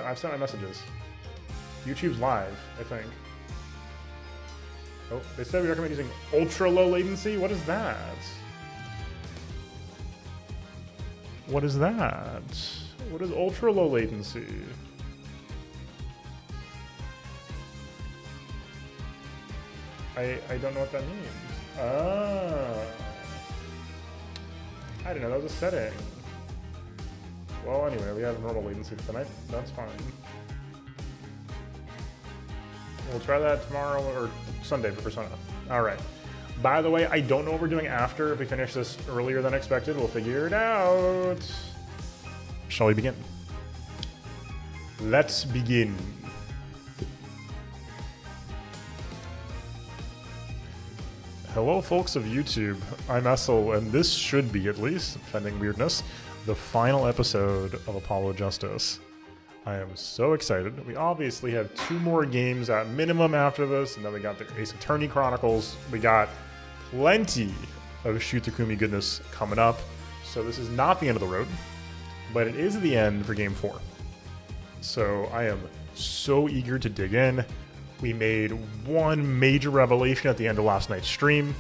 I've sent my messages. YouTube's live, I think. Oh, they said we recommend using ultra low latency? What is that? What is that? What is ultra low latency? I don't know what that means. Ah. I didn't know that was a setting. Well, anyway, we have normal latency tonight. That's fine. We'll try that tomorrow or Sunday for Persona. All right. By the way, I don't know what we're doing after. If we finish this earlier than expected, we'll figure it out. Shall we begin? Let's begin. Hello, folks of YouTube. I'm Essel, and this should be, at least, pending weirdness, the final episode of Apollo Justice. I am so excited. We obviously have 2 more games at minimum after this, and then we got the Ace Attorney Chronicles. We got plenty of Shutakumi goodness coming up, so this is not the end of the road, but it is the end for Game 4. So I am so eager to dig in. We made one major revelation at the end of last night's stream,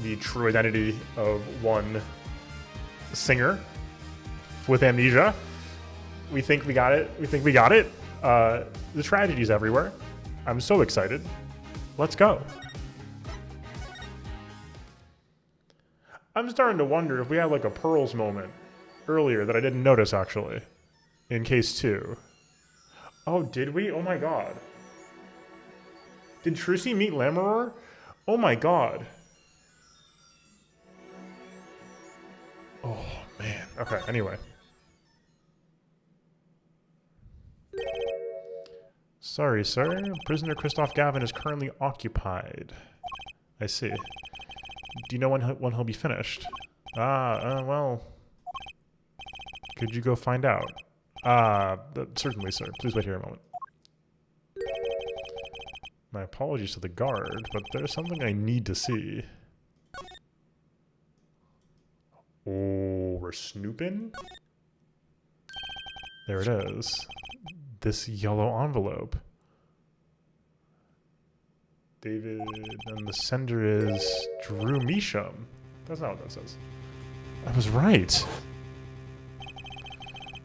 the true identity of one singer with amnesia. We think we got it. The tragedy's everywhere. I'm so excited. Let's go. I'm starting to wonder if we had like a Pearls moment earlier that I didn't notice actually, in case 2. Oh, did we? Oh my god. Did Trucy meet Lammeror? Oh my god. Oh man. Okay, anyway. Sorry, sir. Prisoner Christoph Gavin is currently occupied. I see. Do you know when he'll be finished? Well... Could you go find out? Certainly, sir. Please wait here a moment. My apologies to the guard, but there's something I need to see. Oh, we're snooping? There it is. This yellow envelope. David, and the sender is Drew Measham. That's not what that says. I was right.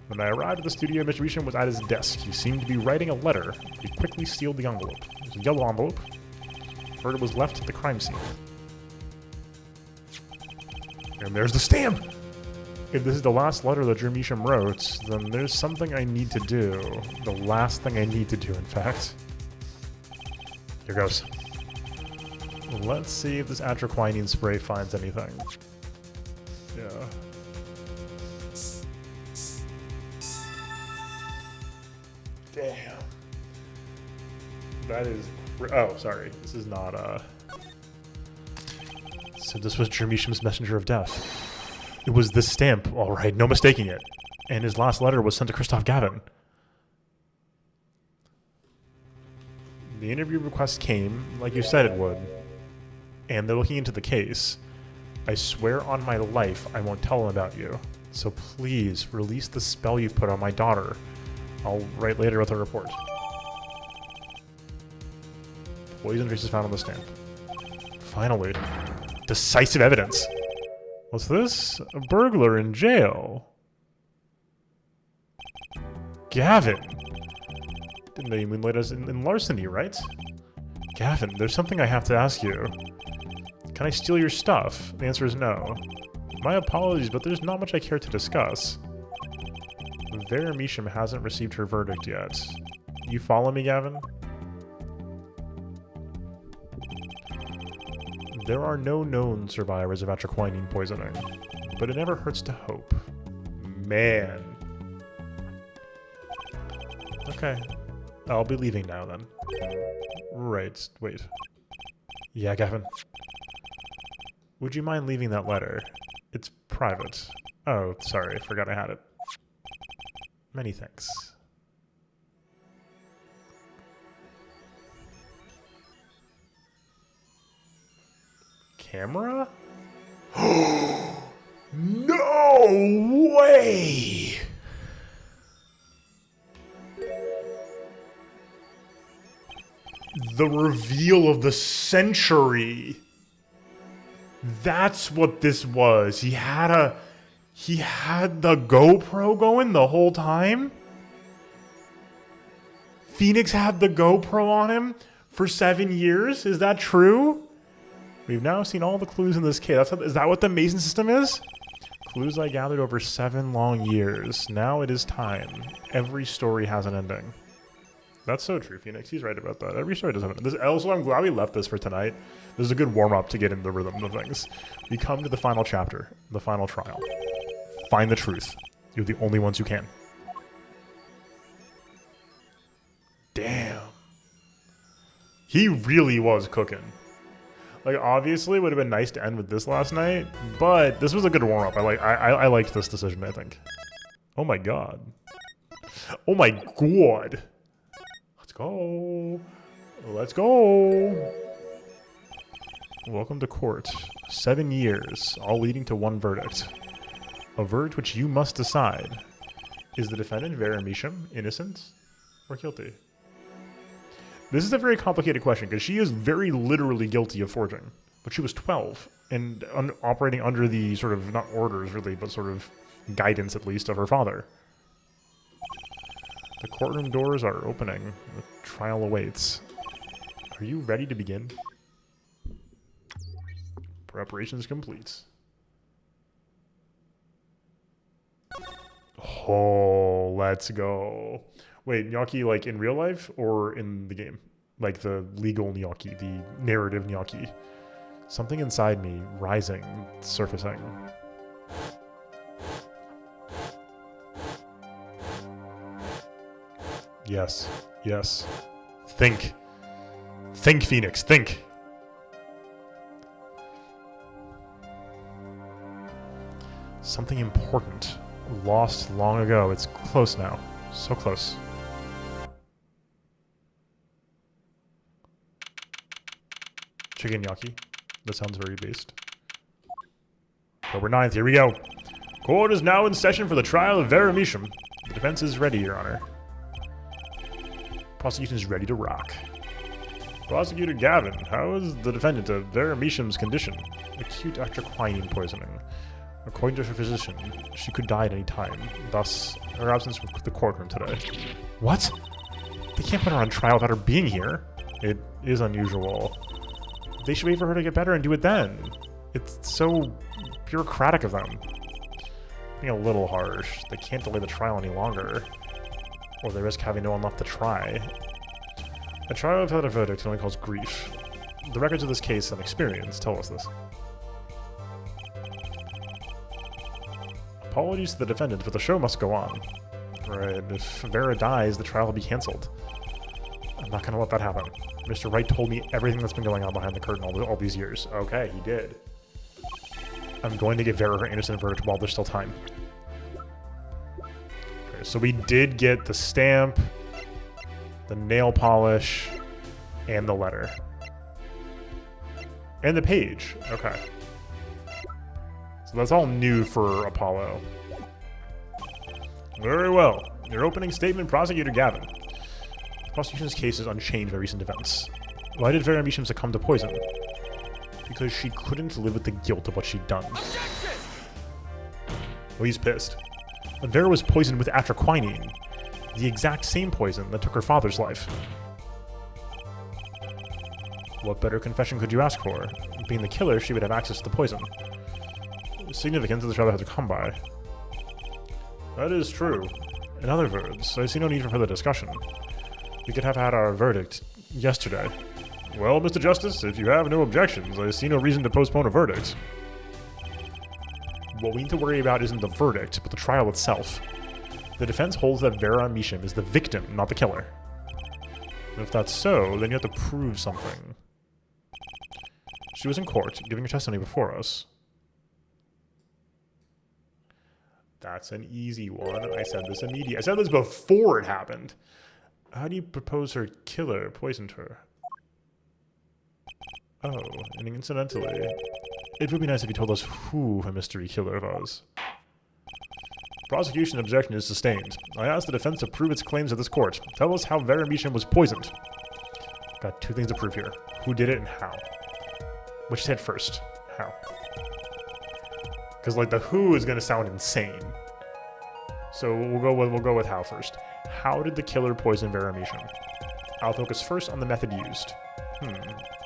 When I arrived at the studio, Mr. Measham was at his desk. He seemed to be writing a letter. He quickly sealed the envelope. It was a yellow envelope. Where it was left at the crime scene. And there's the stamp! If this is the last letter that Drew Measham wrote, then there's something I need to do. The last thing I need to do, in fact. Here goes. Let's see if this atroquinine spray finds anything. Yeah. Damn. That is... Oh, sorry. This is not, So this was Drew Measham's messenger of death. It was this stamp, all right, no mistaking it. And his last letter was sent to Christoph Gavin. The interview request came, like you said it would. And they're looking into the case. I swear on my life I won't tell them about you. So please, release the spell you've put on my daughter. I'll write later with a report. Poison traces found on the stamp. Finally. Decisive evidence. What's this? A burglar in jail. Gavin. Didn't know you moonlight us in larceny, right? Gavin, there's something I have to ask you. Can I steal your stuff? The answer is no. My apologies, but there's not much I care to discuss. Vera Measham hasn't received her verdict yet. You follow me, Gavin? There are no known survivors of atroquinine poisoning, but it never hurts to hope. Man. Okay. I'll be leaving now, then. Right. Wait. Yeah, Gavin. Would you mind leaving that letter? It's private. Oh, sorry. Forgot I had it. Many thanks. Camera? No way! The reveal of the century. That's what this was. He had the GoPro going the whole time. Phoenix had the GoPro on him for 7 years. Is that true? We've now seen all the clues in this case. Is that what the Mason system is? Clues I gathered over 7 long years. Now it is time. Every story has an ending. That's so true, Phoenix. He's right about that. Every story does have an ending. Also, I'm glad we left this for tonight. This is a good warm-up to get into the rhythm of things. We come to the final chapter, the final trial. Find the truth. You're the only ones who can. Damn. He really was cooking. Like, obviously, it would have been nice to end with this last night, but this was a good warm-up. I liked this decision, I think. Oh my god. Oh my god. Let's go. Let's go. Welcome to court. 7 years, all leading to one verdict. A verdict which you must decide. Is the defendant, Vera Measham, innocent or guilty? This is a very complicated question because she is very literally guilty of forging. But she was 12 and operating under the sort of, not orders really, but sort of guidance at least of her father. The courtroom doors are opening. The trial awaits. Are you ready to begin? Preparations complete. Oh, let's go. Wait, gnocchi like in real life or in the game? Like the legal gnocchi, the narrative gnocchi. Something inside me rising, surfacing. Yes, yes. Think. Think, Phoenix, think. Something important. Lost long ago. It's close now. So close. Chicken gnocchi. That sounds very based. October 9th, here we go. Court is now in session for the trial of Vera Measham. The defense is ready, Your Honor. Prosecution is ready to rock. Prosecutor Gavin, how is the defendant of Vera Measham's condition? Acute quinine poisoning. According to her physician, she could die at any time. Thus, her absence from the courtroom today. What? They can't put her on trial without her being here. It is unusual. They should wait for her to get better and do it then. It's so bureaucratic of them. Being a little harsh. They can't delay the trial any longer. Or they risk having no one left to try. A trial without a verdict only causes grief. The records of this case and experience tell us this. Apologies to the defendant, but the show must go on. Right, if Vera dies, the trial will be cancelled. I'm not going to let that happen. Mr. Wright told me everything that's been going on behind the curtain all these years. Okay, he did. I'm going to give Vera her innocent verdict while there's still time. Okay, so we did get the stamp, the nail polish, and the letter. And the page. Okay. So that's all new for Apollo. Very well. Your opening statement, Prosecutor Gavin. The prosecution's case is unchanged by recent events. Why did Vera Measham succumb to poison? Because she couldn't live with the guilt of what she'd done. Objection! Well, he's pissed. Vera was poisoned with atraquinine, the exact same poison that took her father's life. What better confession could you ask for? Being the killer, she would have access to the poison. Significance that the trial had to come by. That is true. In other words, I see no need for further discussion. We could have had our verdict yesterday. Well, Mr. Justice, if you have no objections, I see no reason to postpone a verdict. What we need to worry about isn't the verdict, but the trial itself. The defense holds that Vera Measham is the victim, not the killer. And if that's so, then you have to prove something. She was in court, giving her testimony before us. That's an easy one. I said this immediately. I said this before it happened. How do you propose her killer poisoned her? Oh, and incidentally, it would be nice if you told us who her mystery killer was. Prosecution objection is sustained. I ask the defense to prove its claims at this court. Tell us how Vera Measham was poisoned. Got two things to prove here. Who did it and how? Which said first? How? Because like the who is gonna sound insane. So we'll go with how first. How did the killer poison Vera Mishan? I'll focus first on the method used.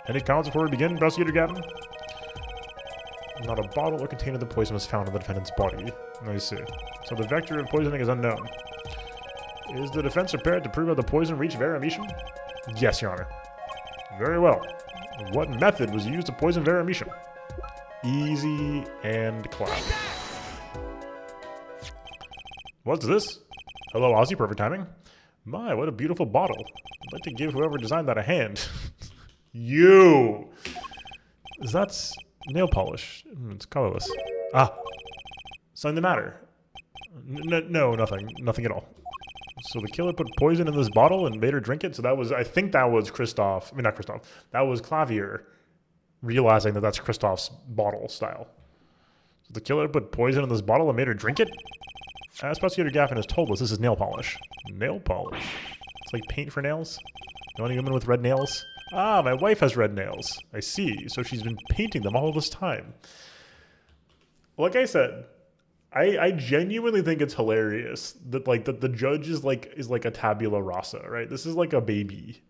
Any comments before we begin, Prosecutor Gavin? Not a bottle or container of the poison was found on the defendant's body. I see. So the vector of poisoning is unknown. Is the defense prepared to prove how the poison reached Vera Mishan? Yes, Your Honor. Very well. What method was used to poison Vera Mishan? Easy and clap. What's this? Hello, Ozzy. Perfect timing. My, what a beautiful bottle. I'd like to give whoever designed that a hand. You! That's nail polish. It's colorless. Ah! Something the matter? No, nothing. Nothing at all. So the killer put poison in this bottle and made her drink it? So that was, I think that was Christoph. I mean, not Christoph. That was Clavier realizing that that's Christoph's bottle style. So the killer put poison in this bottle and made her drink it? As Prosecutor Gaffin has told us, this is nail polish. Nail polish? It's like paint for nails? Know any women with red nails? Ah, my wife has red nails. I see. So she's been painting them all this time. Like I said, I genuinely think it's hilarious that that the judge is like a tabula rasa, right? This is like a baby,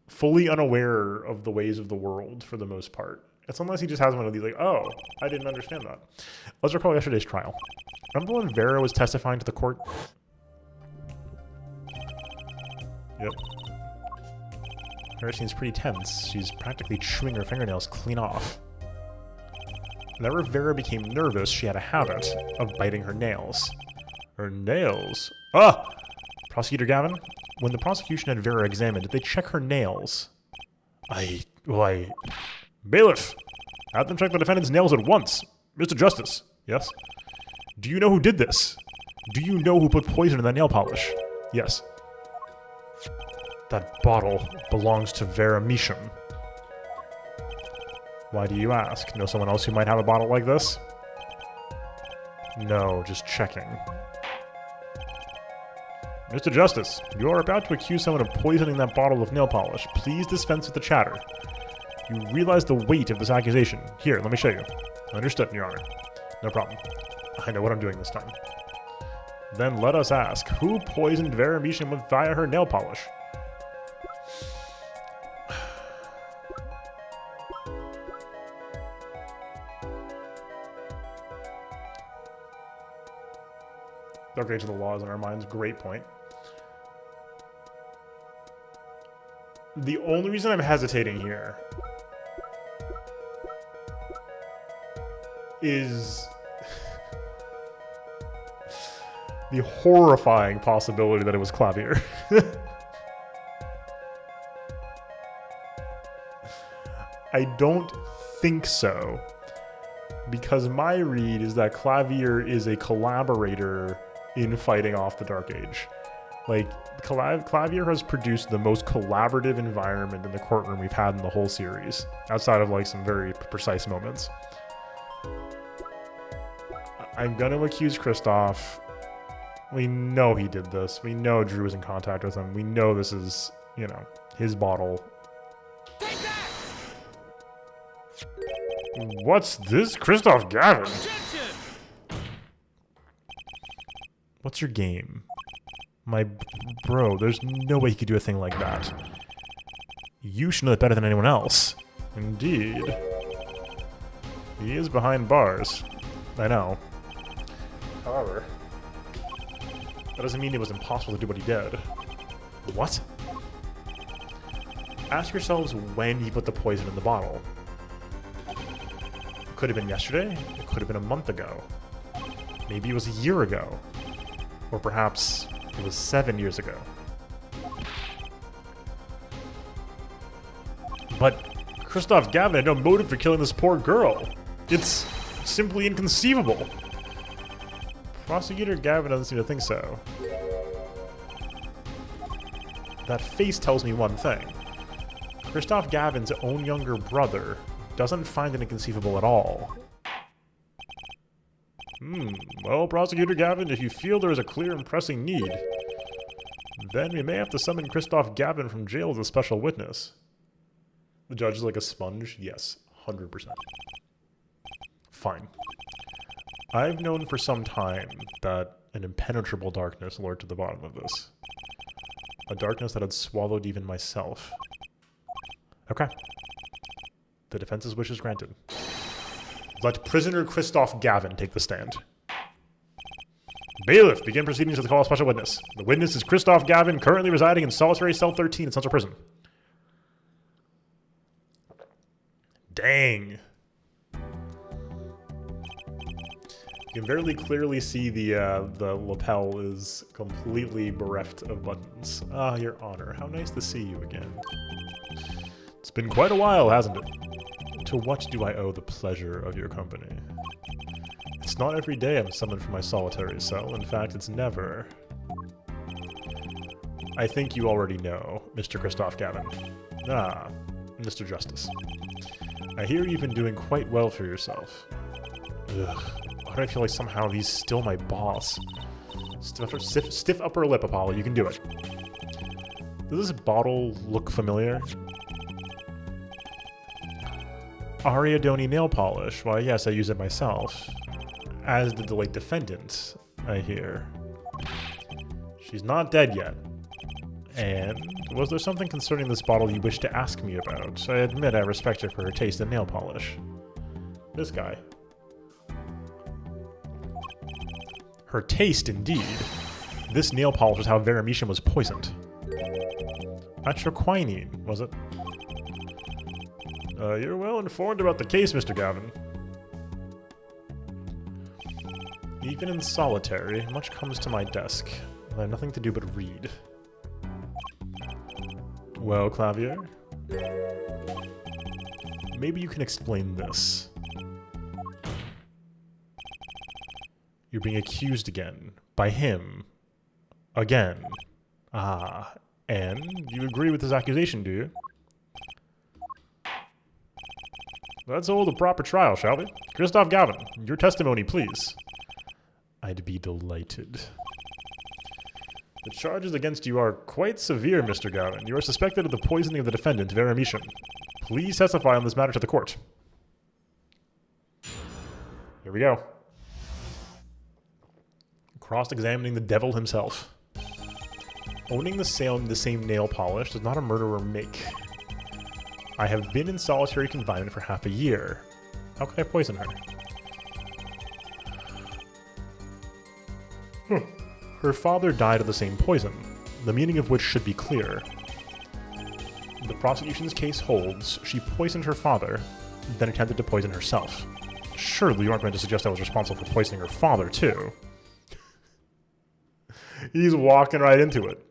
fully unaware of the ways of the world for the most part. It's unless he just has one of these like, oh, I didn't understand that. Let's recall yesterday's trial. Remember when Vera was testifying to the court? Yep. Vera seems pretty tense. She's practically chewing her fingernails clean off. Whenever Vera became nervous, she had a habit of biting her nails. Her nails? Ah! Prosecutor Gavin, when the prosecution had Vera examined, did they check her nails? Bailiff! Have them check the defendant's nails at once. Mr. Justice. Yes? Do you know who did this? Do you know who put poison in that nail polish? Yes. That bottle belongs to Vera Mishan. Why do you ask? Know someone else who might have a bottle like this? No, just checking. Mr. Justice, you are about to accuse someone of poisoning that bottle of nail polish. Please dispense with the chatter. You realize the weight of this accusation. Here, let me show you. Understood, Your Honor. No problem. I know what I'm doing this time. Then let us ask, who poisoned Vera Mishan via her nail polish? Okay, to the laws in our minds. Great point. The only reason I'm hesitating here is the horrifying possibility that it was Clavier. I don't think so, because my read is that Clavier is a collaborator in fighting off the Dark Age. Like, Clavier has produced the most collaborative environment in the courtroom we've had in the whole series, outside of like some very precise moments. I'm gonna accuse Christoph. We know he did this. We know Drew was in contact with him. We know this is, you know, his bottle. Take that! What's this? Christoph Gavin? Objection! What's your game? My bro, there's no way he could do a thing like that. You should know it better than anyone else. Indeed. He is behind bars. I know. However, that doesn't mean it was impossible to do what he did. What? Ask yourselves when he put the poison in the bottle. It could have been yesterday. It could have been a month ago. Maybe it was a year ago. Or perhaps it was 7 years ago. But Christoph Gavin had no motive for killing this poor girl. It's simply inconceivable. Prosecutor Gavin doesn't seem to think so. That face tells me one thing. Christoph Gavin's own younger brother doesn't find it inconceivable at all. Well, Prosecutor Gavin, if you feel there is a clear and pressing need, Then we may have to summon Christoph Gavin from jail as a special witness. The judge is like a sponge? Yes, 100%. Fine. I've known for some time that an impenetrable darkness lurked at the bottom of this. A darkness that had swallowed even myself. Okay. The defense's wish is granted. Let prisoner Christoph Gavin take the stand. Bailiff, begin proceedings to the call of special witness. The witness is Christoph Gavin, currently residing in solitary cell 13 in Central Prison. Dang. You can very clearly see the lapel is completely bereft of buttons. Ah, Your Honor, how nice to see you again. It's been quite a while, hasn't it? To what do I owe the pleasure of your company? It's not every day I'm summoned from my solitary cell. In fact, it's never. I think you already know, Mr. Christoph Gavin. Ah, Mr. Justice. I hear you've been doing quite well for yourself. Ugh, why do I feel like somehow he's still my boss? Stiff upper lip, Apollo, you can do it. Does this bottle look familiar? Ariadone nail polish. Why, yes, I use it myself. As did the late defendant, I hear. She's not dead yet. And was there something concerning this bottle you wish to ask me about? I admit I respect her for her taste in nail polish. This guy. Her taste, indeed. This nail polish was how Verametian was poisoned. Atroquinine, was it? You're well informed about the case, Mr. Gavin. Even in solitary, much comes to my desk. I have nothing to do but read. Well, Clavier? Maybe you can explain this. You're being accused again. By him. Again. Ah. And you agree with this accusation, do you? Let's hold a proper trial, shall we? Christoph Gavin, your testimony, please. I'd be delighted. The charges against you are quite severe, Mr. Gavin. You are suspected of the poisoning of the defendant, Verametian. Please testify on this matter to the court. Here we go. Cross-examining the devil himself. Owning the same nail polish does not a murderer make. I have been in solitary confinement for half a year. How could I poison her? Her father died of the same poison, the meaning of which should be clear. The prosecution's case holds she poisoned her father, then attempted to poison herself. Surely you aren't going to suggest I was responsible for poisoning her father, too. He's walking right into it.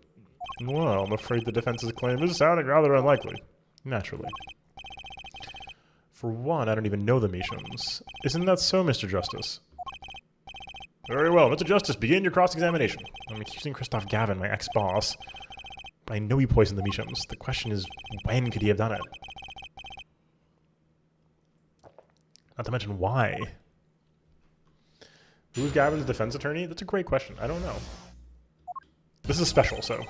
Well, I'm afraid the defense's claim is sounding rather unlikely. Naturally. For one, I don't even know the Metians. Isn't that so, Mr. Justice? Very well, Mr. Justice, begin your cross-examination. I'm accusing Christoph Gavin, my ex-boss. But I know he poisoned the Metians. The question is, when could he have done it? Not to mention, why? Who's Gavin's defense attorney? That's a great question. I don't know. This is special, so...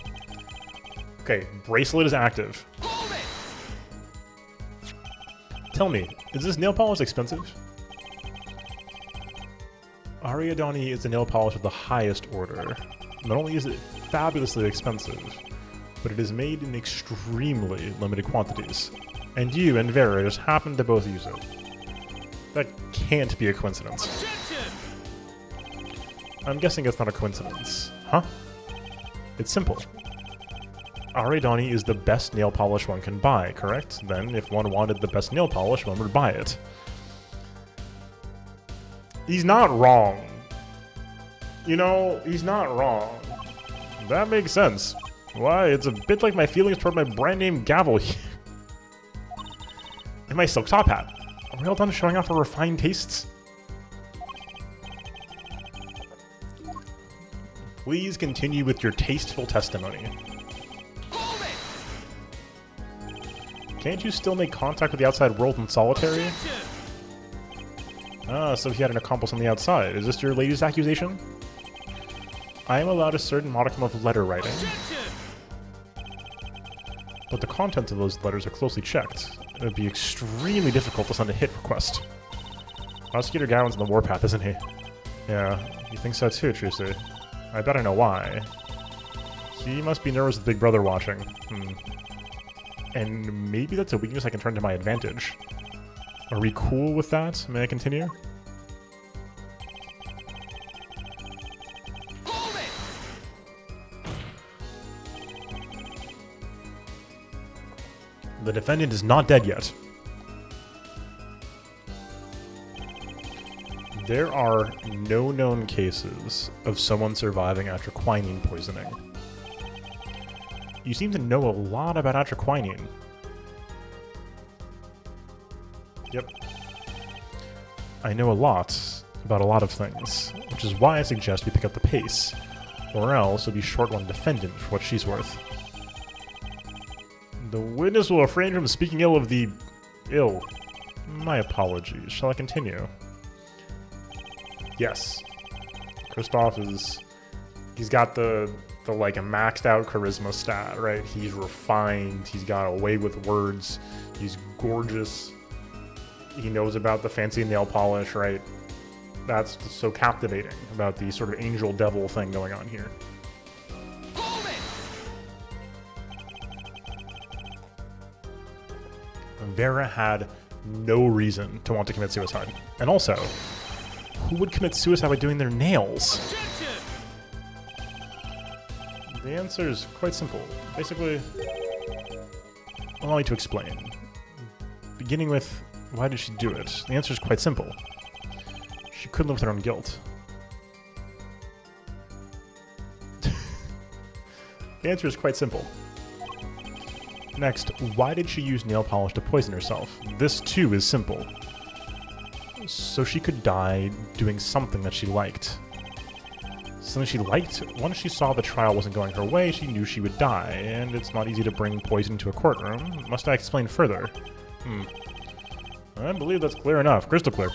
Okay, bracelet is active. Tell me, is this nail polish expensive? Ariadone is a nail polish of the highest order. Not only is it fabulously expensive, but it is made in extremely limited quantities. And you and Vera just happen to both use it. That can't be a coincidence. Objection! I'm guessing it's not a coincidence. Huh? It's simple. Ariadone is the best nail polish one can buy, correct? Then, if one wanted the best nail polish, one would buy it. He's not wrong. You know, he's not wrong. That makes sense. Why, it's a bit like my feelings toward my brand name gavel here. And my silk top hat. Are we all done showing off our refined tastes? Please continue with your tasteful testimony. Can't you still make contact with the outside world in solitary? Ah, so he had an accomplice on the outside. Is this your latest accusation? I am allowed a certain modicum of letter writing. Objection! but the contents of those letters are closely checked. It would be extremely difficult to send a hit request. Prosecutor Gowan's on the warpath, isn't he? Yeah, you think so too, Trucy. I bet I know why. He must be nervous with Big Brother watching. And maybe that's a weakness I can turn to my advantage. Are we cool with that? May I continue? The defendant is not dead yet. There are no known cases of someone surviving after quinine poisoning. You seem to know a lot about atraquinine. Yep. I know a lot about a lot of things, which is why I suggest we pick up the pace, or else we'll be short one defendant for what she's worth. The witness will refrain from speaking ill of the ill. My apologies. Shall I continue? Yes. Kristoff is... He's got the like a maxed out charisma stat, right? He's refined. He's got a way with words. He's gorgeous. He knows about the fancy nail polish, right? That's so captivating about the sort of angel devil thing going on here. Vera had no reason to want to commit suicide. And also, who would commit suicide by doing their nails? Objection! The answer is quite simple. Basically, allow me to explain. Beginning with, why did she do it? The answer is quite simple. She couldn't live with her own guilt. The answer is quite simple. Next, why did she use nail polish to poison herself? This too is simple. So she could die doing something that she liked. Something she liked? Once she saw the trial wasn't going her way, she knew she would die, and it's not easy to bring poison to a courtroom. Must I explain further? I believe that's clear enough. Crystal clear.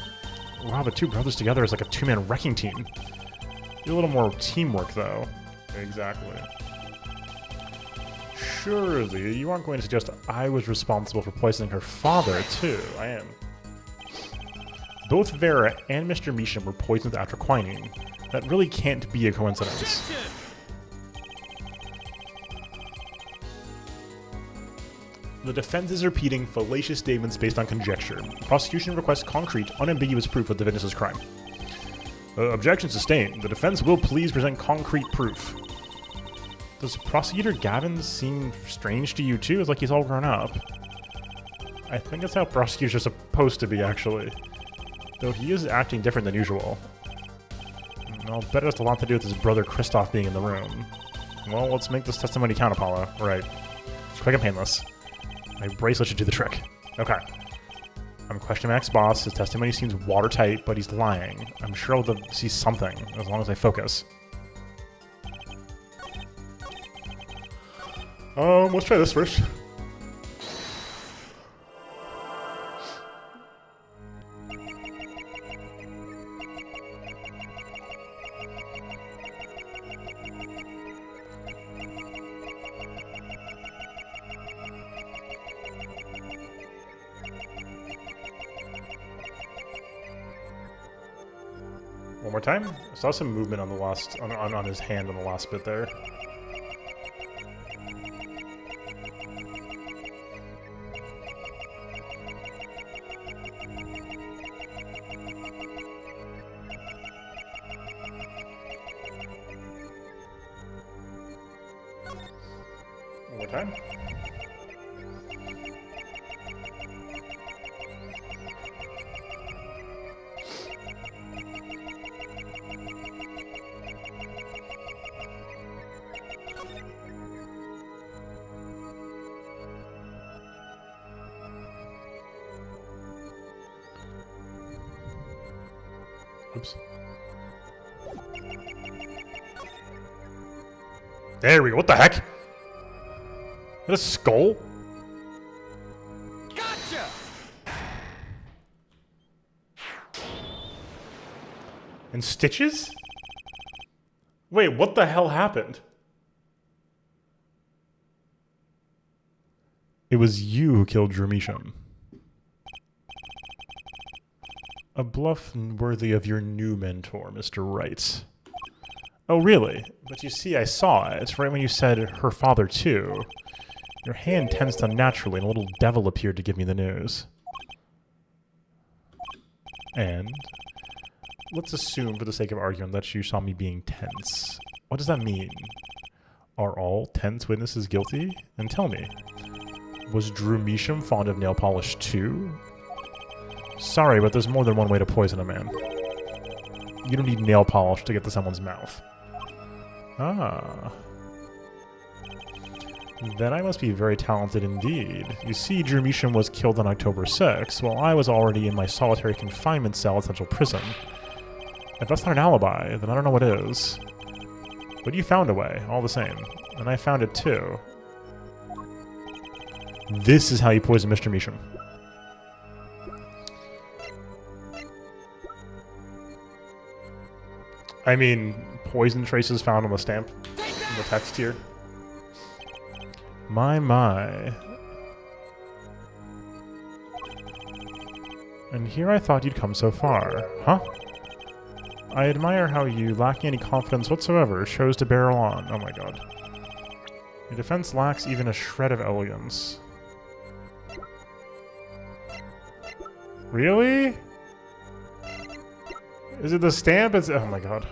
Wow, the two brothers together is like a two-man wrecking team. Need a little more teamwork, though. Exactly. Surely, you aren't going to suggest I was responsible for poisoning her father, too. I am. Both Vera and Mr. Measham were poisoned with atraquinine. That really can't be a coincidence. The defense is repeating fallacious statements based on conjecture. Prosecution requests concrete, unambiguous proof of the witness's crime. Objection sustained. The defense will please present concrete proof. Does Prosecutor Gavin seem strange to you too? It's like he's all grown up. I think that's how prosecutors are supposed to be, actually. Though he is acting different than usual. I'll bet it has a lot to do with his brother Kristoff being in the room. Well, let's make this testimony count, Apollo. Right. Quick and painless. My bracelet should do the trick. Okay. I'm questioning Mac's boss. His testimony seems watertight, but he's lying. I'm sure I'll see something, as long as I focus. Let's try this first. One more time. I saw some movement on the last on his hand on the last bit there. One more time. Oops. There we go. What the heck? Is that a skull? Gotcha! And stitches? Wait, what the hell happened? It was you who killed Drew Measham. A bluff worthy of your new mentor, Mr. Wright. Oh, really? But you see, I saw it right when you said her father, too. Your hand tensed unnaturally, and a little devil appeared to give me the news. And let's assume, for the sake of argument, that you saw me being tense. What does that mean? Are all tense witnesses guilty? And tell me, was Drew Measham fond of nail polish, too? Sorry, but there's more than one way to poison a man. You don't need nail polish to get to someone's mouth. Ah. Then I must be very talented indeed. You see, Drew Measham was killed on October 6th, while I was already in my solitary confinement cell at Central Prison. If that's not an alibi, then I don't know what is. But you found a way, all the same. And I found it too. This is how you poison Mr. Measham. I mean, poison traces found on the stamp in the text here. My. And here I thought you'd come so far. Huh? I admire how you, lacking any confidence whatsoever, chose to barrel on. Oh my god. Your defense lacks even a shred of elegance. Really? Is it the stamp? It's, oh my god.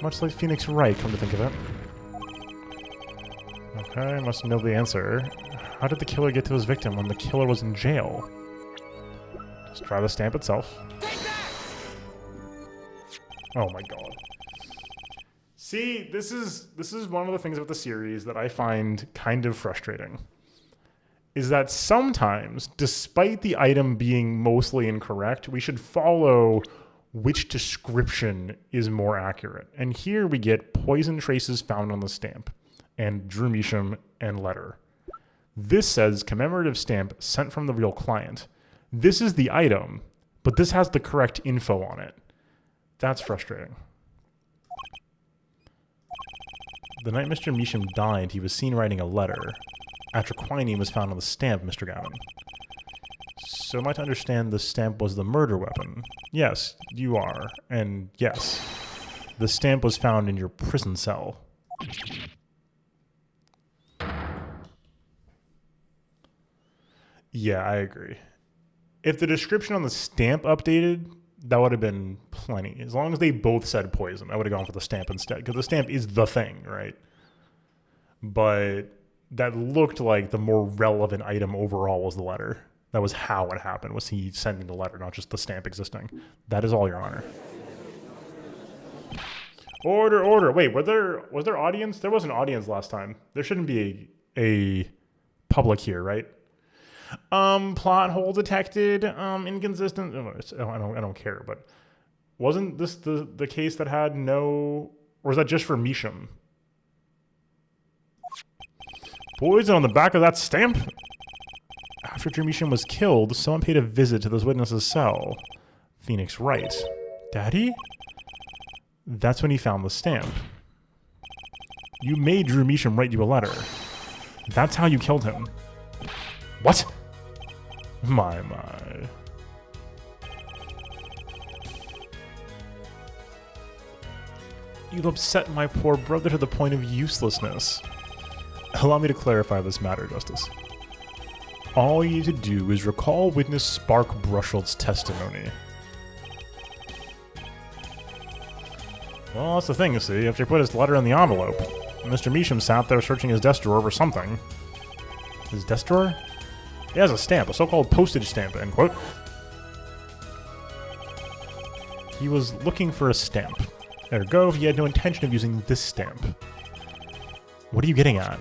Much like Phoenix Wright, come to think of it. Okay, I must know the answer. How did the killer get to his victim when the killer was in jail? Just try the stamp itself. Oh my god. See, this is one of the things about the series that I find kind of frustrating. Is that sometimes, despite the item being mostly incorrect, we should follow which description is more accurate. And here we get poison traces found on the stamp, and Drew Measham and letter. This says commemorative stamp sent from the real client. This is the item, but this has the correct info on it. That's frustrating. The night Mr. Measham died, he was seen writing a letter. Atraquinine was found on the stamp, Mr. Gavin. So am I to understand the stamp was the murder weapon? Yes, you are. And yes, the stamp was found in your prison cell. Yeah, I agree. If the description on the stamp updated, that would have been plenty. As long as they both said poison, I would have gone for the stamp instead. Because the stamp is the thing, right? But that looked like the more relevant item overall was the letter. That was how it happened, was he sending the letter, not just the stamp existing. That is all, Your Honor. Order. Wait, was there audience? There was an audience last time. There shouldn't be a public here, right? Plot hole detected, inconsistent. I don't care, but wasn't this the case that had no, or is that just for Measham? Poison on the back of that stamp? After Drew Measham was killed, someone paid a visit to this witness's cell. Phoenix Wright. Daddy? That's when he found the stamp. You made Drew Measham write you a letter. That's how you killed him. What? My. You've upset my poor brother to the point of uselessness. Allow me to clarify this matter, Justice. All you need to do is recall witness Spark Brushhold's testimony. Well, that's the thing, you see. After he put his letter in the envelope, Mr. Measham sat there searching his desk drawer for something. His desk drawer? He has a stamp, a so-called postage stamp, end quote. He was looking for a stamp. Ergo, he had no intention of using this stamp. What are you getting at?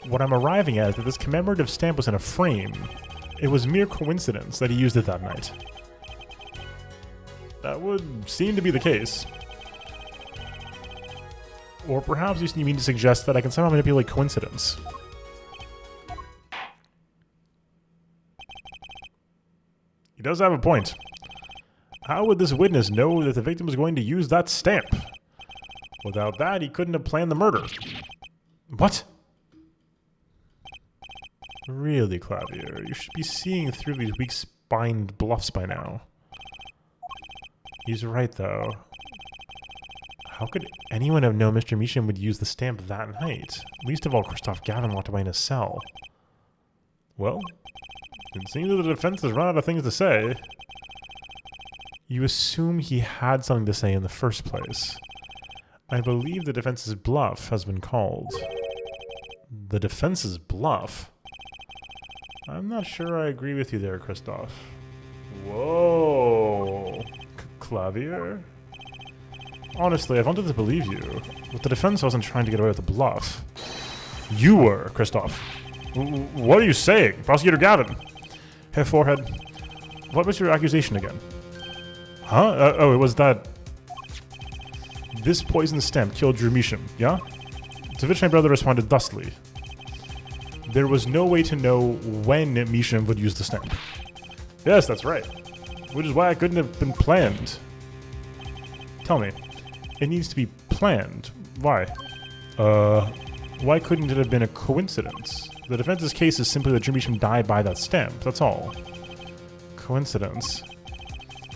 What I'm arriving at is that this commemorative stamp was in a frame. It was mere coincidence that he used it that night. That would seem to be the case. Or perhaps you mean to suggest that I can somehow manipulate coincidence. He does have a point. How would this witness know that the victim was going to use that stamp? Without that, he couldn't have planned the murder. What? Really, Clavier, you should be seeing through these weak-spined bluffs by now. He's right, though. How could anyone have known Mr. Meacham would use the stamp that night? Least of all, Christoph Gavin locked away in his cell. Well, it seems that the defense has run out of things to say. You assume he had something to say in the first place. I believe the defense's bluff has been called. The defense's bluff? I'm not sure I agree with you there, Christoph. Whoa. Clavier? Honestly, I wanted to believe you, but the defense wasn't trying to get away with the bluff. You were, Christoph. What are you saying, Prosecutor Gavin? Hey, Forehead, what was your accusation again? Huh? Oh, it was that this poison stamp killed Drew Meacham, yeah? To which my brother responded thusly. There was no way to know when Meacham would use the stamp. Yes, that's right. Which is why it couldn't have been planned. Tell me, it needs to be planned. Why? Why couldn't it have been a coincidence? The defense's case is simply that Drew Meacham died by that stamp, that's all. Coincidence.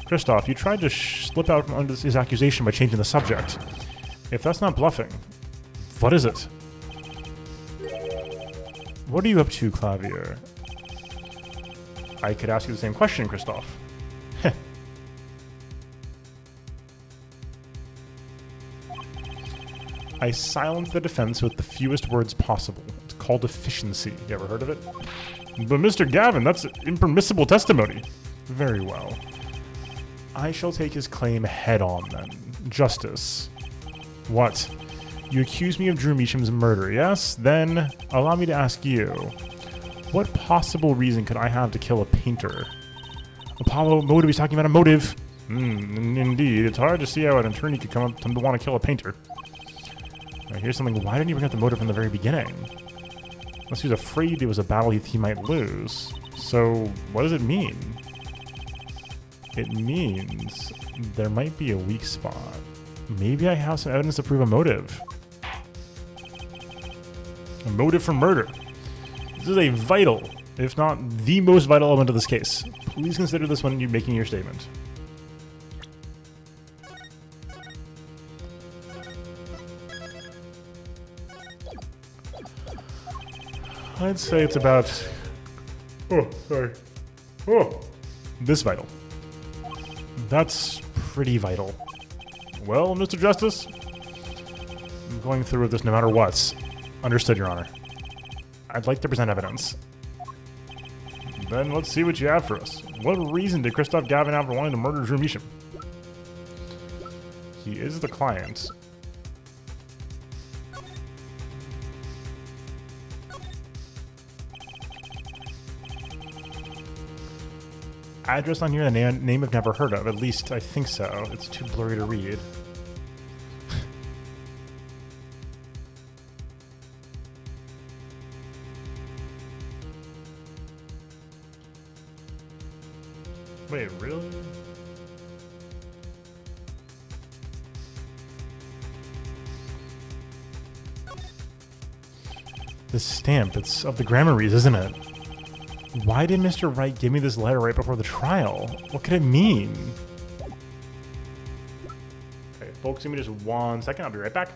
Christoph, you tried to slip out from under his accusation by changing the subject. If that's not bluffing, what is it? What are you up to, Clavier? I could ask you the same question, Christoph. Heh. I silence the defense with the fewest words possible. It's called efficiency. You ever heard of it? But Mr. Gavin, that's impermissible testimony. Very well. I shall take his claim head on, then. Justice. What? You accuse me of Drew Meacham's murder, yes? Then, allow me to ask you, what possible reason could I have to kill a painter? Apollo, motive, he's talking about a motive. Indeed, it's hard to see how an attorney could come up to want to kill a painter. Now, here's something, why didn't you bring up the motive from the very beginning? Unless he was afraid it was a battle he might lose. So, what does it mean? It means there might be a weak spot. Maybe I have some evidence to prove a motive. A motive for murder. This is a vital, if not the most vital element of this case. Please consider this when you're making your statement. I'd say it's about... this vital. That's pretty vital. Well, Mr. Justice, I'm going through with this no matter what. Understood, Your Honor. I'd like to present evidence. Then let's see what you have for us. What reason did Christoph Gavin have for wanting to murder Drew Meacham? He is the client. Address on here, the name I've never heard of. At least I think so. It's too blurry to read. Wait, really? This stamp, it's of the Grammaries, isn't it? Why did Mr. Wright give me this letter right before the trial? What could it mean? Okay, folks, give me just 1 second. I'll be right back.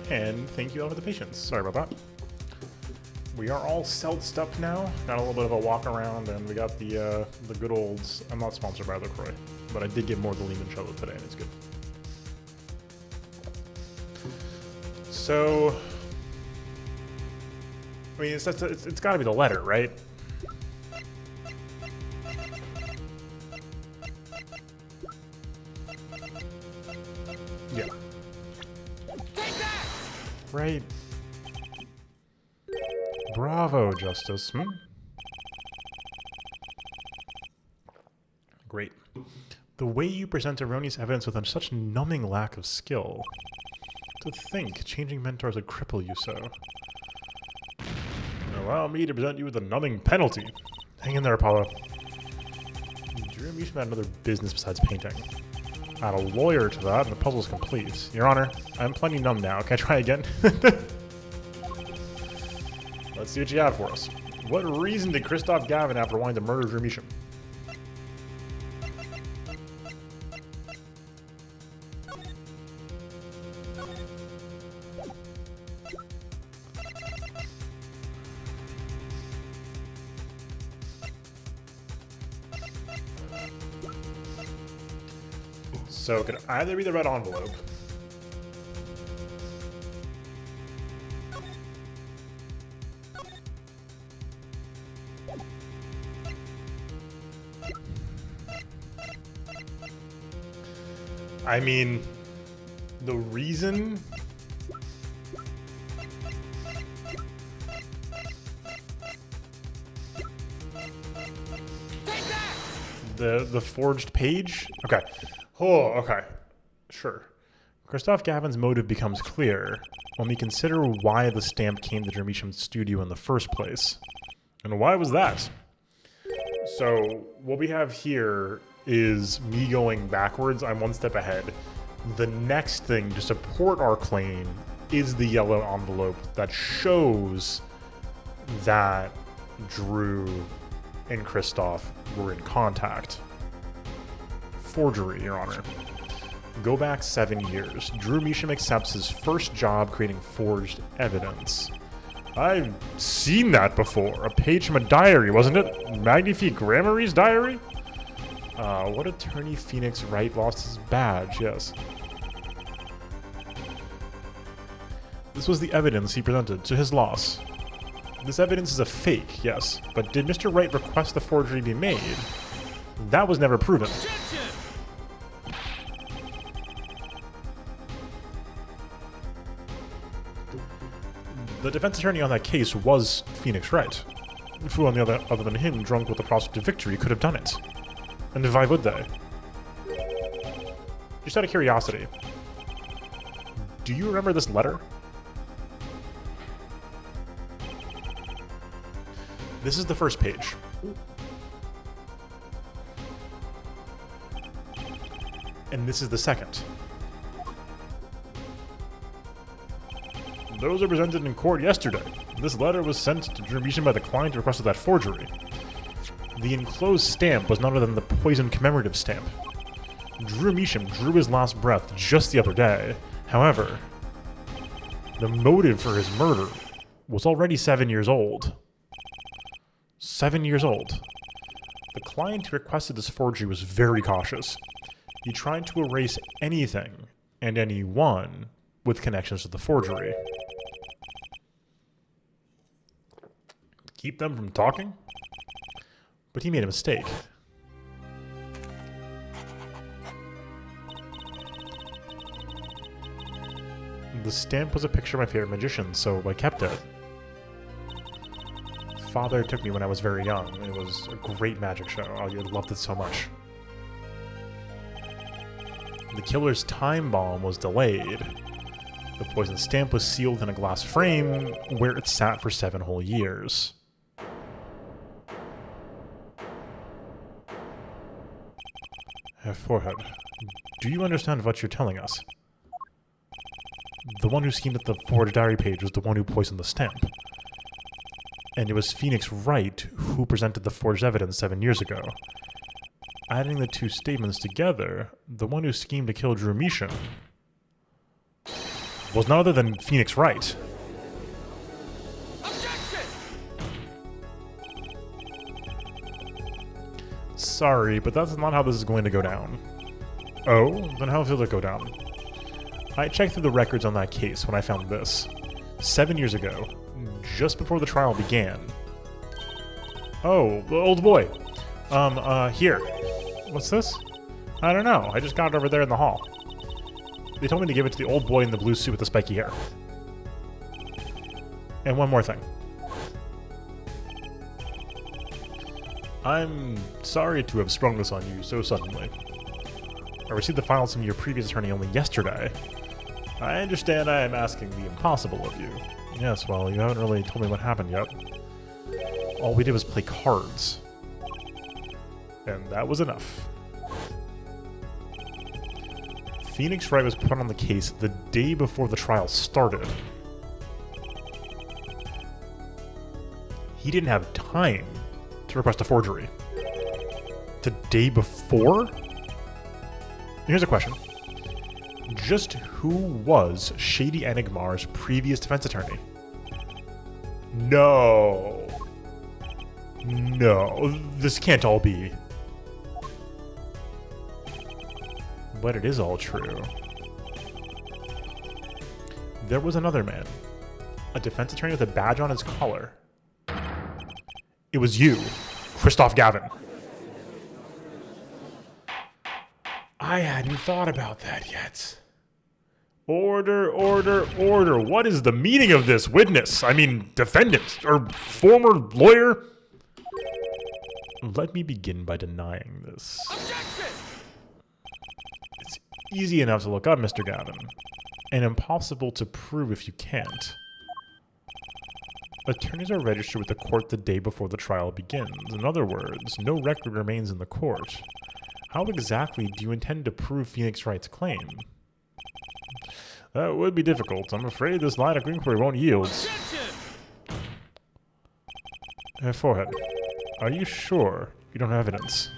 And thank you all for the patience. Sorry about that. We are all seltzed up now. Got a little bit of a walk around, and we got the good olds. I'm not sponsored by LaCroix, but I did get more of the limoncello today, and it's good. So, I mean, it's got to be the letter, right? Yeah. Right. Bravo, Justice. Great. The way you present erroneous evidence with such numbing lack of skill. To think changing mentors would cripple you so. Allow me to present you with a numbing penalty. Hang in there, Apollo. Drew Misha had another business besides painting. Add a lawyer to that, and the puzzle's complete. Your Honor, I'm plenty numb now. Can I try again? Let's see what you have for us. What reason did Christoph Gavin have for wanting to murder Drew Misha? So it could either be the red envelope, I mean, the reason the forged page? Okay. Oh, okay. Sure. Christoph Gavin's motive becomes clear when we consider why the stamp came to Drew Misham's studio in the first place. And why was that? So, what we have here is me going backwards. I'm one step ahead. The next thing to support our claim is the yellow envelope that shows that Drew and Christoph were in contact. Forgery, Your Honor. Go back 7 years. Drew Misham accepts his first job creating forged evidence. I've seen that before. A page from a diary, wasn't it? Magnifique Grammary's diary? What attorney Phoenix Wright lost his badge? Yes. This was the evidence he presented to his loss. This evidence is a fake, yes, but did Mr. Wright request the forgery be made? That was never proven. The defense attorney on that case was Phoenix Wright. Who, on the other than him, drunk with the prospect of victory, could have done it? And why would they? Just out of curiosity, do you remember this letter? This is the first page. And this is the second. Those are presented in court yesterday. This letter was sent to Drew Misham by the client who requested that forgery. The enclosed stamp was none other than the poison commemorative stamp. Drew Misham drew his last breath just the other day. However, the motive for his murder was already 7 years old. 7 years old. The client who requested this forgery was very cautious. He tried to erase anything and anyone with connections to the forgery. Keep them from talking? But he made a mistake. The stamp was a picture of my favorite magician, so I kept it. Father took me when I was very young. It was a great magic show. I loved it so much. The killer's time bomb was delayed. The poison stamp was sealed in a glass frame where it sat for 7 whole years. Forehead, do you understand what you're telling us? The one who schemed at the forged diary page was the one who poisoned the stamp. And it was Phoenix Wright who presented the forged evidence 7 years ago. Adding the two statements together, the one who schemed to kill Drew Misham was none other than Phoenix Wright. Sorry, but that's not how this is going to go down. Oh? Then how will it go down? I checked through the records on that case when I found this. 7 years ago, just before the trial began. Oh, the old boy. Here. What's this? I don't know. I just got it over there in the hall. They told me to give it to the old boy in the blue suit with the spiky hair. And one more thing. I'm sorry to have sprung this on you so suddenly. I received the files from your previous attorney only yesterday. I understand I am asking the impossible of you. Yes, well, you haven't really told me what happened yet. All we did was play cards. And that was enough. Phoenix Wright was put on the case the day before the trial started. He didn't have time to request a forgery. The day before? Here's a question. Just who was Shady Enigmar's previous defense attorney? No. No, this can't all be. But it is all true. There was another man. A defense attorney with a badge on his collar. It was you, Christoph Gavin. I hadn't thought about that yet. Order, order, order. What is the meaning of this, witness? I mean, defendant, or former lawyer? Let me begin by denying this. Objection! It's easy enough to look up, Mr. Gavin, and impossible to prove if you can't. Attorneys are registered with the court the day before the trial begins. In other words, no record remains in the court. How exactly do you intend to prove Phoenix Wright's claim? That would be difficult. I'm afraid this line of inquiry won't yield. Forehead. Are you sure you don't have evidence?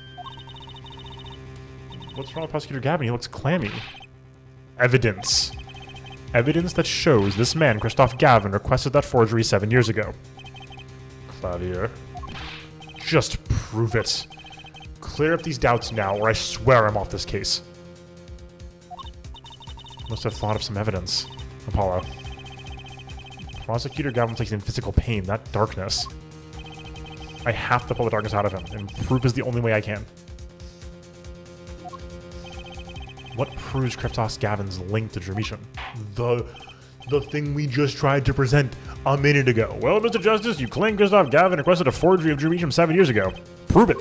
What's wrong with Prosecutor Gavin? He looks clammy. Evidence. Evidence that shows this man, Christoph Gavin, requested that forgery 7 years ago. Clavier. Just prove it. Clear up these doubts now, or I swear I'm off this case. Must have thought of some evidence. Apollo. Prosecutor Gavin takes in physical pain, that darkness. I have to pull the darkness out of him, and proof is the only way I can. What proves Christoph Gavin's link to Dramisham? The thing we just tried to present a minute ago. Well, Mr. Justice, you claim Christoph Gavin requested a forgery of Dramisham 7 years ago. Prove it.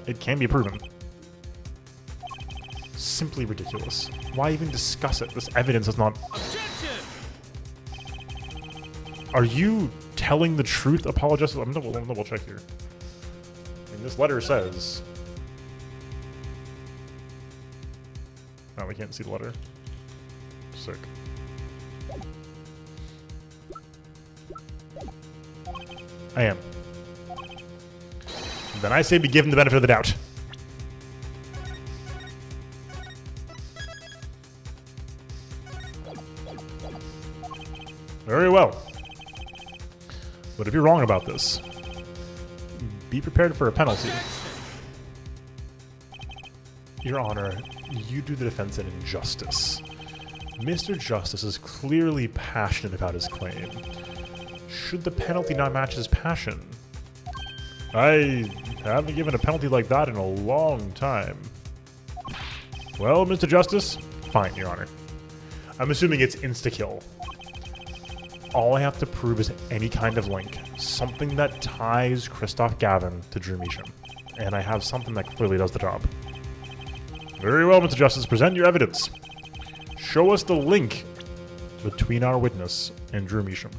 It can be proven. Simply ridiculous. Why even discuss it? This evidence is not... Objection! Are you telling the truth, Apollo Justice? I'm gonna double check here. I mean, this letter says... Oh, we can't see the letter. Sick. I am. Then I say be given the benefit of the doubt. Very well. But if you're wrong about this, be prepared for a penalty. Your Honor, you do the defense an injustice. Mr. Justice is clearly passionate about his claim. Should the penalty not match his passion? I haven't given a penalty like that in a long time. Well, Mr. Justice, fine, Your Honor. I'm assuming it's insta-kill. All I have to prove is any kind of link. Something that ties Christoph Gavin to Dramisham. And I have something that clearly does the job. Very well, Mr. Justice, present your evidence. Show us the link between our witness and Dramisham.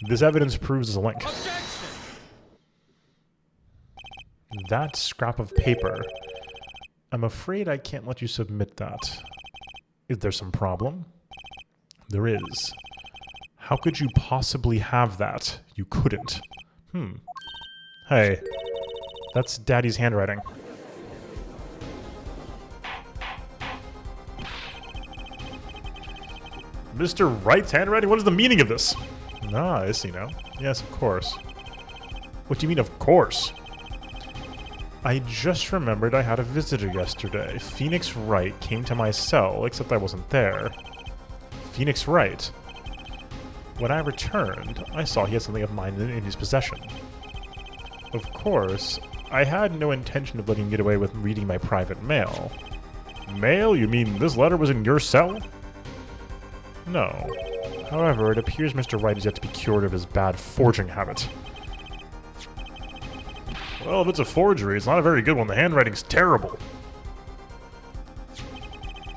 This evidence proves there's a link. Objection! That scrap of paper. I'm afraid I can't let you submit that. Is there some problem? There is. How could you possibly have that? You couldn't. Hey, that's Daddy's handwriting. Mr. Wright's handwriting? What is the meaning of this? Ah, I see now. Yes, of course. What do you mean, of course? I just remembered I had a visitor yesterday. Phoenix Wright came to my cell, except I wasn't there. Phoenix Wright? When I returned, I saw he had something of mine in his possession. Of course, I had no intention of letting him get away with reading my private mail. Mail? You mean this letter was in your cell? No. However, it appears Mr. Wright is yet to be cured of his bad forging habit. Well, if it's a forgery, it's not a very good one. The handwriting's terrible.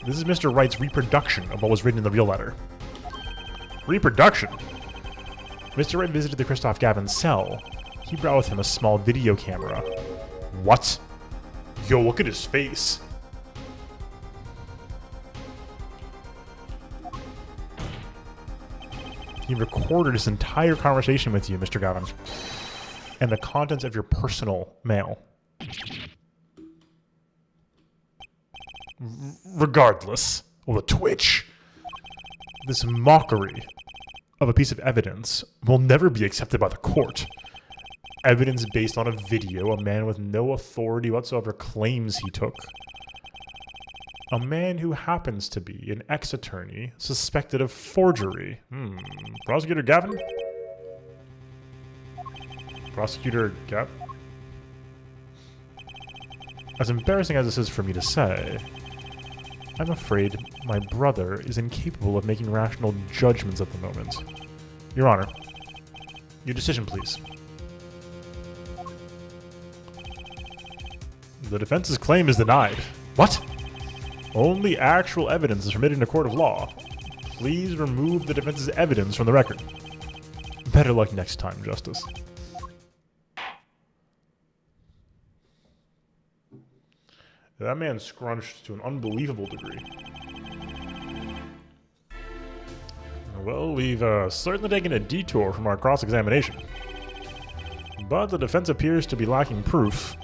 This is Mr. Wright's reproduction of what was written in the real letter. Reproduction? Mr. Wright visited the Christoph Gavin cell. He brought with him a small video camera. What? Yo, look at his face. He recorded his entire conversation with you, Mr. Gavin. And the contents of your personal mail. Regardless, well, the Twitch, this mockery of a piece of evidence will never be accepted by the court. Evidence based on a video a man with no authority whatsoever claims he took. A man who happens to be an ex-attorney suspected of forgery. Prosecutor Gavin? Prosecutor Gavin? As embarrassing as this is for me to say, I'm afraid my brother is incapable of making rational judgments at the moment. Your Honor, your decision, please. The defense's claim is denied. What? Only actual evidence is permitted in a court of law. Please remove the defense's evidence from the record. Better luck next time, Justice. That man scrunched to an unbelievable degree. Well, we've certainly taken a detour from our cross-examination. But the defense appears to be lacking proof.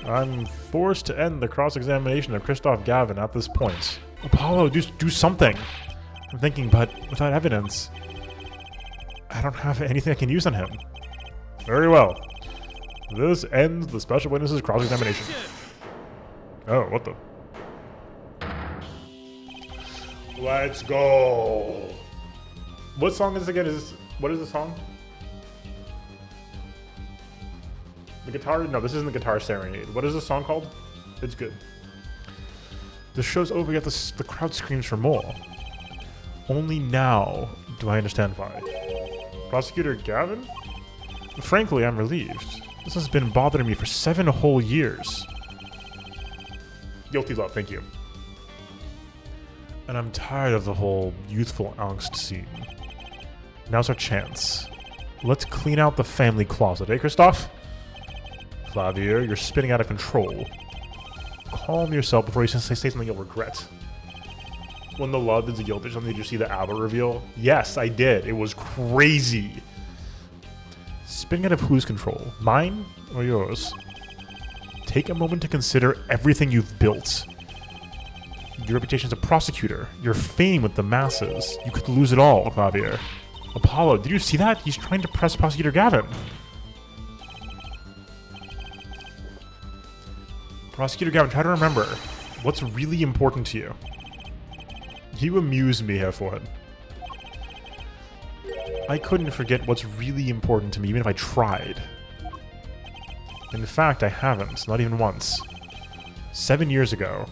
I'm forced to end the cross-examination of Christoph Gavin at this point. Apollo, do something! I'm thinking, but without evidence, I don't have anything I can use on him. Very well. This ends the special witness's cross-examination. Oh, what the? Let's go! What song is this again? What is the song? The guitar? No, this isn't the guitar serenade. What is the song called? It's good. The show's over, yet the crowd screams for more. Only now do I understand why. Prosecutor Gavin? Frankly, I'm relieved. This has been bothering me for 7 whole years. Guilty love, thank you. And I'm tired of the whole youthful angst scene. Now's our chance. Let's clean out the family closet, eh, Christoph? Clavier, you're spinning out of control. Calm yourself before you say something you'll regret. When the love is a guilt or something, did you see the ABBA reveal? Yes, I did. It was crazy. Spinning out of whose control? Mine or yours? Take a moment to consider everything you've built. Your reputation as a prosecutor, your fame with the masses. You could lose it all, Clavier. Apollo, did you see that? He's trying to press Prosecutor Gavin. Prosecutor Gavin, try to remember what's really important to you. You amuse me, Herr Forehead. I couldn't forget what's really important to me, even if I tried. In fact, I haven't, not even once. 7 years ago.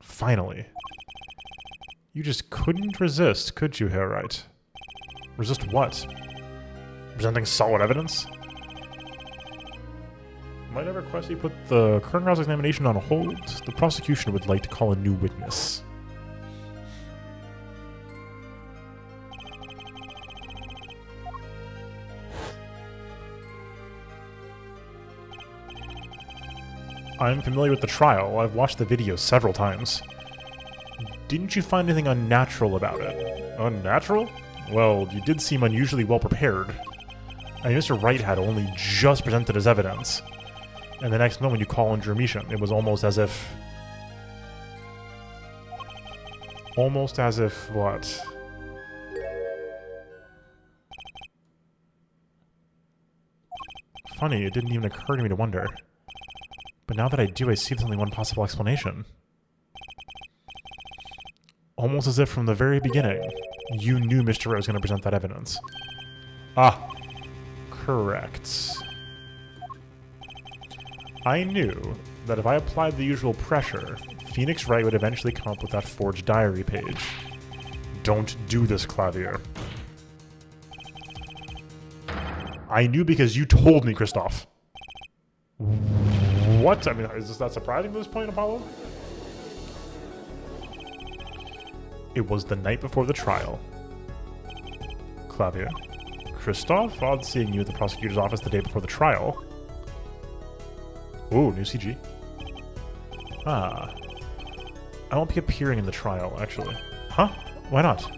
Finally. You just couldn't resist, could you, Herr Wright? Resist what? Presenting solid evidence? Might I request you put the current cross-examination on hold? The prosecution would like to call a new witness. I'm familiar with the trial. I've watched the video several times. Didn't you find anything unnatural about it? Unnatural? Well, you did seem unusually well prepared. I mean, Mr. Wright had only just presented his evidence. And the next moment you call on Jermisham. It was almost as if... what? Funny, it didn't even occur to me to wonder. But now that I do, I see there's only one possible explanation. Almost as if from the very beginning, you knew Mr. Ray was going to present that evidence. Ah, correct. I knew that if I applied the usual pressure, Phoenix Wright would eventually come up with that forged diary page. Don't do this, Clavier. I knew because you told me, Kristoff. What? I mean, is this that surprising at this point, Apollo? It was the night before the trial. Clavier. Kristoff? Odd seeing you at the prosecutor's office the day before the trial. Ooh, new CG. Ah. I won't be appearing in the trial, actually. Huh? Why not?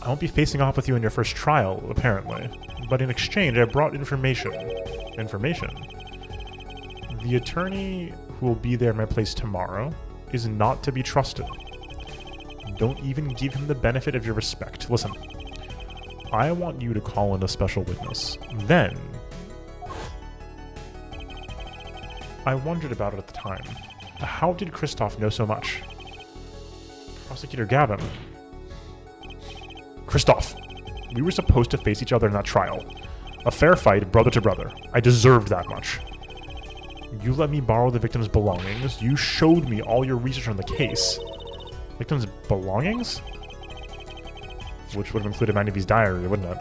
I won't be facing off with you in your first trial, apparently. But in exchange, I brought information. Information? The attorney who will be there in my place tomorrow is not to be trusted. Don't even give him the benefit of your respect. Listen, I want you to call in a special witness. Then, I wondered about it at the time. How did Kristoff know so much? Prosecutor Gavin. Kristoff, we were supposed to face each other in that trial. A fair fight, brother to brother. I deserved that much. You let me borrow the victim's belongings. You showed me all your research on the case. Victim's belongings? Which would have included Mandy's diary, wouldn't it?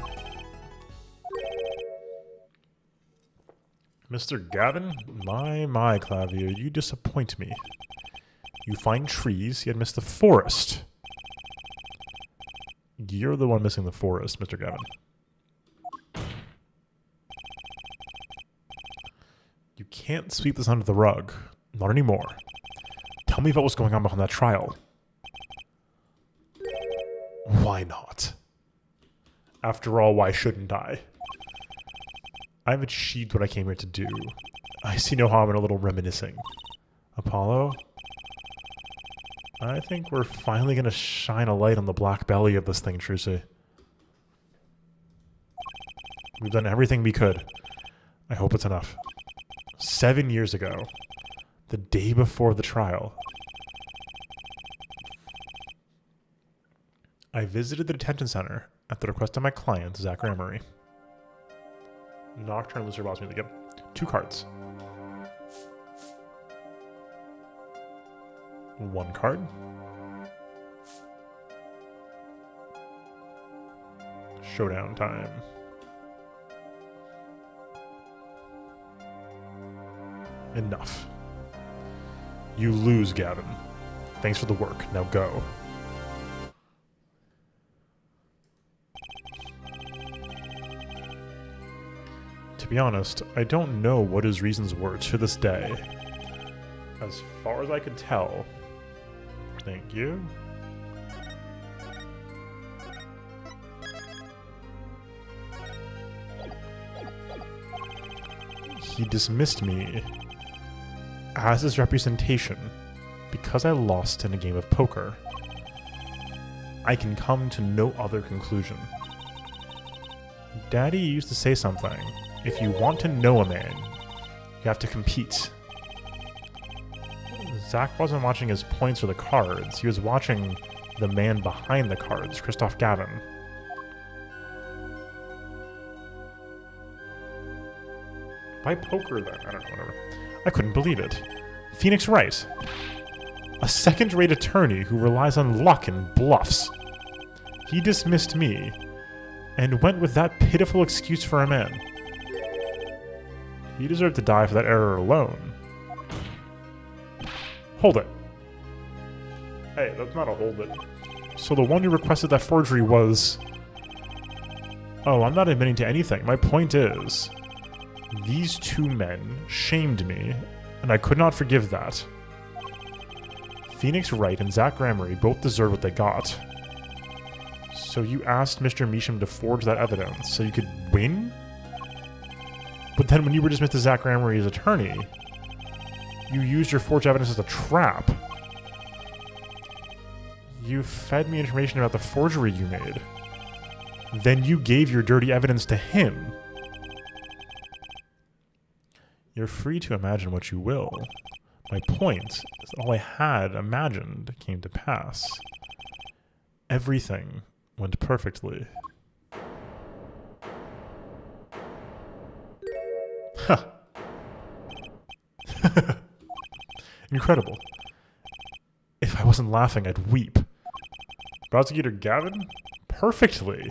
Mr. Gavin? My, Clavier, you disappoint me. You find trees, yet miss the forest. You're the one missing the forest, Mr. Gavin. You can't sweep this under the rug. Not anymore. Tell me about what's going on behind that trial. Why not? After all, why shouldn't I? I've achieved what I came here to do. I see no harm in a little reminiscing. Apollo? I think we're finally going to shine a light on the black belly of this thing, Trucy. We've done everything we could. I hope it's enough. 7 years ago, the day before the trial, I visited the detention center at the request of my client, Zach Ramery. Nocturne Lucifer Boss Music. Yep. 2 cards. 1 card. Showdown time. Enough. You lose, Gavin. Thanks for the work. Now go. To be honest, I don't know what his reasons were to this day. As far as I could tell. Thank you. He dismissed me as his representation because I lost in a game of poker. I can come to no other conclusion. Daddy used to say something. If you want to know a man, you have to compete. Zach wasn't watching his points or the cards. He was watching the man behind the cards, Kristoff Gavin. Why poker then? I don't know, whatever. I couldn't believe it. Phoenix Wright. A second-rate attorney who relies on luck and bluffs. He dismissed me and went with that pitiful excuse for a man. He deserved to die for that error alone. Hold it. Hey, that's not a hold it. So the one who requested that forgery was... Oh, I'm not admitting to anything. My point is, these 2 men shamed me, and I could not forgive that. Phoenix Wright and Zach Ramery both deserve what they got. So you asked Mr. Measham to forge that evidence so you could win? But then when you were dismissed as Zach Gramery's attorney, you used your forged evidence as a trap. You fed me information about the forgery you made. Then you gave your dirty evidence to him. You're free to imagine what you will. My point is that all I had imagined came to pass. Everything went perfectly. Huh. Incredible. If I wasn't laughing, I'd weep. Prosecutor Gavin? Perfectly.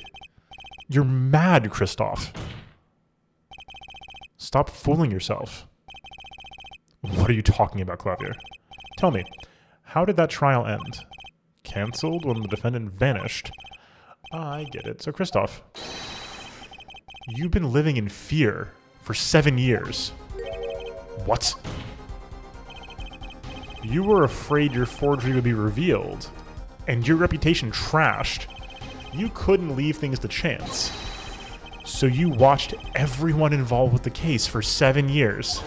You're mad, Christoph. Stop fooling yourself. What are you talking about, Clavier? Tell me, how did that trial end? Cancelled when the defendant vanished? I get it. So, Christoph, you've been living in fear for 7 years. What? You were afraid your forgery would be revealed, and your reputation trashed. You couldn't leave things to chance. So you watched everyone involved with the case for 7 years.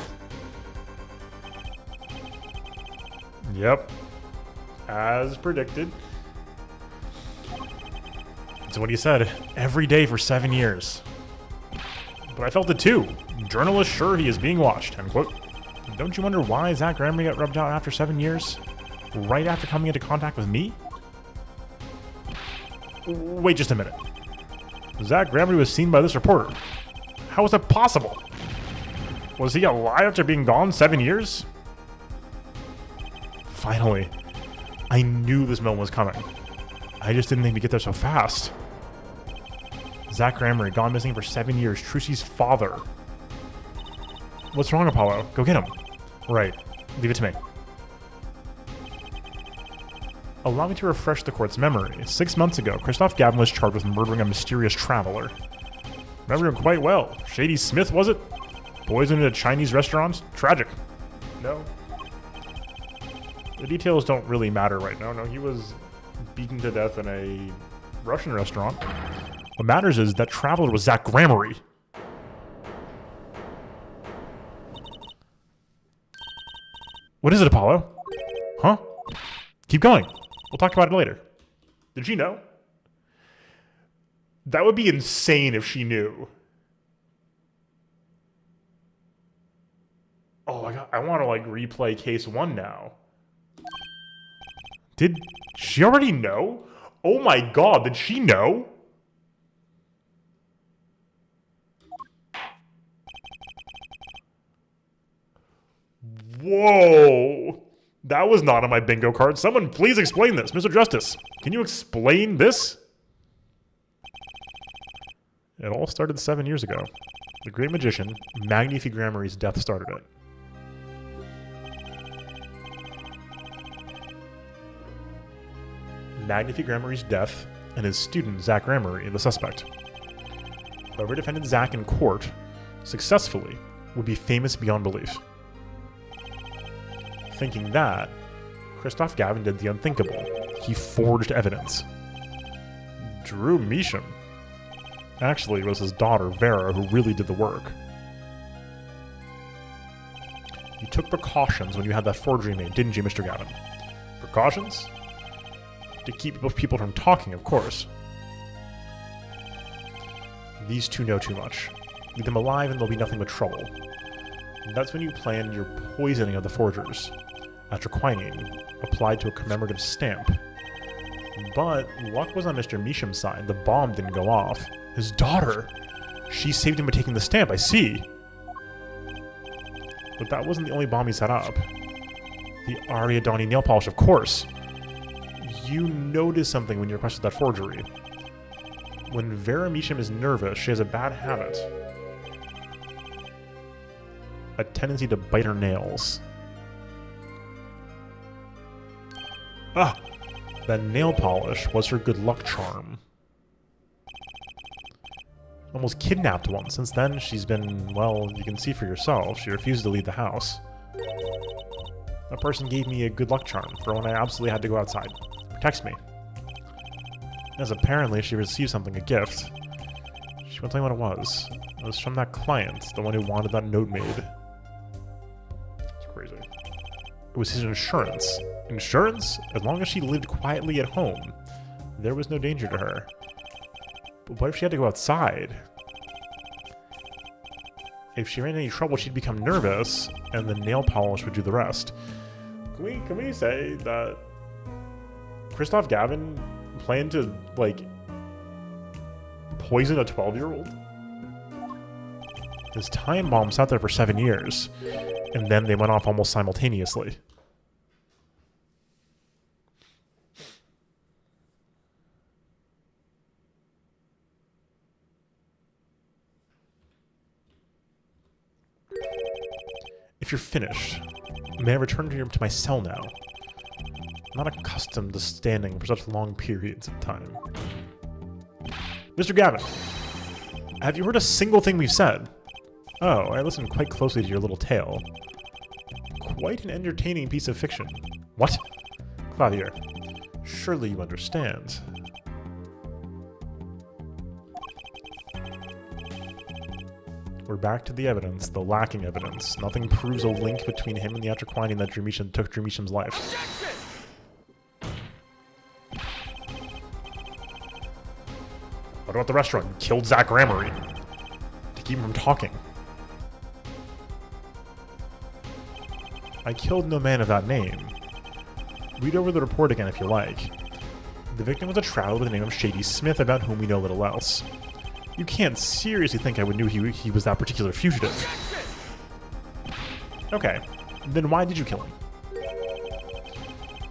Yep. As predicted. So what you said, every day for 7 years. But I felt it too. Journalists sure he is being watched, end quote. Don't you wonder why Zach Gramery got rubbed out after 7 years? Right after coming into contact with me? Wait just a minute. Zach Gramery was seen by this reporter. How was that possible? Was he alive after being gone 7 years? Finally. I knew this moment was coming. I just didn't think we'd get there so fast. Zach Gramery, gone missing for 7 years. Trucy's father. What's wrong, Apollo? Go get him. Right. Leave it to me. Allow me to refresh the court's memory. 6 months ago, Christoph Gavin was charged with murdering a mysterious traveler. Remember him quite well. Shady Smith, was it? Poisoned in a Chinese restaurant? Tragic. No. The details don't really matter right now. No, he was beaten to death in a Russian restaurant. What matters is that traveler was Zach Gramery. What is it, Apollo? Huh? Keep going. We'll talk about it later. Did she know? That would be insane if she knew. Oh my god, I want to like replay case 1 now. Did she already know? Oh my god, did she know? Whoa! That was not on my bingo card. Someone please explain this. Mr. Justice, can you explain this? It all started 7 years ago. The great magician, Magnifi Gramery's death started it. Magnifi Gramery's death and his student, Zach Gramery, the suspect. Whoever defended Zach in court successfully would be famous beyond belief. Thinking that, Christoph Gavin did the unthinkable. He forged evidence. Drew Measham. Actually, it was his daughter, Vera, who really did the work. You took precautions when you had that forgery made, didn't you, Mr. Gavin? Precautions? To keep people from talking, of course. These two know too much. Leave them alive and there'll be nothing but trouble. And that's when you planned your poisoning of the forgers. Atroquinine, applied to a commemorative stamp. But luck was on Mr. Measham's side. The bomb didn't go off. His daughter! She saved him by taking the stamp, I see. But that wasn't the only bomb he set up. The Ariadne nail polish, of course. You noticed something when you requested that forgery. When Vera Measham is nervous, she has a bad habit. A tendency to bite her nails. Ah! That nail polish was her good luck charm. Almost kidnapped one. Since then, she's been, well, you can see for yourself. She refused to leave the house. That person gave me a good luck charm for when I absolutely had to go outside. Protects me. As apparently she received something, a gift. She won't tell me what it was. It was from that client, the one who wanted that note made. It's crazy. It was his insurance. Insurance? As long as she lived quietly at home, there was no danger to her. But what if she had to go outside? If she ran into any trouble, she'd become nervous, and the nail polish would do the rest. Can we say that Christoph Gavin planned to, like, poison a 12-year-old? His time bomb sat there for 7 years, and then they went off almost simultaneously. If you're finished, may I return to my cell now? I'm not accustomed to standing for such long periods of time. Mr. Gavin, have you heard a single thing we've said? Oh, I listened quite closely to your little tale. Quite an entertaining piece of fiction. What? Clavier, surely you understand. We're back to the evidence, the lacking evidence. Nothing proves a link between him and the Atraquanian that took Dreamisham's life. What about the restaurant? You killed Zach Gramery to keep him from talking. I killed no man of that name. Read over the report again if you like. The victim was a traveler with the name of Shady Smith, about whom we know little else. You can't seriously think I would knew he was that particular fugitive. Okay, then why did you kill him?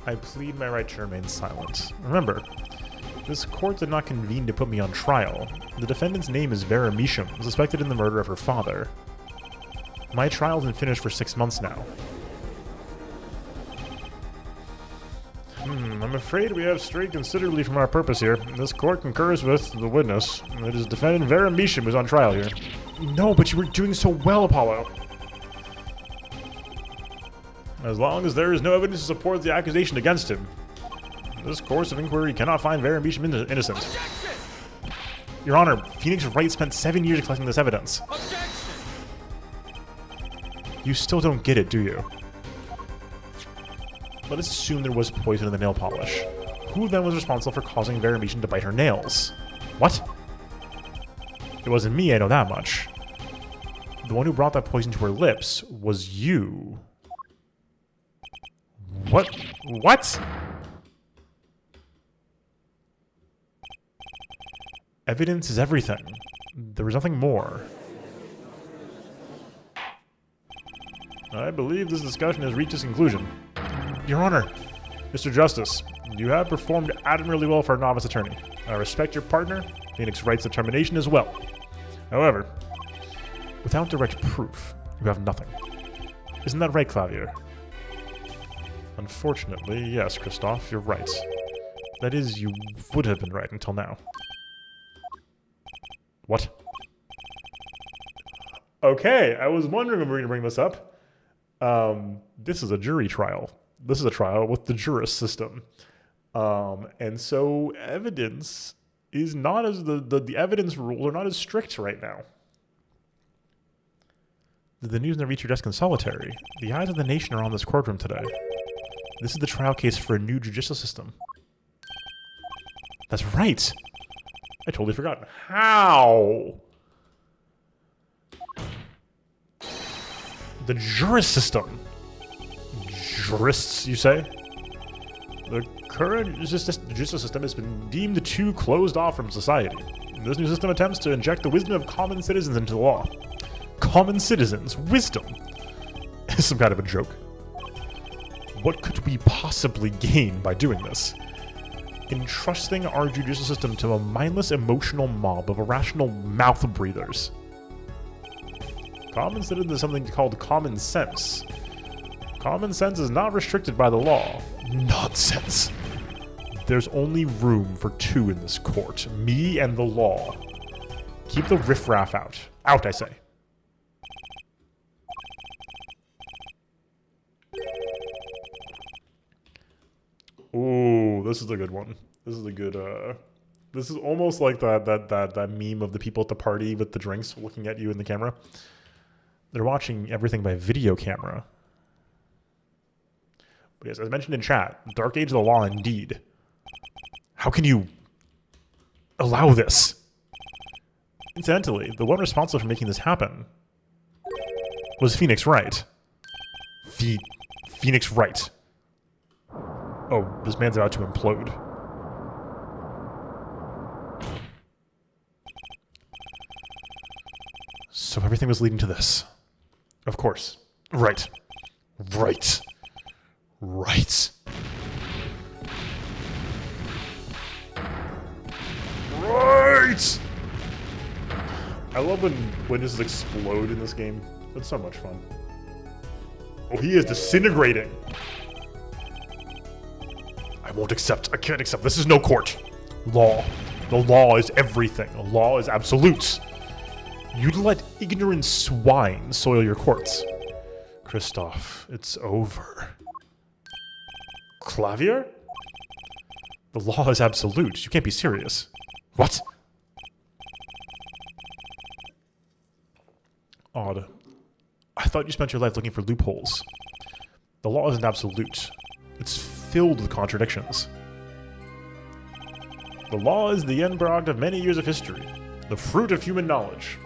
I plead my right to remain silent. Remember, this court did not convene to put me on trial. The defendant's name is Vera Measham, suspected in the murder of her father. My trial's been finished for 6 months now. I'm afraid we have strayed considerably from our purpose here. This court concurs with the witness. It is defendant Vera Measham who's on trial here. No, but you were doing so well, Apollo. As long as there is no evidence to support the accusation against him, this course of inquiry cannot find Vera Measham innocent. Your Honor, Phoenix Wright spent 7 years collecting this evidence. You still don't get it, do you? Let us assume there was poison in the nail polish. Who then was responsible for causing Vera Measham to bite her nails? What? It wasn't me, I know that much. The one who brought that poison to her lips was you. What? What? Evidence is everything. There was nothing more. I believe this discussion has reached its conclusion. Your Honor, Mr. Justice, you have performed admirably well for a novice attorney. I respect your partner, Phoenix Wright's determination as well. However, without direct proof, you have nothing. Isn't that right, Clavier? Unfortunately, yes, Christoph, you're right. That is, you would have been right until now. What? Okay, I was wondering when we were going to bring this up. This is a jury trial. This is a trial with the jurist system. And so evidence is not as the evidence rules are not as strict right now. Did the news never reach your desk in solitary? The eyes of the nation are on this courtroom today. This is the trial case for a new judicial system. That's right. I totally forgot. How? The jurist system. Jurists, you say? The current judicial system has been deemed too closed off from society. This new system attempts to inject the wisdom of common citizens into the law. Common citizens? Wisdom? Some kind of a joke. What could we possibly gain by doing this? Entrusting our judicial system to a mindless emotional mob of irrational mouth breathers. Common citizens is something called common sense. Common sense is not restricted by the law. Nonsense. There's only room for two in this court. Me and the law. Keep the riffraff out. Out, I say. Ooh, this is a good one. This This is almost like that meme of the people at the party with the drinks looking at you in the camera. They're watching everything by video camera. But yes, as mentioned in chat, Dark Age of the Law indeed. How can you allow this? Incidentally, the one responsible for making this happen was Phoenix Wright. Phoenix Wright. Oh, this man's about to implode. So everything was leading to this. Of course. Right. Right. Right. Right! I love when witnesses explode in this game. It's so much fun. Oh, he is disintegrating. I won't accept. I can't accept. This is no court. Law. The law is everything. The law is absolute. You'd let ignorant swine soil your courts. Christoph, it's over. Clavier? The law is absolute. You can't be serious. What? Odd. I thought you spent your life looking for loopholes. The law isn't absolute. It's filled with contradictions. The law is the end product of many years of history, the fruit of human knowledge.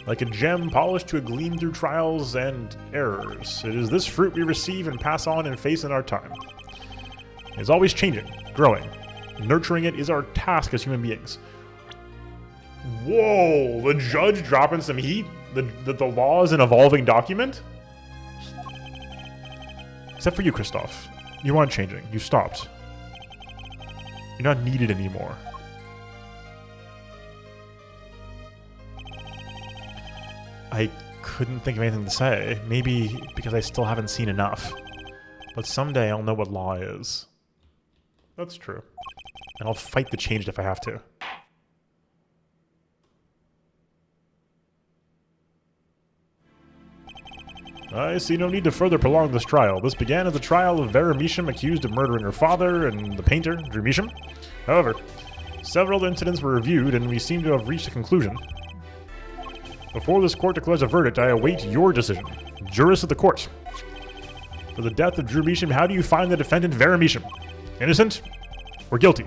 Like a gem polished to a gleam through trials and errors, it is this fruit we receive and pass on and face in our time. It is always changing, growing. Nurturing it is our task as human beings. Whoa, the judge dropping some heat? The law is an evolving document? Except for you, Christoph. You aren't changing. You stopped. You're not needed anymore. I couldn't think of anything to say. Maybe because I still haven't seen enough. But someday I'll know what law is. That's true. And I'll fight the change if I have to. I see no need to further prolong this trial. This began as a trial of Vera Measham accused of murdering her father and the painter, Drew Measham. However, several incidents were reviewed and we seem to have reached a conclusion. Before this court declares a verdict, I await your decision. Jurist of the court. For the death of Drew Measham, how do you find the defendant Vera Measham? Innocent or guilty?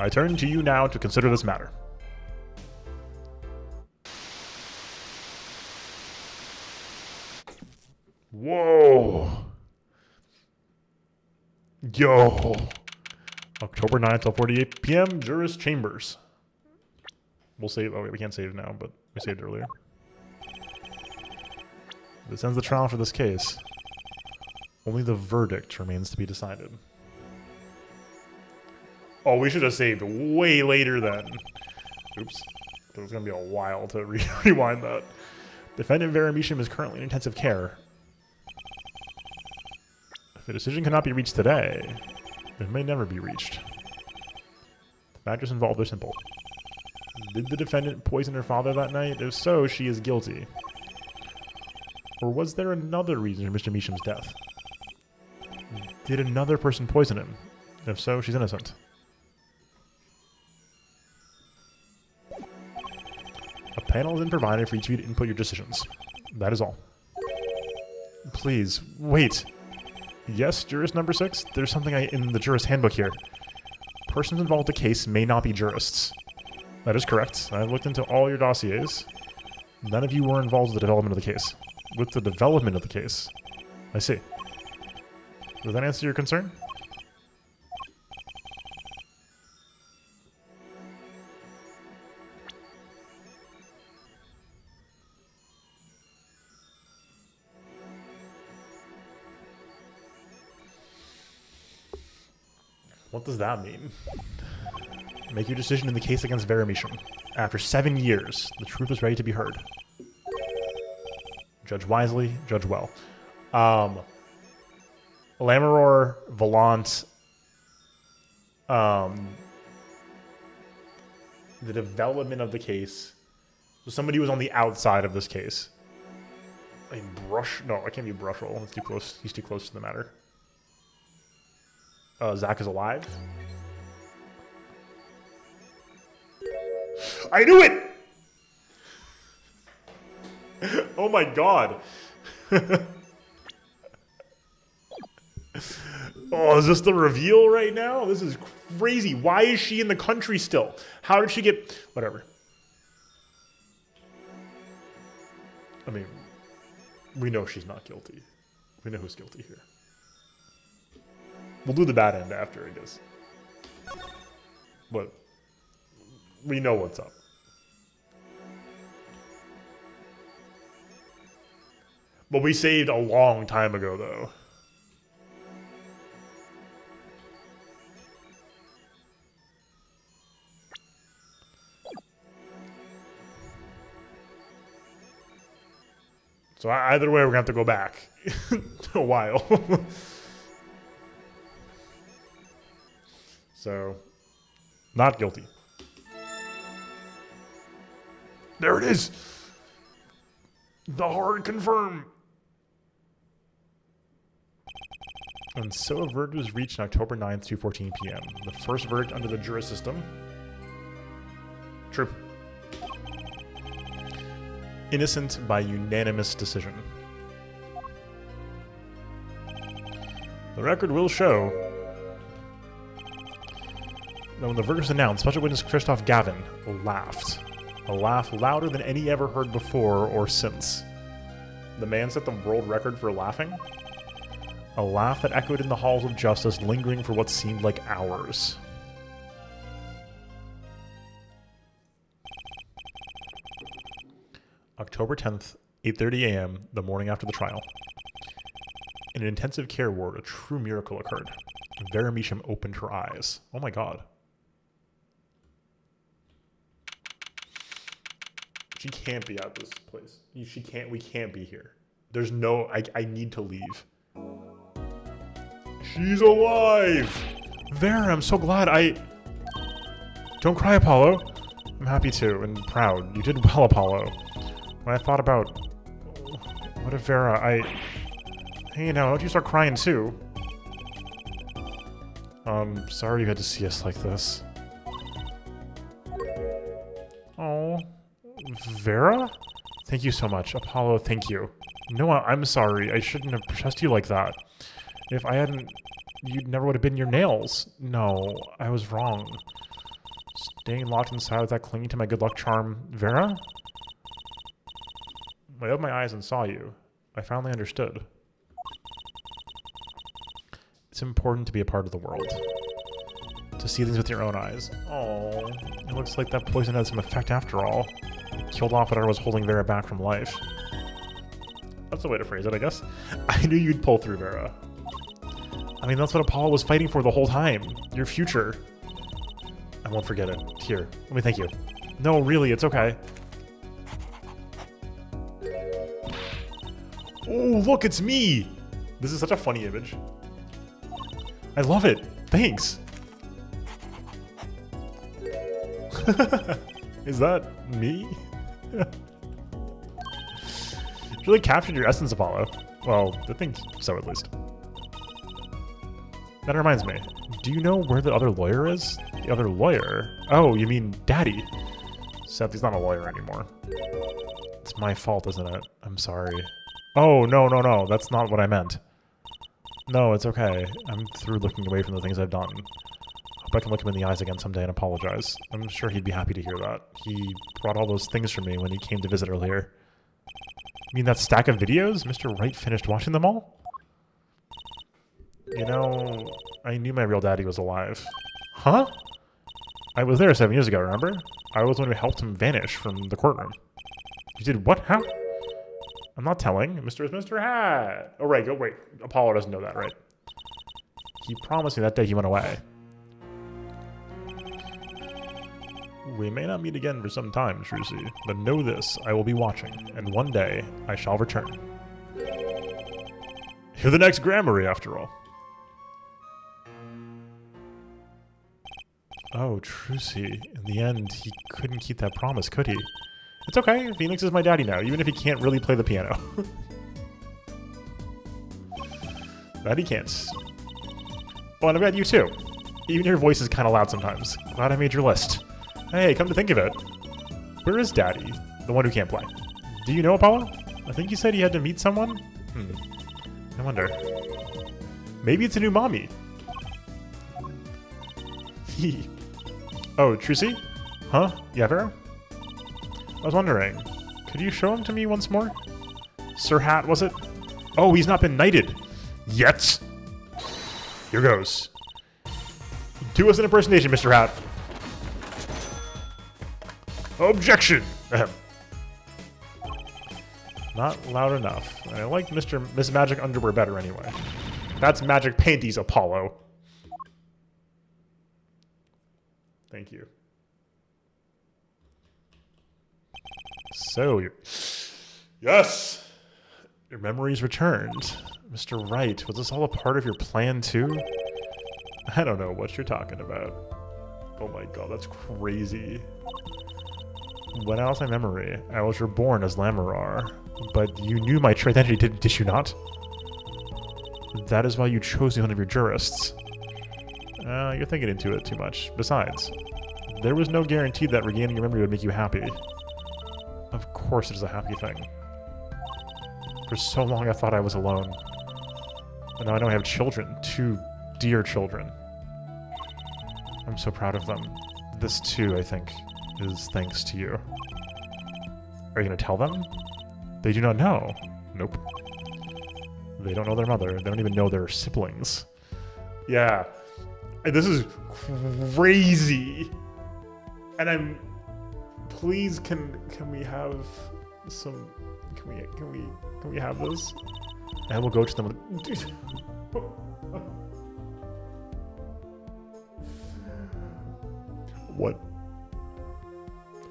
I turn to you now to consider this matter. Whoa. Yo. October 9th, 12:48 p.m. Jurist Chambers. We'll save. Oh, wait, we can't save now, but we saved earlier. This ends the trial for this case. Only the verdict remains to be decided. Oh, we should have saved way later then. Oops. It was going to be a while to rewind that. Defendant Vera Measham is currently in intensive care. If a decision cannot be reached today, it may never be reached. The factors involved are simple. Did the defendant poison her father that night? If so, she is guilty. Or was there another reason for Mr. Measham's death? Did another person poison him? If so, she's innocent. A panel has been provided for each of you to input your decisions. That is all. Please, wait. Yes, jurist number 6? There's something in the jurist handbook here. Persons involved in the case may not be jurists. That is correct. I've looked into all your dossiers. None of you were involved with the development of the case. With the development of the case. I see. Does that answer your concern? What does that mean? Make your decision in the case against Vera Measham. After 7 years, the truth is ready to be heard. Judge wisely, judge well. Lamaror, Volant, the development of the case. So somebody was on the outside of this case. I mean, no, I can't be Brushroll. It's too close. He's too close to the matter. Zach is alive. I knew it! Oh my god. Oh, is this the reveal right now? This is crazy. Why is she in the country still? How did she get... Whatever. I mean, we know she's not guilty. We know who's guilty here. We'll do the bad end after, I guess. But we know what's up. But we saved a long time ago, though. So either way, we're gonna have to go back a while. So, not guilty. There it is. The hard confirm. And so a verdict was reached on October 9th, 2:14 p.m. The first verdict under the jury system. True. Innocent by unanimous decision. The record will show that when the verdict was announced, special witness Christoph Gavin laughed. A laugh louder than any ever heard before or since. The man set the world record for laughing. A laugh that echoed in the halls of justice, lingering for what seemed like hours. October 10th, 8:30 a.m., the morning after the trial. In an intensive care ward, a true miracle occurred. Vera Measham opened her eyes. Oh my god. She can't be at this place. She can't, we can't be here. There's no, I need to leave. She's alive! Vera, I'm so glad Don't cry, Apollo. I'm happy to, and proud. You did well, Apollo. When I thought about... What if Vera, Hey, now, don't you start crying, too. Sorry you had to see us like this. Oh... Vera? Thank you so much. Apollo, thank you. No, I'm sorry. I shouldn't have pressed you like that. If I hadn't... You never would have been your nails. No, I was wrong. Staying locked inside with that clinging to my good luck charm. Vera? I opened my eyes and saw you. I finally understood. It's important to be a part of the world. To see things with your own eyes. Oh, it looks like that poison had some effect after all. It killed off whatever was holding Vera back from life. That's the way to phrase it, I guess. I knew you'd pull through, Vera. I mean, that's what Apollo was fighting for the whole time. Your future. I won't forget it. Here, let me thank you. No, really, it's okay. Oh, look, it's me! This is such a funny image. I love it. Thanks. Is that me? You really captured your essence, Apollo. Well, I think so, at least. That reminds me. Do you know where the other lawyer is? The other lawyer? Oh, you mean Daddy. Except he's not a lawyer anymore. It's my fault, isn't it? I'm sorry. Oh, no. That's not what I meant. No, it's okay. I'm through looking away from the things I've done. Hope I can look him in the eyes again someday and apologize. I'm sure he'd be happy to hear that. He brought all those things for me when he came to visit earlier. You mean that stack of videos? Mr. Wright finished watching them all? You know, I knew my real daddy was alive. Huh? I was there 7 years ago, remember? I was the one who helped him vanish from the courtroom. You did what? How? I'm not telling. Mr. is Mr. Hat. Oh, right. Wait. Apollo doesn't know that, right? He promised me that day he went away. We may not meet again for some time, Trucy, but know this, I will be watching, and one day I shall return. You're the next Grammary, after all. Oh, Trucy. In the end, he couldn't keep that promise, could he? It's okay, Phoenix is my daddy now, even if he can't really play the piano. That he can't. Oh, and I've got you too. Even your voice is kind of loud sometimes. Glad I made your list. Hey, come to think of it. Where is Daddy? The one who can't play. Do you know Apollo? I think you said he had to meet someone? I wonder. Maybe it's a new mommy. Oh, Trucy? Huh? Yeah, Vero? I was wondering, could you show him to me once more? Sir Hat, was it? Oh, he's not been knighted. Yet. Here goes. Do us an impersonation, Mr. Hat. Objection! Not loud enough. I like Miss Magic Underwear better anyway. That's Magic Panties, Apollo. Thank you. So, yes! Your memory's returned. Mr. Wright, was this all a part of your plan too? I don't know what you're talking about. Oh my god, that's crazy. When I lost my memory, I was reborn as Lamarar. But you knew my true identity, did you not? That is why you chose one of your jurists. You're thinking into it too much. Besides, there was no guarantee that regaining your memory would make you happy. Of course it is a happy thing. For so long I thought I was alone. But now I know I have children. 2 dear children. I'm so proud of them. This too, I think, is thanks to you. Are you going to tell them? They do not know. Nope. They don't know their mother. They don't even know their siblings. Yeah. This is crazy. And I'm... Please, can we have some... Can we have this? And we'll go to them with... What?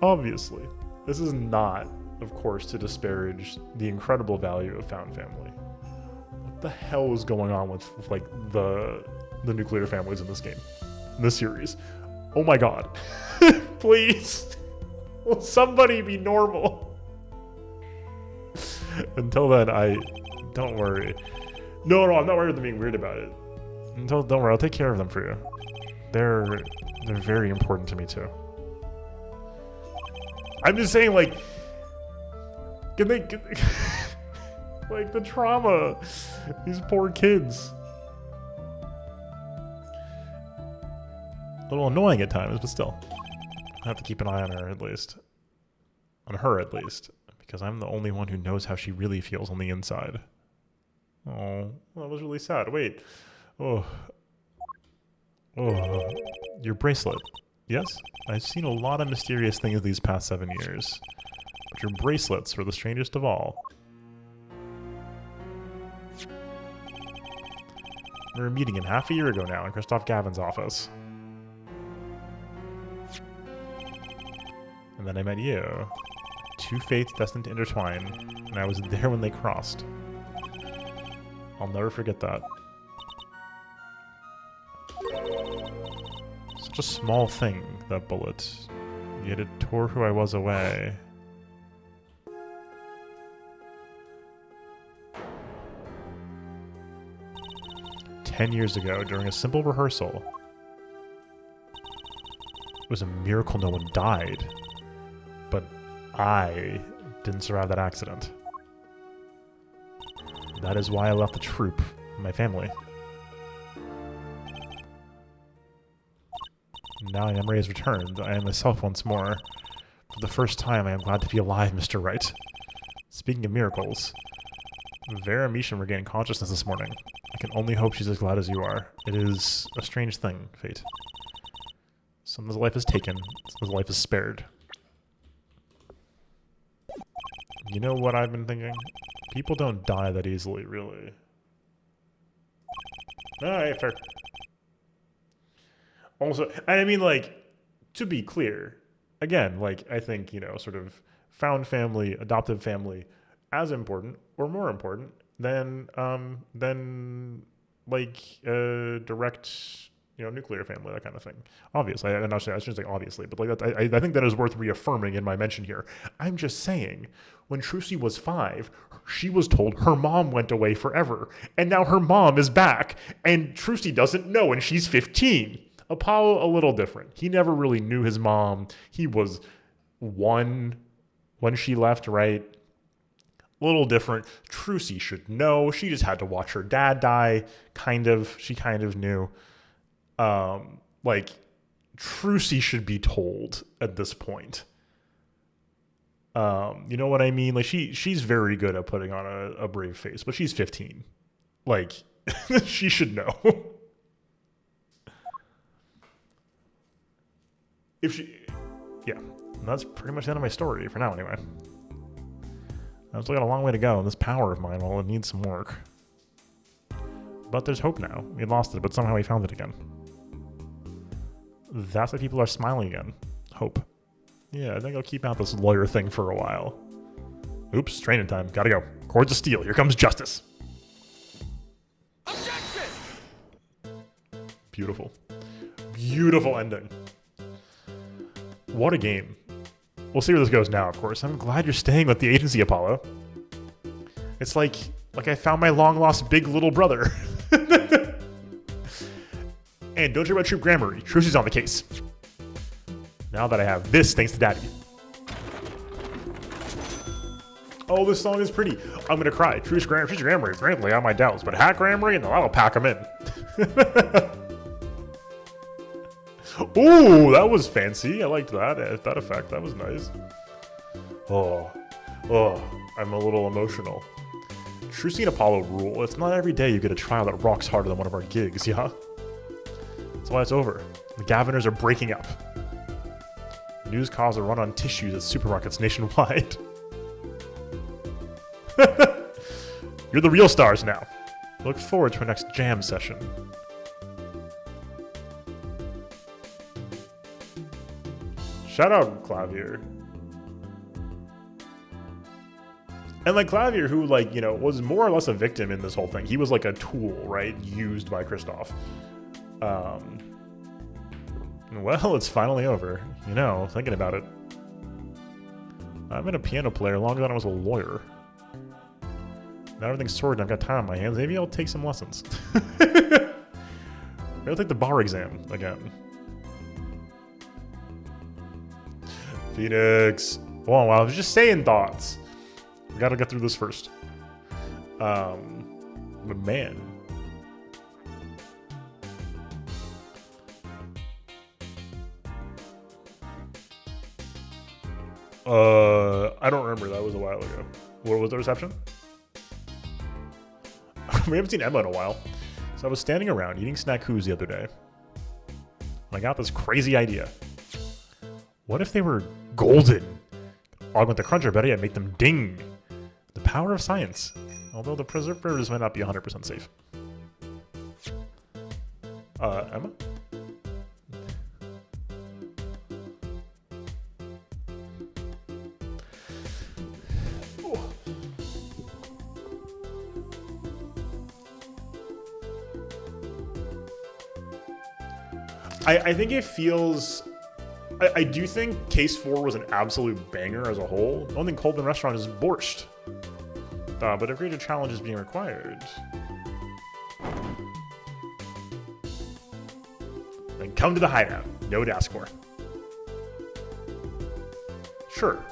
Obviously. This is not, of course, to disparage the incredible value of found family. What the hell is going on with like, the nuclear families in this game? In this series? Oh my god. Please. Will somebody be normal? Until then, don't worry. No, I'm not worried about them being weird about it. Don't worry, I'll take care of them for you. They're very important to me too. I'm just saying, like, can they like the trauma, these poor kids. A little annoying at times, but still, I have to keep an eye on her at least, because I'm the only one who knows how she really feels on the inside. Oh, that was really sad. Wait, oh, your bracelet. Yes, I've seen a lot of mysterious things these past 7 years, but your bracelets were the strangest of all. We were meeting him half a year ago now in Christoph Gavin's office. And then I met you. 2 fates destined to intertwine, and I was there when they crossed. I'll never forget that. Such a small thing, that bullet. Yet it tore who I was away. "10 years ago, during a simple rehearsal. It was a miracle no one died. But I didn't survive that accident. That is why I left the troupe and my family. Now my memory has returned. I am myself once more. For the first time, I am glad to be alive, Mr. Wright. Speaking of miracles, Vera Measham regained consciousness this morning. I can only hope she's as glad as you are. It is a strange thing, fate. Someone's life is taken, someone's life is spared. You know what I've been thinking? People don't die that easily, really. Alright, fair. Also, and I mean, like, to be clear, again, like, I think, you know, sort of found family, adoptive family, as important or more important than like, direct, you know, nuclear family, that kind of thing. Obviously, I shouldn't say obviously, but like that, I think that is worth reaffirming in my mention here. I'm just saying, when Trucy was 5, she was told her mom went away forever, and now her mom is back, and Trucy doesn't know, and she's 15. Apollo, a little different. He never really knew his mom. He was one when she left, right? A little different. Trucy should know. She just had to watch her dad die. Kind of. She kind of knew. Like, Trucy should be told at this point. You know what I mean? Like, she's very good at putting on a brave face, but she's 15. Like, she should know. Yeah, that's pretty much the end of my story for now, anyway. I've still got a long way to go. This power of mine, well, it needs some work. But there's hope now. We lost it, but somehow we found it again. That's why people are smiling again. Hope. Yeah, I think I'll keep out this lawyer thing for a while. Oops, training time. Gotta go. Cords of steel. Here comes justice. Objection! Beautiful. Beautiful ending. What a game. We'll see where this goes now, of course. I'm glad you're staying with the agency, Apollo. It's like I found my long-lost big little brother. And don't worry about Troop Grammary. Trucy's on the case. Now that I have this, thanks to Daddy. Oh, this song is pretty. I'm gonna cry. Truce Grammary, frankly, I have my doubts, but Hack Grammary, and I'll pack them in. Ooh, that was fancy. I liked that effect. That was nice. Oh, I'm a little emotional. Trucy and Apollo rule. It's not every day you get a trial that rocks harder than one of our gigs, yeah? That's why it's over. The Gaviners are breaking up. News caused a run on tissues at supermarkets nationwide. You're the real stars now. Look forward to our next jam session. Shout out Clavier. And like Clavier, who like, you know, was more or less a victim in this whole thing. He was like a tool, right? Used by Kristoff. Well, it's finally over. You know, thinking about it. I've been a piano player longer than I was a lawyer. Now everything's sorted and I've got time on my hands. Maybe I'll take some lessons. Maybe I'll take the bar exam again. Phoenix. Well, I was just saying thoughts. We gotta get through this first. But man. I don't remember. That was a while ago. What was the reception? We haven't seen Emma in a while. So I was standing around eating snackoos the other day. And I got this crazy idea. What if they were golden? Augment the cruncher better yet, make them ding. The power of science. Although the preservatives might not be 100% safe. Emma? I think it feels... I do think Case 4 was an absolute banger as a whole. The only thing cold in the restaurant is borscht. But a greater challenge is being required. Then come to the hideout. No to ask for. Sure.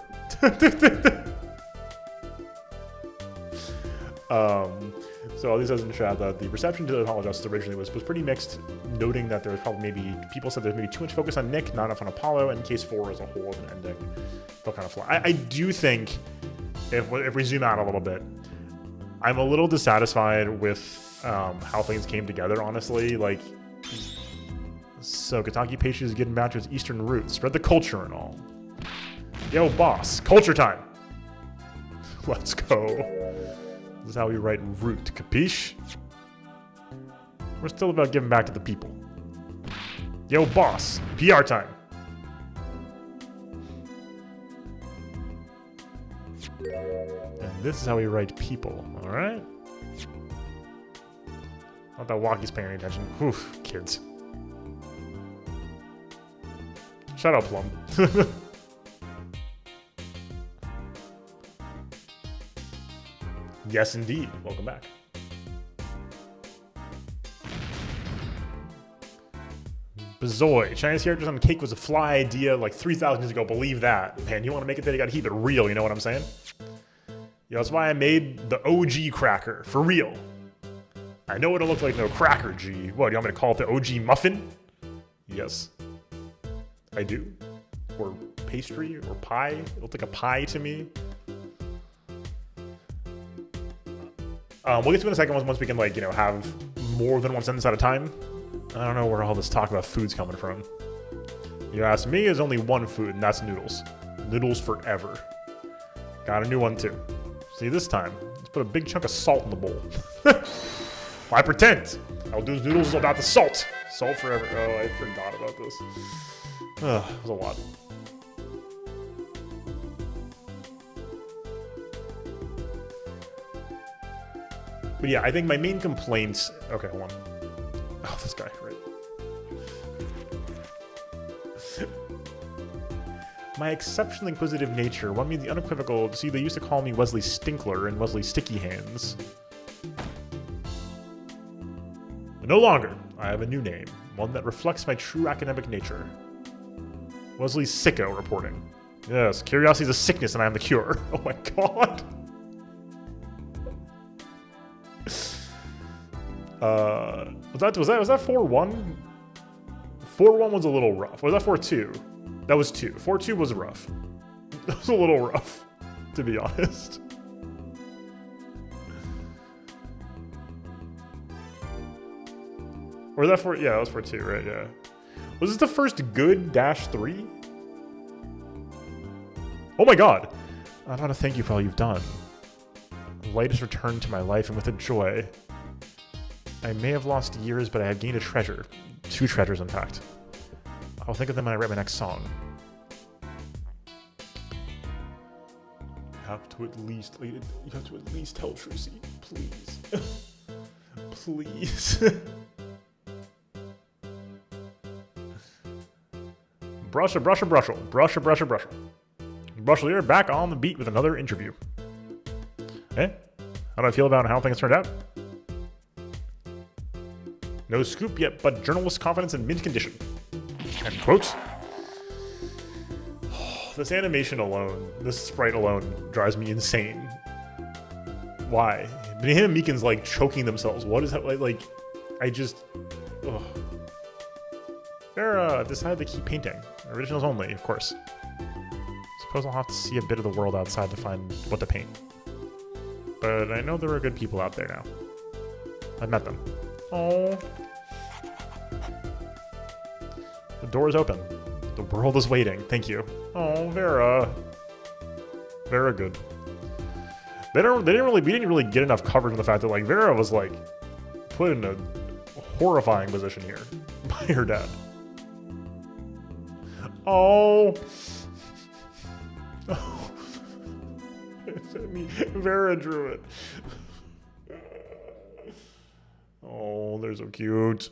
So Ellie says in the chat that the reception to the Apollo Justice originally was pretty mixed, noting that there was probably maybe, people said there's maybe too much focus on Nick, not enough on Apollo, and Case 4 as a whole as an ending felt kind of flat. I do think, if we zoom out a little bit, I'm a little dissatisfied with how things came together, honestly. Like, so Kataki Peishi is getting back to its Eastern roots, spread the culture and all. Yo, boss, culture time. Let's go. This is how we write root, capiche? We're still about giving back to the people. Yo, boss, PR time. And this is how we write people, alright? Not that Walkie's paying any attention. Oof, kids. Shout out, Plum. Yes, indeed. Welcome back. Bazoy. Chinese characters on cake was a fly idea like 3,000 years ago. Believe that. Man, you want to make it there, you gotta keep it real, you know what I'm saying? Yo, that's why I made the OG cracker. For real. I know it'll look like no cracker, G. What, do you want me to call it the OG muffin? Yes. I do. Or pastry, or pie. It looked like a pie to me. We'll get to it in a second once we can, like, you know, have more than one sentence at a time. I don't know where all this talk about food's coming from. You ask me, there's only one food, and that's noodles. Noodles forever. Got a new one, too. See, this time, let's put a big chunk of salt in the bowl. Why pretend? I'll do noodles is about the salt. Salt forever. Oh, I forgot about this. Ugh, it was a lot. But yeah, I think my main complaints... Okay, hold on. Oh, this guy, right. My exceptionally inquisitive nature won me the unequivocal... See, they used to call me Wesley Stinkler and Wesley Sticky Hands. But no longer. I have a new name. One that reflects my true academic nature. Wesley Sicko reporting. Yes, curiosity is a sickness and I am the cure. Oh my god. Was that 4-1? 4-1 was a little rough. Or was that 4-2? That was 2. 4-2 was rough. That was a little rough, to be honest. Or was that 4? Yeah, that was 4-2, right? Yeah. Was this the first good -3? Oh my god! I want to thank you for all you've done. Light has returned to my life, and with it joy. I may have lost years, but I have gained a treasure. 2 treasures, in fact. I'll think of them when I write my next song. You have to at least tell Trucy, please. Please. Brushel, you're back on the beat with another interview. Hey, how do I feel about how things turned out? No scoop yet, but journalist confidence in mint condition. End quote. This animation alone, this sprite alone, drives me insane. Why? Him and Meekin's like choking themselves. What is that like? I just. Ugh. They're decided to keep painting. Originals only, of course. Suppose I'll have to see a bit of the world outside to find what to paint. But I know there are good people out there now. I've met them. Oh. The door is open. The world is waiting. Thank you. Oh, Vera. Vera good. We didn't really get enough coverage on the fact that like Vera was like put in a horrifying position here by her dad. Oh. Oh. Vera drew it. Oh, they're so cute.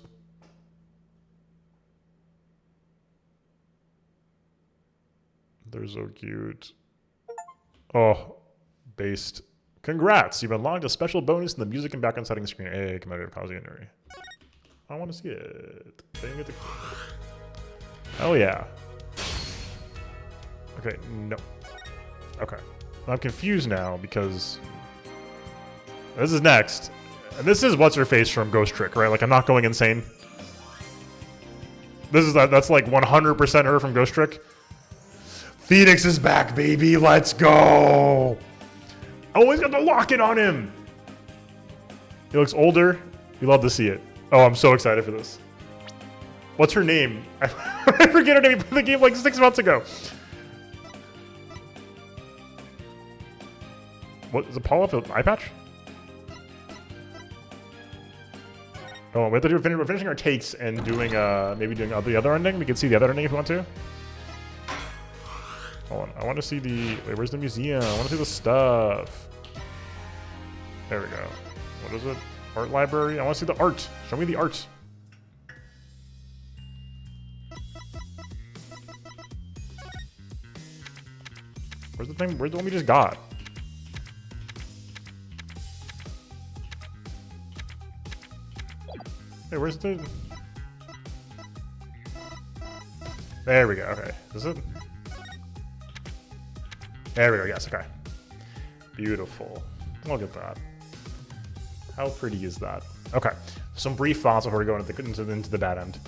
They're so cute. Oh, based. Congrats! You've unlocked a special bonus in the music and background settings screen. Hey, competitive causery. I want to see it. Didn't get to... Oh yeah. Okay, no. Okay. I'm confused now because this is next. And this is what's her face from Ghost Trick, right? Like I'm not going insane. That's like 100% her from Ghost Trick. Phoenix is back, baby. Let's go. I always got the locket on him. He looks older. We love to see it. Oh, I'm so excited for this. What's her name? I forget her name. We played the game like 6 months ago. What is it? Paula with eye patch? Oh, we have to do. We're finishing our takes and doing maybe doing the other ending. We can see the other ending if you want to. Hold on. I want to see the. Wait, where's the museum? I want to see the stuff. There we go. What is it? Art library. I want to see the art. Show me the art. Where's the thing? Where's the one we just got? Hey, where's the... There we go. Okay. Is it? There we go. Yes. Okay. Beautiful. Look at that. How pretty is that? Okay. Some brief thoughts before we go into the bad end.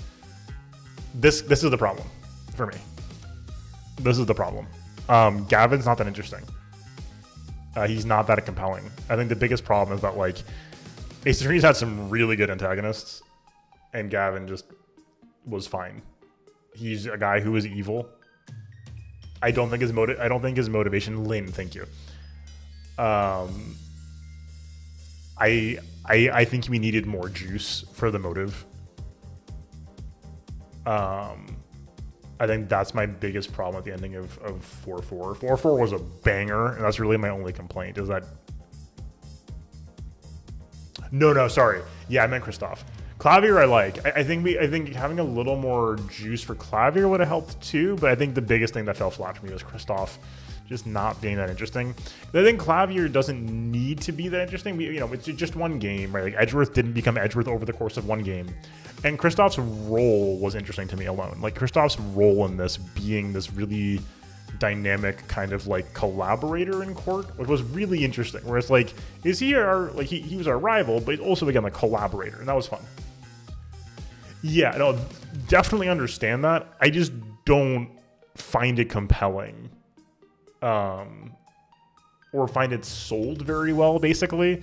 This is the problem for me. This is the problem. Gavin's not that interesting. He's not that compelling. I think the biggest problem is that like Ace Attorney's had some really good antagonists, and Gavin just was fine. He's a guy who is evil. I don't think his motivation. Lynn, thank you. I think we needed more juice for the motive. I think that's my biggest problem at the ending of 4-4. 4-4 was a banger, and that's really my only complaint. Is that? No, sorry. Yeah, I meant Christoph. Clavier I like. I think having a little more juice for Clavier would have helped too, but I think the biggest thing that fell flat for me was Christoph just not being that interesting. I think Clavier doesn't need to be that interesting. It's just one game, right? Like Edgeworth didn't become Edgeworth over the course of one game. And Christoph's role was interesting to me alone. Like Christoph's role in this being this really dynamic kind of like collaborator in court, which was really interesting. Whereas like, is he he was our rival, but also again like collaborator, and that was fun. Yeah, no, definitely understand that. I just don't find it compelling, or find it sold very well. Basically,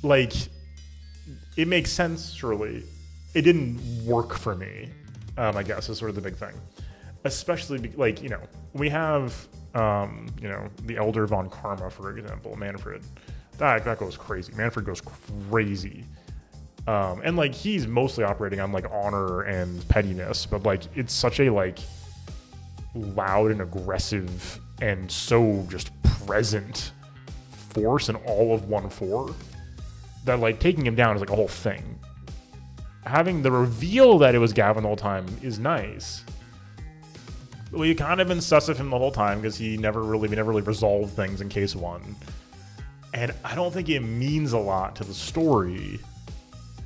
like it makes sense, surely. It didn't work for me, I guess, is sort of the big thing. Especially, we have, the Elder Von Karma, for example, Manfred. That goes crazy. Manfred goes crazy. And, like, he's mostly operating on, like, honor and pettiness, but, like, it's such a, like, loud and aggressive and so just present force in all of 1-4 that, like, taking him down is, like, a whole thing. Having the reveal that it was Gavin the whole time is nice. We kind of been sus of him the whole time because we never really resolved things in case 1. And I don't think it means a lot to the story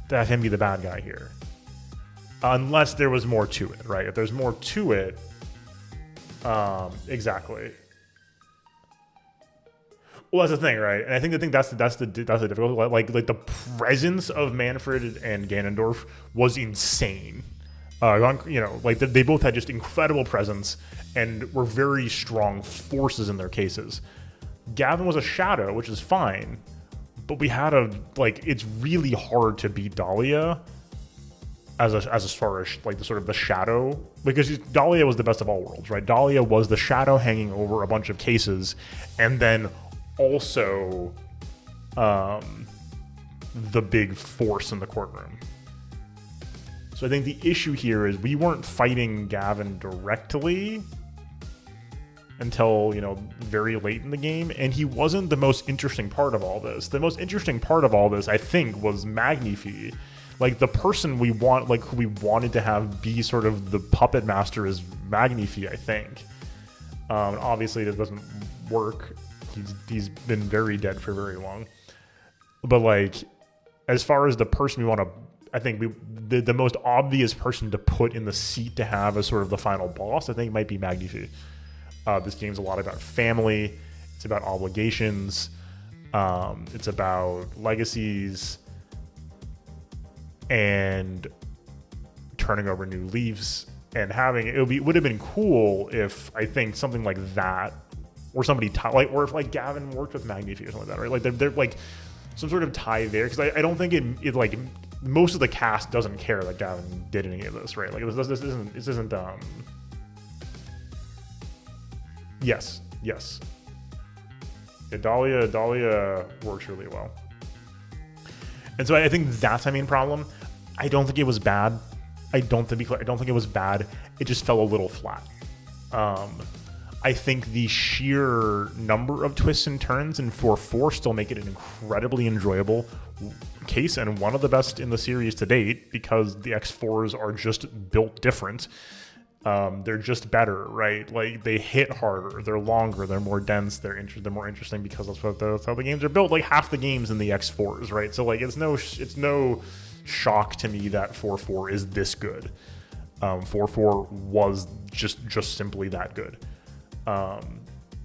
to have him be the bad guy here. Unless there was more to it, right? If there's more to it, exactly. Well, that's the thing, right? And I think that's the difficult. Like the presence of Manfred and Ganondorf was insane. They both had just incredible presence and were very strong forces in their cases. Gavin was a shadow, which is fine, but we had it's really hard to beat Dahlia as far as like the sort of the shadow, because Dahlia was the best of all worlds, right? Dahlia was the shadow hanging over a bunch of cases, and then also the big force in the courtroom. So I think the issue here is we weren't fighting Gavin directly until, very late in the game, and he wasn't the most interesting part of all this. The most interesting part of all this, I think, was Magnifi. Like, the person who we wanted to have be sort of the puppet master is Magnifi, I think. Obviously, this doesn't work. He's been very dead for very long. But, like, as far as the person we want to... I think the most obvious person to put in the seat to have as sort of the final boss, I think, might be Magnifi. This game's a lot about family. It's about obligations. It's about legacies and turning over new leaves. And it would have been cool if, I think, something like that, or somebody or if like Gavin worked with Magnifi or something like that, right? Like they're like some sort of tie there, because I don't think it like most of the cast doesn't care that Gavin did any of this, right? Like this isn't yes. Yeah, Dahlia works really well. And so I think that's my main problem. I don't think it was bad. I don't think it was bad. It just fell a little flat. I think the sheer number of twists and turns in 4-4 still make it an incredibly enjoyable case, and one of the best in the series to date, because the X4s are just built different. They're just better, right? Like, they hit harder, they're longer, they're more dense, they're more interesting because that's how the games are built. Like, half the games in the X4s, right? So like it's no shock to me that 4-4 is this good. 4-4 was just simply that good.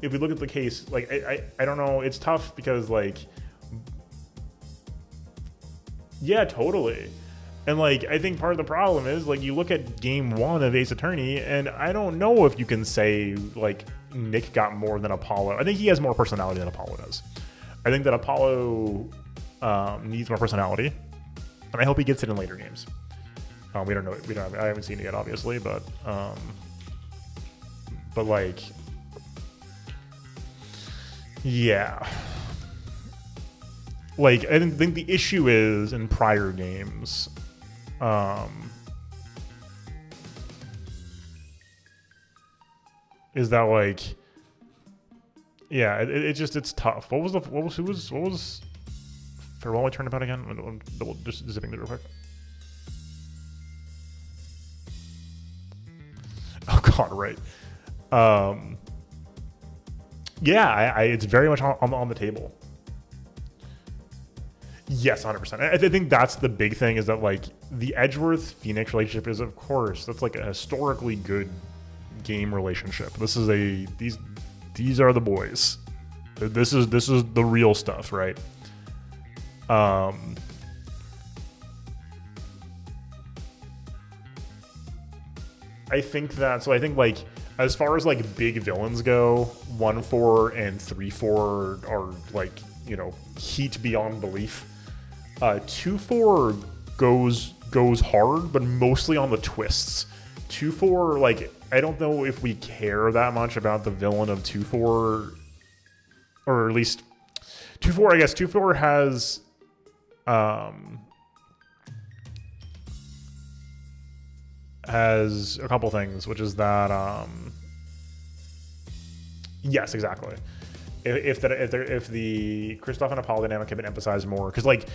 If we look at the case, like, I don't know, it's tough because, like, yeah, totally. And, like, I think part of the problem is, like, you look at game 1 of Ace Attorney, and I don't know if you can say, like, Nick got more than Apollo. I think he has more personality than Apollo does. I think that Apollo needs more personality, and I hope he gets it in later games. We don't know. I haven't seen it yet, obviously, but like, yeah. Like, I think the issue is in prior games, is that, like, yeah, it's tough. What was Farewell I turned about again? I'm just zipping through real quick. Oh God, right. Yeah, it's very much on the table. Yes, 100%. I think that's the big thing, is that, like, the Edgeworth-Phoenix relationship is, of course, that's like a historically good game relationship. This is these are the boys. This is the real stuff, right? I think like, as far as, like, big villains go, 1-4 and 3-4 are, like, you know, heat beyond belief. 2-4 goes hard, but mostly on the twists. 2-4, like, I don't know if we care that much about the villain of 2-4, or at least 2-4. I guess 2-4 has a couple things, which is that yes, exactly. If the Kristoff and Apollo dynamic had been emphasized more, because, like,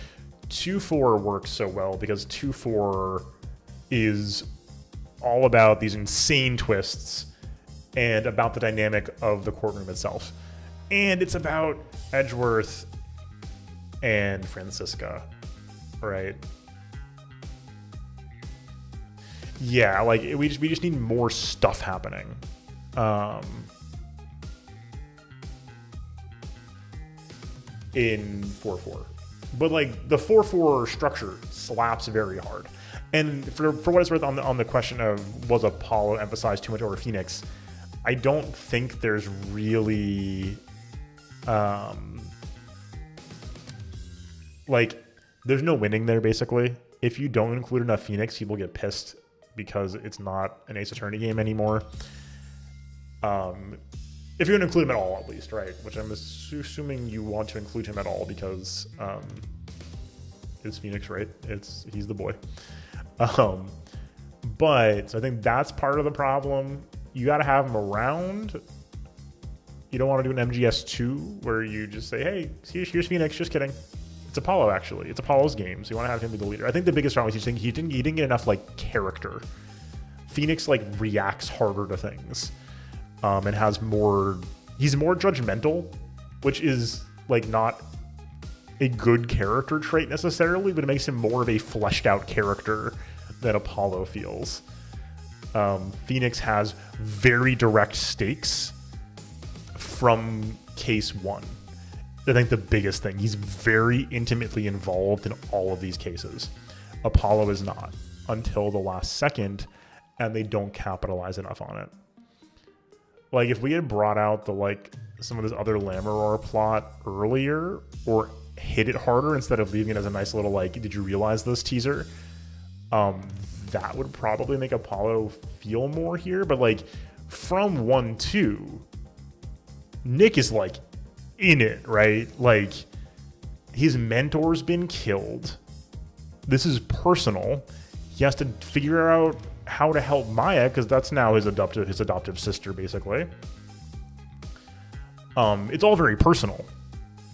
2-4 works so well because 2-4 is all about these insane twists and about the dynamic of the courtroom itself, and it's about Edgeworth and Francisca, right? Yeah, like, we just need more stuff happening. In 4-4, but, like, the 4-4 structure slaps very hard. And for what it's worth, on the question of was Apollo emphasized too much over Phoenix, I don't think there's really like, there's no winning there, basically. If you don't include enough Phoenix, people get pissed because it's not an Ace Attorney game anymore. If you're going to include him at all, at least, right? Which I'm assuming you want to include him at all because it's Phoenix, right? He's the boy. But so I think that's part of the problem. You got to have him around. You don't want to do an MGS2 where you just say, hey, here's Phoenix. Just kidding. It's Apollo, actually. It's Apollo's game, so you want to have him be the leader. I think the biggest problem is he didn't get enough, like, character. Phoenix, like, reacts harder to things. And he's more judgmental, which is, like, not a good character trait necessarily, but it makes him more of a fleshed out character than Apollo feels. Phoenix has very direct stakes from case 1. I think the biggest thing, he's very intimately involved in all of these cases. Apollo is not until the last second, and they don't capitalize enough on it. Like, if we had brought out some of this other Lamaror plot earlier, or hit it harder instead of leaving it as a nice little, like, did you realize this teaser? That would probably make Apollo feel more here. But, like, from 1-2, Nick is, like, in it, right? Like, his mentor's been killed. This is personal. He has to figure out how to help Maya, because that's now his adoptive sister, basically. It's all very personal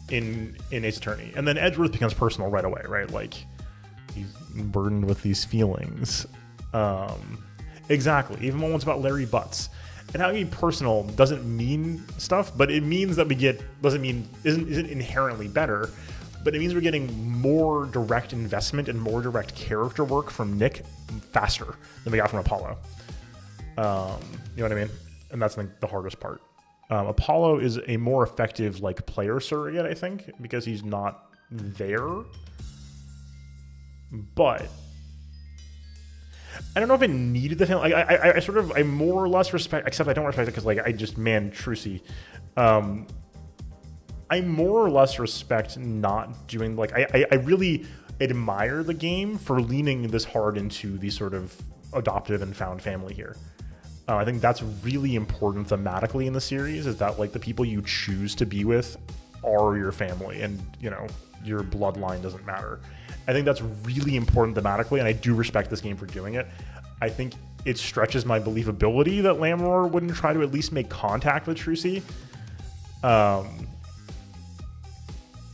in Ace Attorney. And then Edgeworth becomes personal right away, right? Like, he's burdened with these feelings. Exactly. Even when it's about Larry Butts. And having it be personal doesn't mean stuff, but it means that isn't inherently better. but it means we're getting more direct investment and more direct character work from Nick faster than we got from Apollo. You know what I mean? And that's like the hardest part. Apollo is a more effective like player surrogate, I think, because he's not there. But I don't know if it needed the family. I more or less respect, except I don't respect it because like Trucy. I more or less respect not doing like I really admire the game for leaning this hard into the sort of adoptive and found family here. I think that's really important thematically in the series, is that like the people you choose to be with are your family, and you know your bloodline doesn't matter. I think that's really important thematically, and I do respect this game for doing it. I think it stretches my believability that Lamroar wouldn't try to at least make contact with Trucy.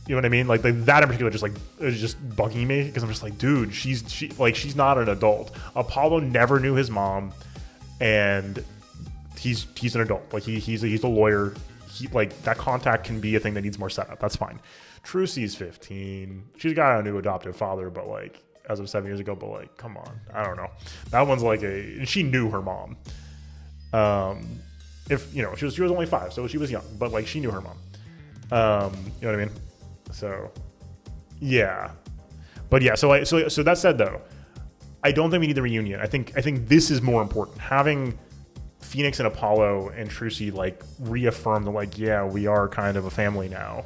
You know what I mean? Like that in particular just like is just bugging me, because I'm just like, dude, she's not an adult. Apollo never knew his mom, and he's an adult. Like he's a lawyer. Like that contact can be a thing that needs more setup. That's fine. Trucy's 15. She's got a new adoptive father, but like as of 7 years ago. But like, come on, I don't know. That one's like she knew her mom. If you know, she was only 5, so she was young, but like she knew her mom. You know what I mean? So, yeah, but yeah. So that said, though, I don't think we need the reunion. I think this is more important. Having Phoenix and Apollo and Trucy like reaffirm that like, yeah, we are kind of a family now.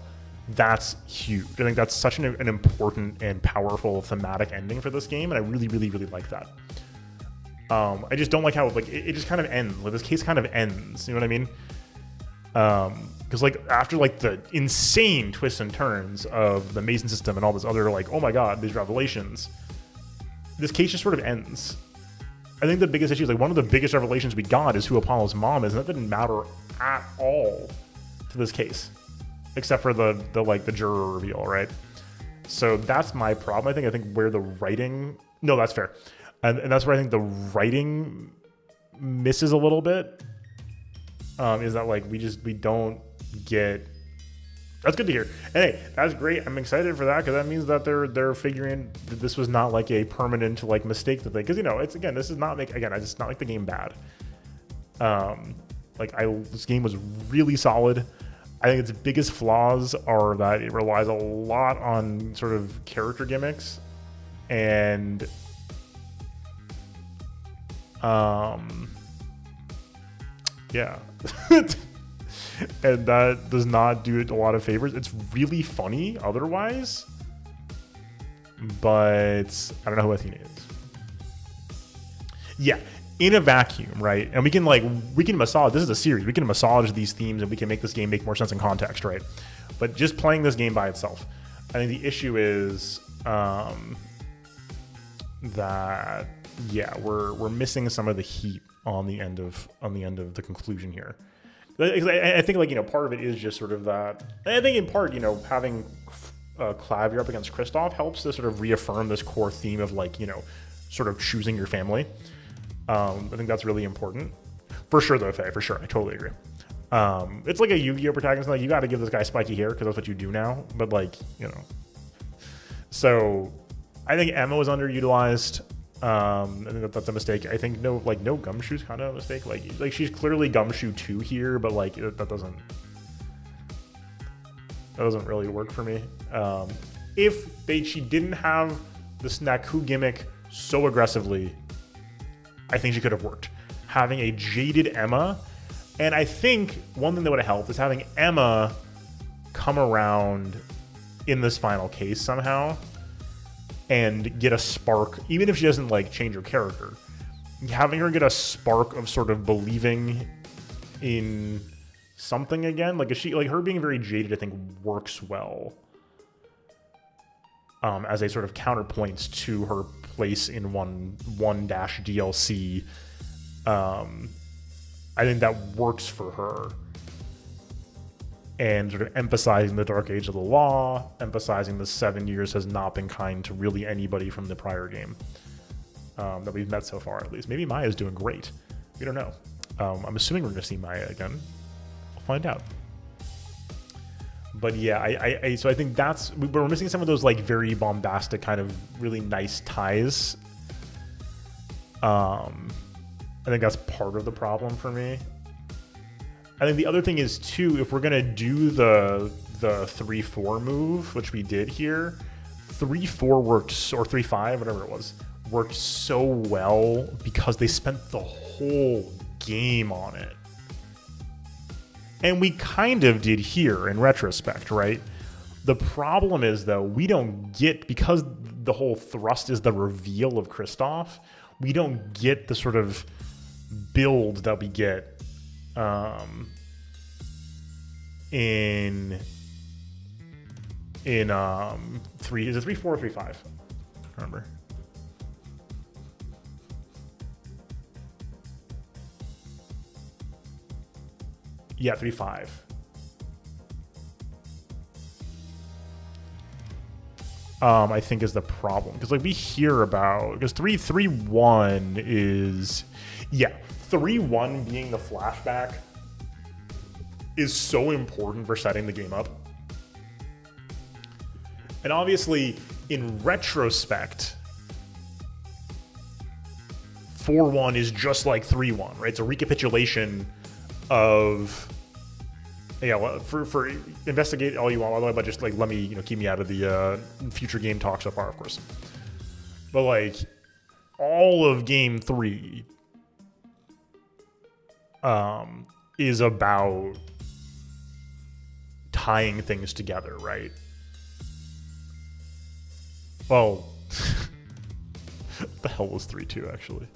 That's huge. I think that's such an important and powerful thematic ending for this game, and I really, really, really like that. I just don't like how like it just kind of ends. Like this case kind of ends. You know what I mean? Because like after like the insane twists and turns of the Mason system and all this other like, oh my god, these revelations, this case just sort of ends. I think the biggest issue is like one of the biggest revelations we got is who Apollo's mom is, and that didn't matter at all to this case, except for the juror reveal, right? So that's my problem. I think where the writing, no, that's fair, and that's where I think the writing misses a little bit. Is that like we don't get. That's good to hear. And hey, that's great. I'm excited for that, because that means that they're figuring that this was not like a permanent like mistake that they, because you know it's again, this is not it's not like the game bad. This game was really solid. I think its biggest flaws are that it relies a lot on sort of character gimmicks, and yeah. And that does not do it a lot of favors. It's really funny otherwise, but I don't know who Athena is. Yeah, in a vacuum, right? And we can massage, this is a series, we can massage these themes and we can make this game make more sense in context, right? But just playing this game by itself, I think the issue is that yeah, we're missing some of the heat on the end of the conclusion here. I think like, you know, part of it is just sort of that. I think in part, you know, having Klavier up against Kristoff helps to sort of reaffirm this core theme of like, you know, sort of choosing your family. I think that's really important. For sure though, Faye, for sure. I totally agree. It's like a Yu-Gi-Oh protagonist. Like you got to give this guy spiky hair because that's what you do now. But like, you know. So I think Emma was underutilized. I think that's a mistake. I think no Gumshoe's kind of a mistake. Like she's clearly Gumshoe 2 here, but like that doesn't really work for me. If she didn't have the Snaku gimmick so aggressively, I think she could have worked. Having a jaded Emma, and I think one thing that would have helped is having Emma come around in this final case somehow and get a spark, even if she doesn't like change her character, having her get a spark of sort of believing in something again. Like her being very jaded, I think works well as a sort of counterpoint to her place in one DLC. I think that works for her. And sort of emphasizing the dark age of the law, emphasizing the 7 years has not been kind to really anybody from the prior game that we've met so far, at least. Maybe Maya's doing great. We don't know. I'm assuming we're going to see Maya again. We'll find out. But yeah, so I think we're missing some of those like very bombastic kind of really nice ties. I think that's part of the problem for me. I think the other thing is too, if we're gonna do the 3-4 move, which we did here, 3-4 worked, or 3-5, whatever it was, worked so well because they spent the whole game on it. And we kind of did here in retrospect, right? The problem is, though, we don't get, because the whole thrust is the reveal of Kristoff, we don't get the sort of build that we get in 3, is it 3-4 or 3-5? Remember. Yeah, 3-5. I think is the problem, because like we hear about, because 3-1 is, yeah, 3-1 being the flashback is so important for setting the game up. And obviously, in retrospect, 4-1 is just like 3-1, right? It's a recapitulation of, yeah, well, for investigate all you want, by the way, but just like let me, keep me out of the future game talk so far, of course. But like all of game 3 is about tying things together, right? Well, what the hell was 3-2 actually?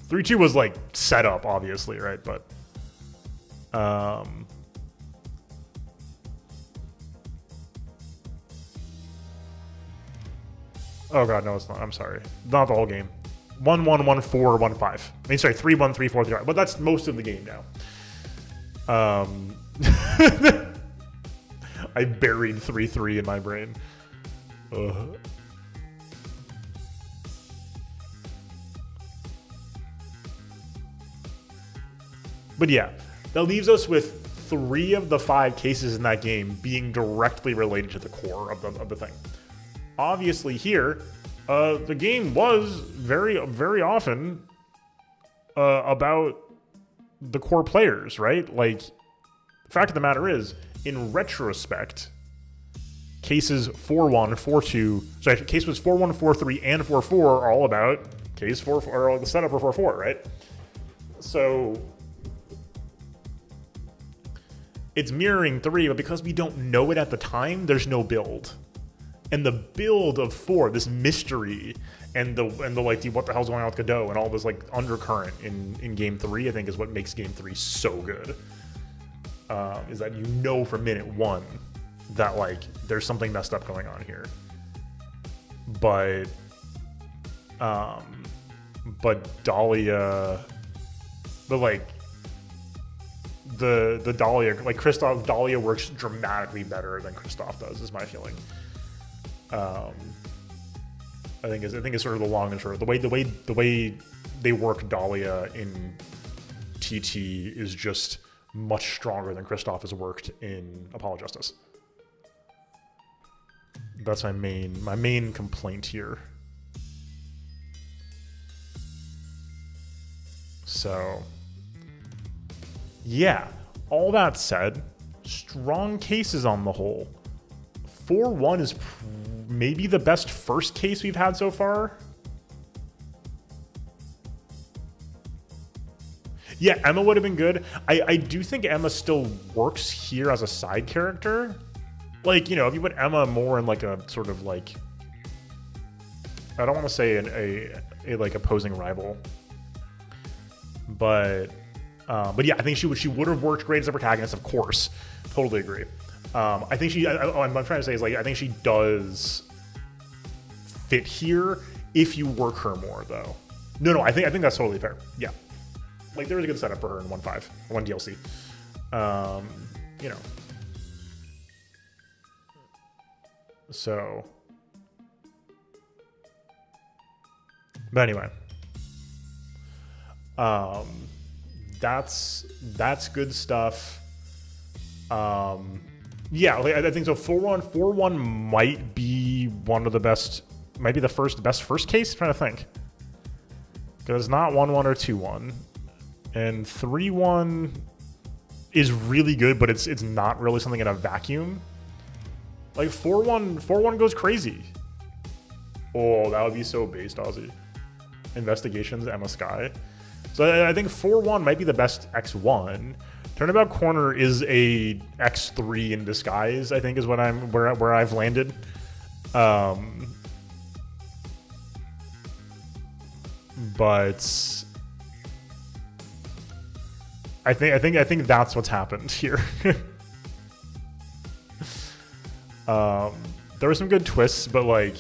3-2 was like set up, obviously, right? But oh god, no, it's not. I'm sorry, not the whole game. 1-1, 1-4, 1-5. I mean, sorry, 3-1, 3-4, 3-5. But that's most of the game now. I buried 3-3 in my brain. But yeah, that leaves us with 3 of the 5 cases in that game being directly related to the core of the thing. Obviously here, the game was very, very often about the core players, right? Like, the fact of the matter is, in retrospect, cases 4-1, 4-2, sorry, cases 4-1, 4-3, and 4-4 are all about case 4, or the setup for 4-4, right? So it's mirroring 3, but because we don't know it at the time, there's no build. And the build of 4, this mystery, and the like, what the hell's going on with Godot, and all this like undercurrent in game 3, I think is what makes game 3 so good. Is that from minute 1 that like there's something messed up going on here. But Dahlia, the Dahlia, like Dahlia works dramatically better than Kristoff does, is my feeling. I think it's sort of the long and short. The way they work Dahlia in TT is just much stronger than Kristoff has worked in Apollo Justice. That's my main complaint here. So yeah, all that said, strong cases on the whole. 4-1 is maybe the best first case we've had so far. Yeah, Emma would have been good. I do think Emma still works here as a side character. Like, if you put Emma more in like a sort of like, I don't want to say a like opposing rival, but yeah, I think she would have worked great as a protagonist, of course. Totally agree. I think I'm trying to say is like, I think she does fit here if you work her more, though. No, I think that's totally fair. Yeah, like there is a good setup for her in 1.5, 1 DLC. So, but anyway, that's good stuff. Yeah, like, I think so. 4-1 might be one of the best, might be the best first case. I'm trying to think, because it's not 1-1 or 2-1, and 3-1 is really good, but it's not really something in a vacuum. Like 4-1 goes crazy. Oh, that would be so based, Aussie. Investigations, Emma Sky. So I think 4-1 might be the best X1. Turnabout Corner is a X3 in disguise, I think, is what where I've landed. But I think that's what's happened here. There were some good twists, but like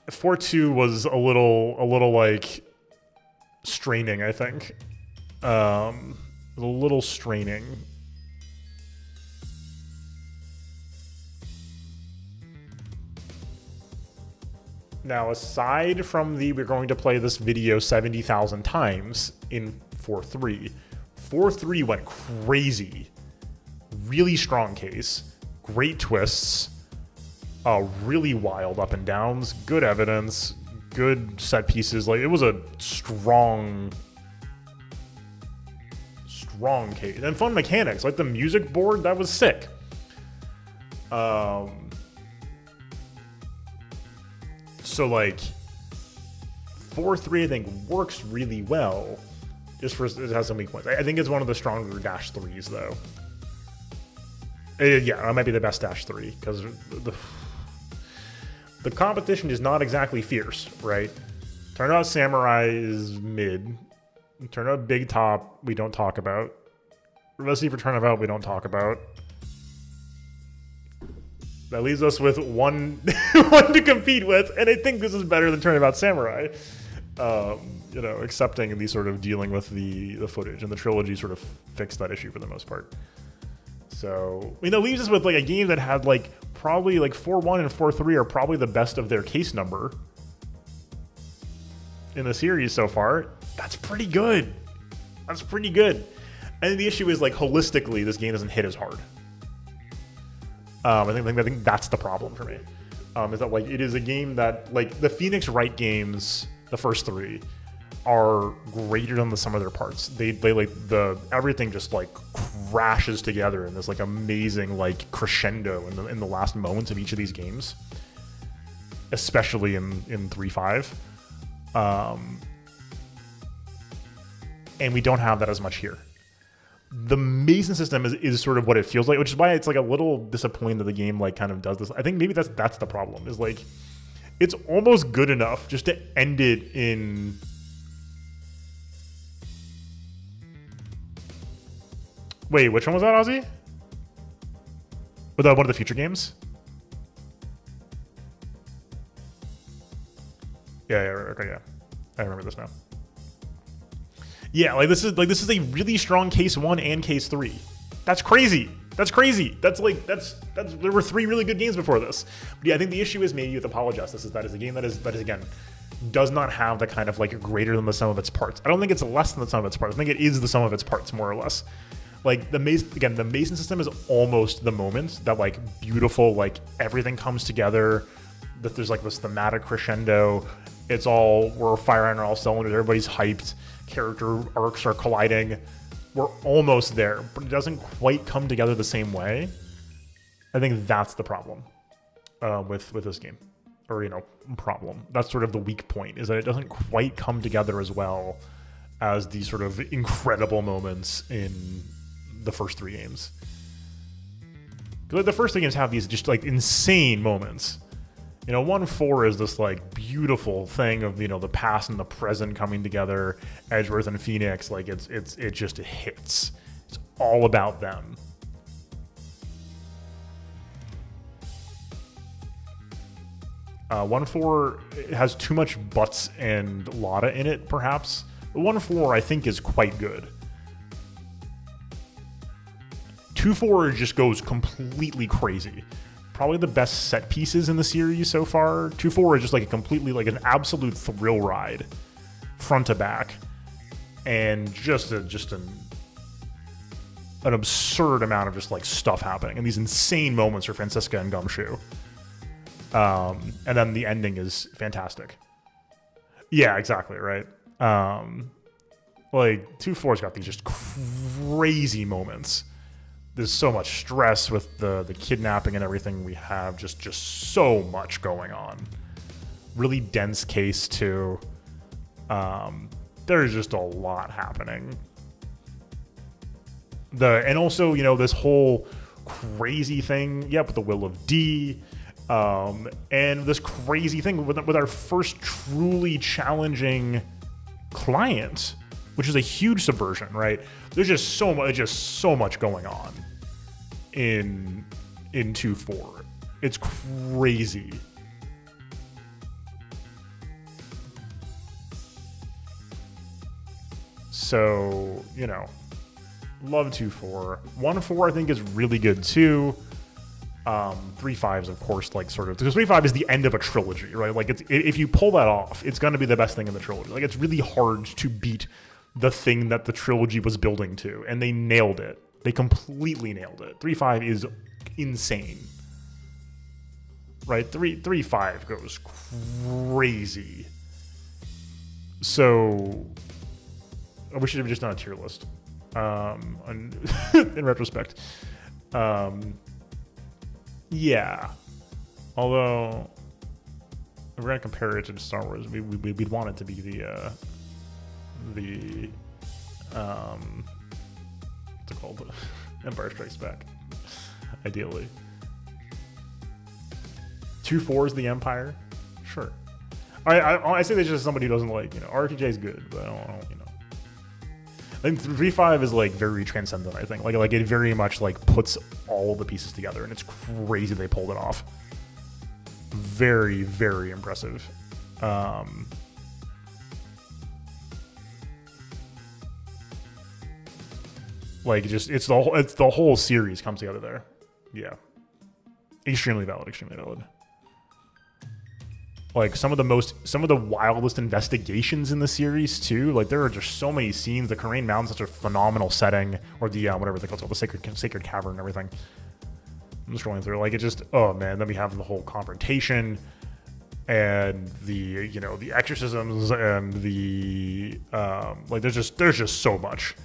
4-2 was a little like straining, I think. A little straining. Now, aside from we're going to play this video 70,000 times in 4-3, 4-3 went crazy. Really strong case, great twists, really wild up and downs, good evidence, good set pieces. Like, it was a strong case. And fun mechanics, like the music board, that was sick. So like 4-3, I think, works really well. Just for, it has some weak points. I think it's one of the stronger dash 3s though. Yeah, it might be the best dash 3 because the competition is not exactly fierce, right? Turnout Samurai is mid. Turnout Big Top, we don't talk about. Recipe for Turnabout, we don't talk about. That leaves us with one to compete with, and I think this is better than Turnabout Samurai. You know, accepting the sort of dealing with the footage, and the Trilogy sort of fixed that issue for the most part. So, I mean, that leaves us with like a game that had like probably like 4-1 and 4-3 are probably the best of their case number in the series so far. That's pretty good. That's pretty good. And the issue is like holistically, this game doesn't hit as hard. I think that's the problem for me. Is that like it is a game that like the Phoenix Wright games, the first 3, are greater than the sum of their parts. They like everything just like crashes together in this like amazing like crescendo in the last moments of each of these games, especially in 3-5. And we don't have that as much here. The Mason system is sort of what it feels like, which is why it's like a little disappointing that the game like kind of does this. I think maybe that's the problem, is like it's almost good enough just to end it in wait, which one was that, Ozzy? Was that one of the future games? Yeah, okay, yeah. I remember this now. Yeah, like this is a really strong case 1 and case 3. That's crazy. That's crazy. That's there were 3 really good games before this. But yeah, I think the issue is maybe with Apollo Justice is that is a game that is again does not have the kind of like greater than the sum of its parts. I don't think it's less than the sum of its parts. I think it is the sum of its parts more or less. Like the Mason system is almost the moment that like beautiful, like everything comes together, that there's like this thematic crescendo. It's all, we're firing on all cylinders, everybody's hyped, character arcs are colliding. We're almost there, but it doesn't quite come together the same way. I think that's the problem with this game, or you know, problem. That's sort of the weak point, is that it doesn't quite come together as well as these sort of incredible moments in the first 3 games. Because the first 3 games have these just like insane moments. You know, 1-4 is this like beautiful thing of, you know, the past and the present coming together. Edgeworth and Phoenix, like it just hits. It's all about them. Uh, 1-4 has too much Butts and Lotta in it, perhaps. But 1-4 I think is quite good. 2-4 just goes completely crazy. Probably the best set pieces in the series so far. 2-4 is just like a completely, like an absolute thrill ride, front to back. and just an absurd amount of just like stuff happening and these insane moments for Franziska and Gumshoe. And then the ending is fantastic. Yeah, exactly, right? Like 2-4's got these just crazy moments. There's so much stress with the kidnapping and everything we have, just so much going on. Really dense case too. There's just a lot happening. And also, you know, this whole crazy thing, with the Will of D, and this crazy thing with our first truly challenging client, which is a huge subversion, right? There's just so much going on in 2-4. It's crazy. So, you know, love 2-4. 1-4 I think is really good too. 3-5 is of course like sort of, because 3-5 is the end of a trilogy, right? Like if you pull that off, it's going to be the best thing in the trilogy. Like it's really hard to beat the thing that the trilogy was building to, and they nailed it. They completely nailed it. 3-5 is insane, right? 3-5 goes crazy. So we should have just done a tier list. In retrospect, yeah. Although if we're gonna compare it to Star Wars, we'd want it to be the what's it called? Empire Strikes Back. Ideally, 2-4 is the Empire. Sure. I say this just as somebody who doesn't like, you know, RPG is good, but I don't you know. I think 3-5 is like very transcendent. I think like it very much like puts all the pieces together, and it's crazy they pulled it off. Very, very impressive. Like just it's the whole series comes together there. Yeah, extremely valid. Like some of the wildest investigations in the series too. Like there are just so many scenes. The Karain Mountain's such a phenomenal setting, or the whatever they call it, the sacred cavern and everything. I'm just scrolling through. Like it just, oh man. Then we have the whole confrontation and the the exorcisms and the like there's just so much.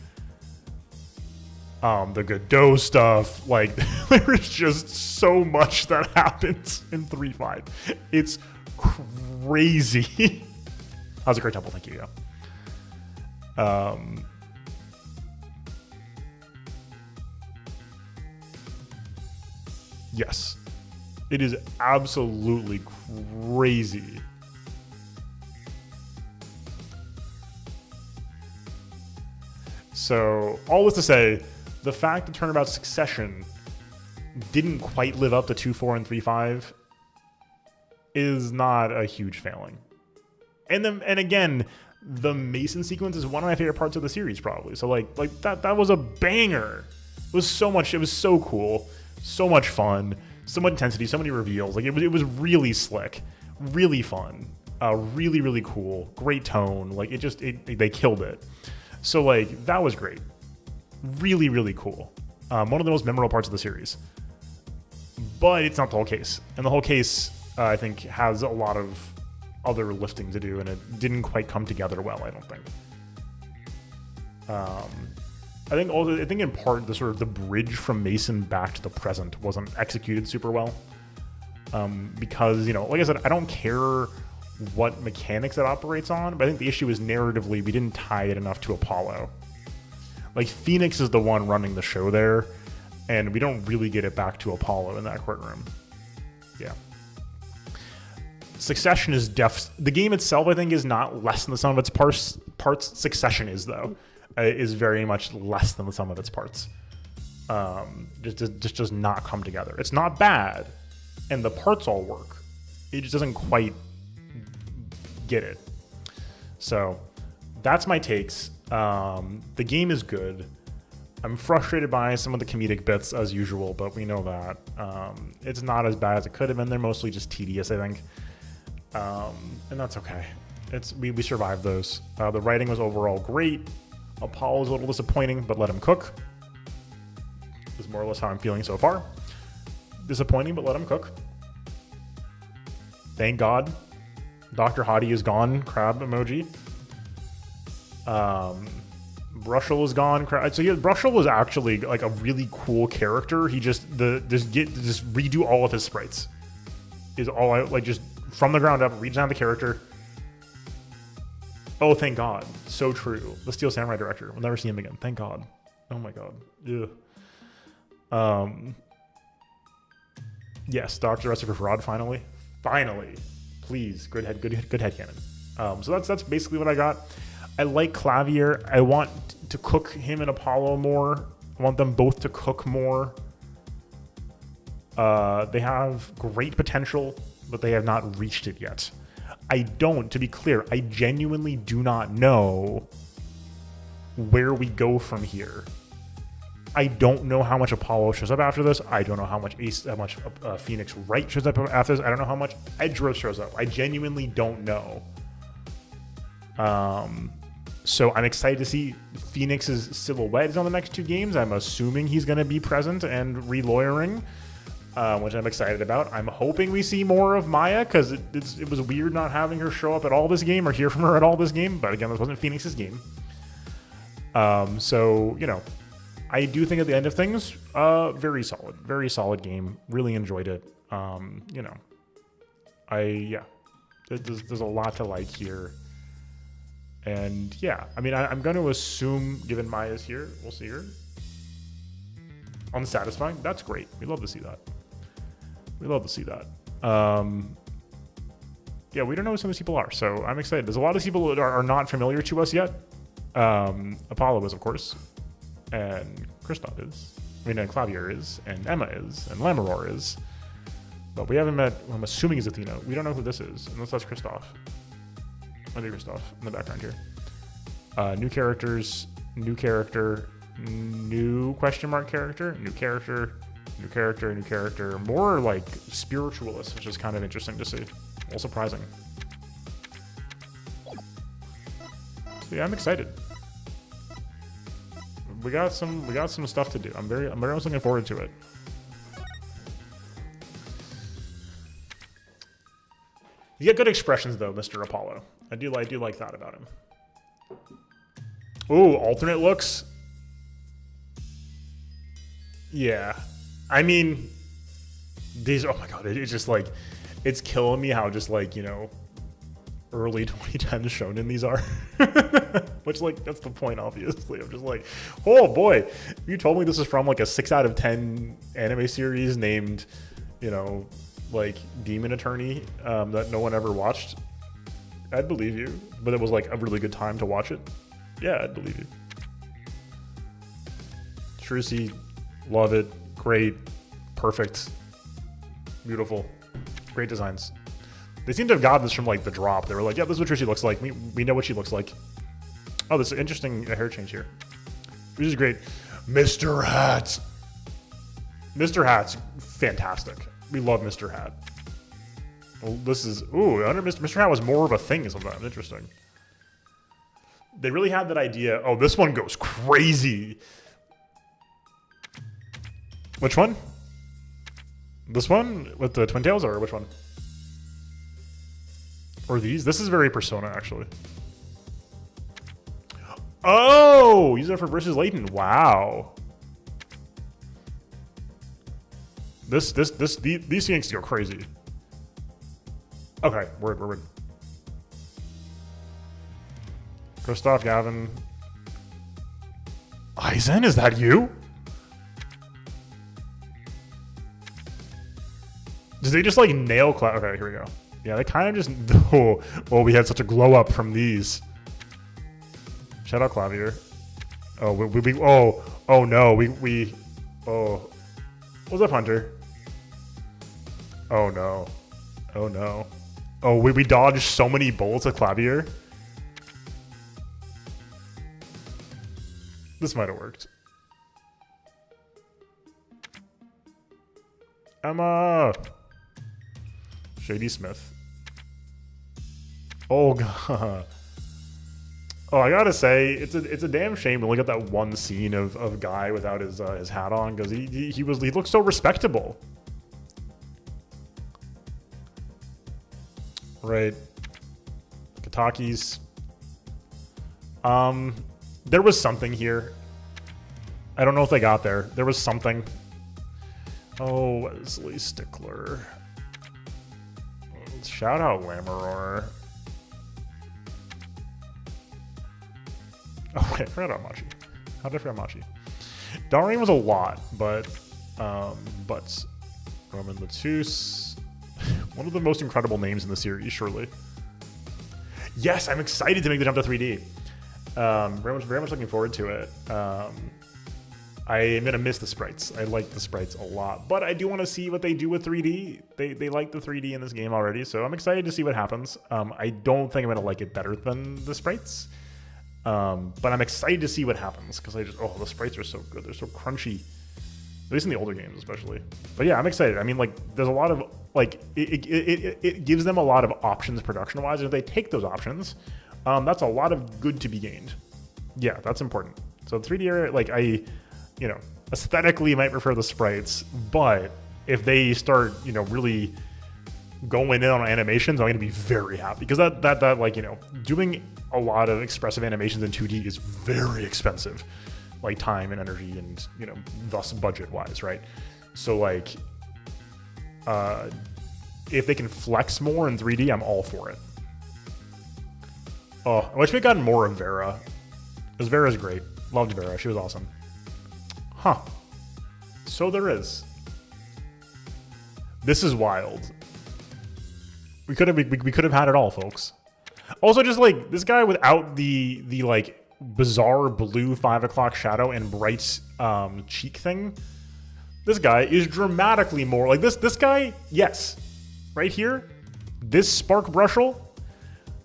The Godot stuff, like there's just so much that happens in 3-5. It's crazy. That was a great temple, thank you. Yes, it is absolutely crazy. So all this to say, the fact that Turnabout Succession didn't quite live up to 2-4 and 3-5 is not a huge failing. And again, the Mason sequence is one of my favorite parts of the series, probably. So like that was a banger. It was so much. It was so cool, so much fun, so much intensity, so many reveals. Like it was really slick, really fun, really really cool, great tone. Like they killed it. So like that was great, really really cool. One of the most memorable parts of the series. But it's not the whole case, and the whole case I think has a lot of other lifting to do, and it didn't quite come together well. I don't think. I think in part the sort of the bridge from Mason back to the present wasn't executed super well. Because like I said, I don't care what mechanics it operates on, but I think the issue is narratively we didn't tie it enough to Apollo. Like Phoenix is the one running the show there, and we don't really get it back to Apollo in that courtroom. Yeah. Succession is the game itself, I think, is not less than the sum of its parts. Succession is, though, is very much less than the sum of its parts. Just does not come together. It's not bad, and the parts all work. It just doesn't quite get it. So that's my takes. The game is good. I'm frustrated by some of the comedic bits as usual, but we know that. It's not as bad as it could have been. They're mostly just tedious, I think. And that's okay. We survived those. The writing was overall great. Apollo's a little disappointing, but let him cook. This is more or less how I'm feeling so far. Disappointing, but let him cook. Thank God. Dr. Hottie is gone. Crab emoji. Brushel is gone. So yeah, Brushel was actually like a really cool character. He just redo all of his sprites. Is all I like, just from the ground up, redesign the character. Oh, thank God. So true. The Steel Samurai director. We'll never see him again. Thank God. Oh my God. Yeah. Yes, Dr. Recipe for Rod finally. Finally. Please. Good headcanon. So that's basically what I got. I like Clavier. I want to cook him and Apollo more. I want them both to cook more. They have great potential, but they have not reached it yet. To be clear, I genuinely do not know where we go from here. I don't know how much Apollo shows up after this. I don't know how much Phoenix Wright shows up after this. I don't know how much Edgeworth shows up. I genuinely don't know. So I'm excited to see Phoenix's silhouette on the next 2 games. I'm assuming he's going to be present and re-lawyering, which I'm excited about. I'm hoping we see more of Maya, because it was weird not having her show up at all this game or hear from her at all this game. But again, this wasn't Phoenix's game. So, you know, I do think at the end of things, very solid game. Really enjoyed it. You know, there's a lot to like here. And yeah, I mean, I'm going to assume, given Maya's here, we'll see her. Unsatisfying. That's great. We love to see that. Yeah, we don't know who some of these people are, so I'm excited. There's a lot of people that are not familiar to us yet. Apollo is, of course, and Kristoff is. I mean, and Clavier is, and Emma is, and Lammeror is. But we haven't met, well, I'm assuming is Athena. We don't know who this is, unless that's Kristoff. Might be Kristoff in the background here. New characters, new character, new question mark character, new character, new character, new character. More like spiritualist, which is kind of interesting to see. A little surprising. So yeah, I'm excited. We got some stuff to do. I'm very much looking forward to it. You get good expressions though, Mr. Apollo. I do like that about him. Ooh, alternate looks. Yeah, I mean, these. Oh my God, it's just like, it's killing me how just like, you know, early 2010 shonen these are. Which, like, that's the point, obviously. I'm just like, oh boy, if you told me this is from like a 6 out of 10 anime series named, you know, like Demon Attorney, that no one ever watched, I'd believe you. But it was like a really good time to watch it. Yeah, I'd believe you. Trucy, love it. Great, perfect, beautiful, great designs. They seem to have gotten this from like the drop. They were like, yeah, this is what Trucy looks like. We know what she looks like. Oh, this is an interesting hair change here. This is great. Mr. Hat. Mr. Hat's fantastic. We love Mr. Hat. Well, this is, ooh, under Mr. Hat was more of a thing sometimes. Interesting. They really had that idea. Oh, this one goes crazy. Which one? This one with the twin tails, or which one? Or these? This is very Persona, actually. Oh, use that for versus Layton. Wow. These things go crazy. Okay, word. Kristoff, Gavin. Aizen, is that you? Did they just like nail Cloud? Okay, here we go. Yeah, they kind of just. Oh, we had such a glow up from these. Shout out Clavier. Oh, oh no, oh. What's up, Hunter? Oh no. Oh no. Oh, we dodged so many bullets with Clavier. This might have worked. Emma! Shady Smith. Oh god. Oh, I gotta say, it's a damn shame to look at that one scene of Guy without his hat on, because he looked so respectable. Right. Kataki's. There was something here. I don't know if they got there. There was something. Oh, Wesley Stickler. Shout out Lamaror. Oh, wait, I forgot about Machi. How did I forget Machi? Darien was a lot, but Roman Latus, one of the most incredible names in the series, surely. Yes, I'm excited to make the jump to 3D. Very much looking forward to it. I am gonna miss the sprites. I like the sprites a lot, but I do want to see what they do with 3D. They like the 3D in this game already, so I'm excited to see what happens. I don't think I'm gonna like it better than the sprites. But I'm excited to see what happens, because the sprites are so good. They're so crunchy, at least in the older games especially. But yeah, I'm excited. I mean, like, there's a lot of, like, it gives them a lot of options production wise, and if they take those options, that's a lot of good to be gained. Yeah, that's important. So 3D area, like, aesthetically might prefer the sprites, but if they start, really going in on animations, I'm going to be very happy, because that like, doing a lot of expressive animations in 2D is very expensive, like time and energy and, thus budget wise, right? So like, if they can flex more in 3D, I'm all for it. Oh, I wish we had gotten more of Vera, because Vera's great. Loved Vera. She was awesome. Huh. So there is. This is wild. We could have had it all, folks. Also, just like this guy without the like bizarre blue 5 o'clock shadow and bright cheek thing. This guy is dramatically more like this guy. Yes, right here. This Spark Brushel.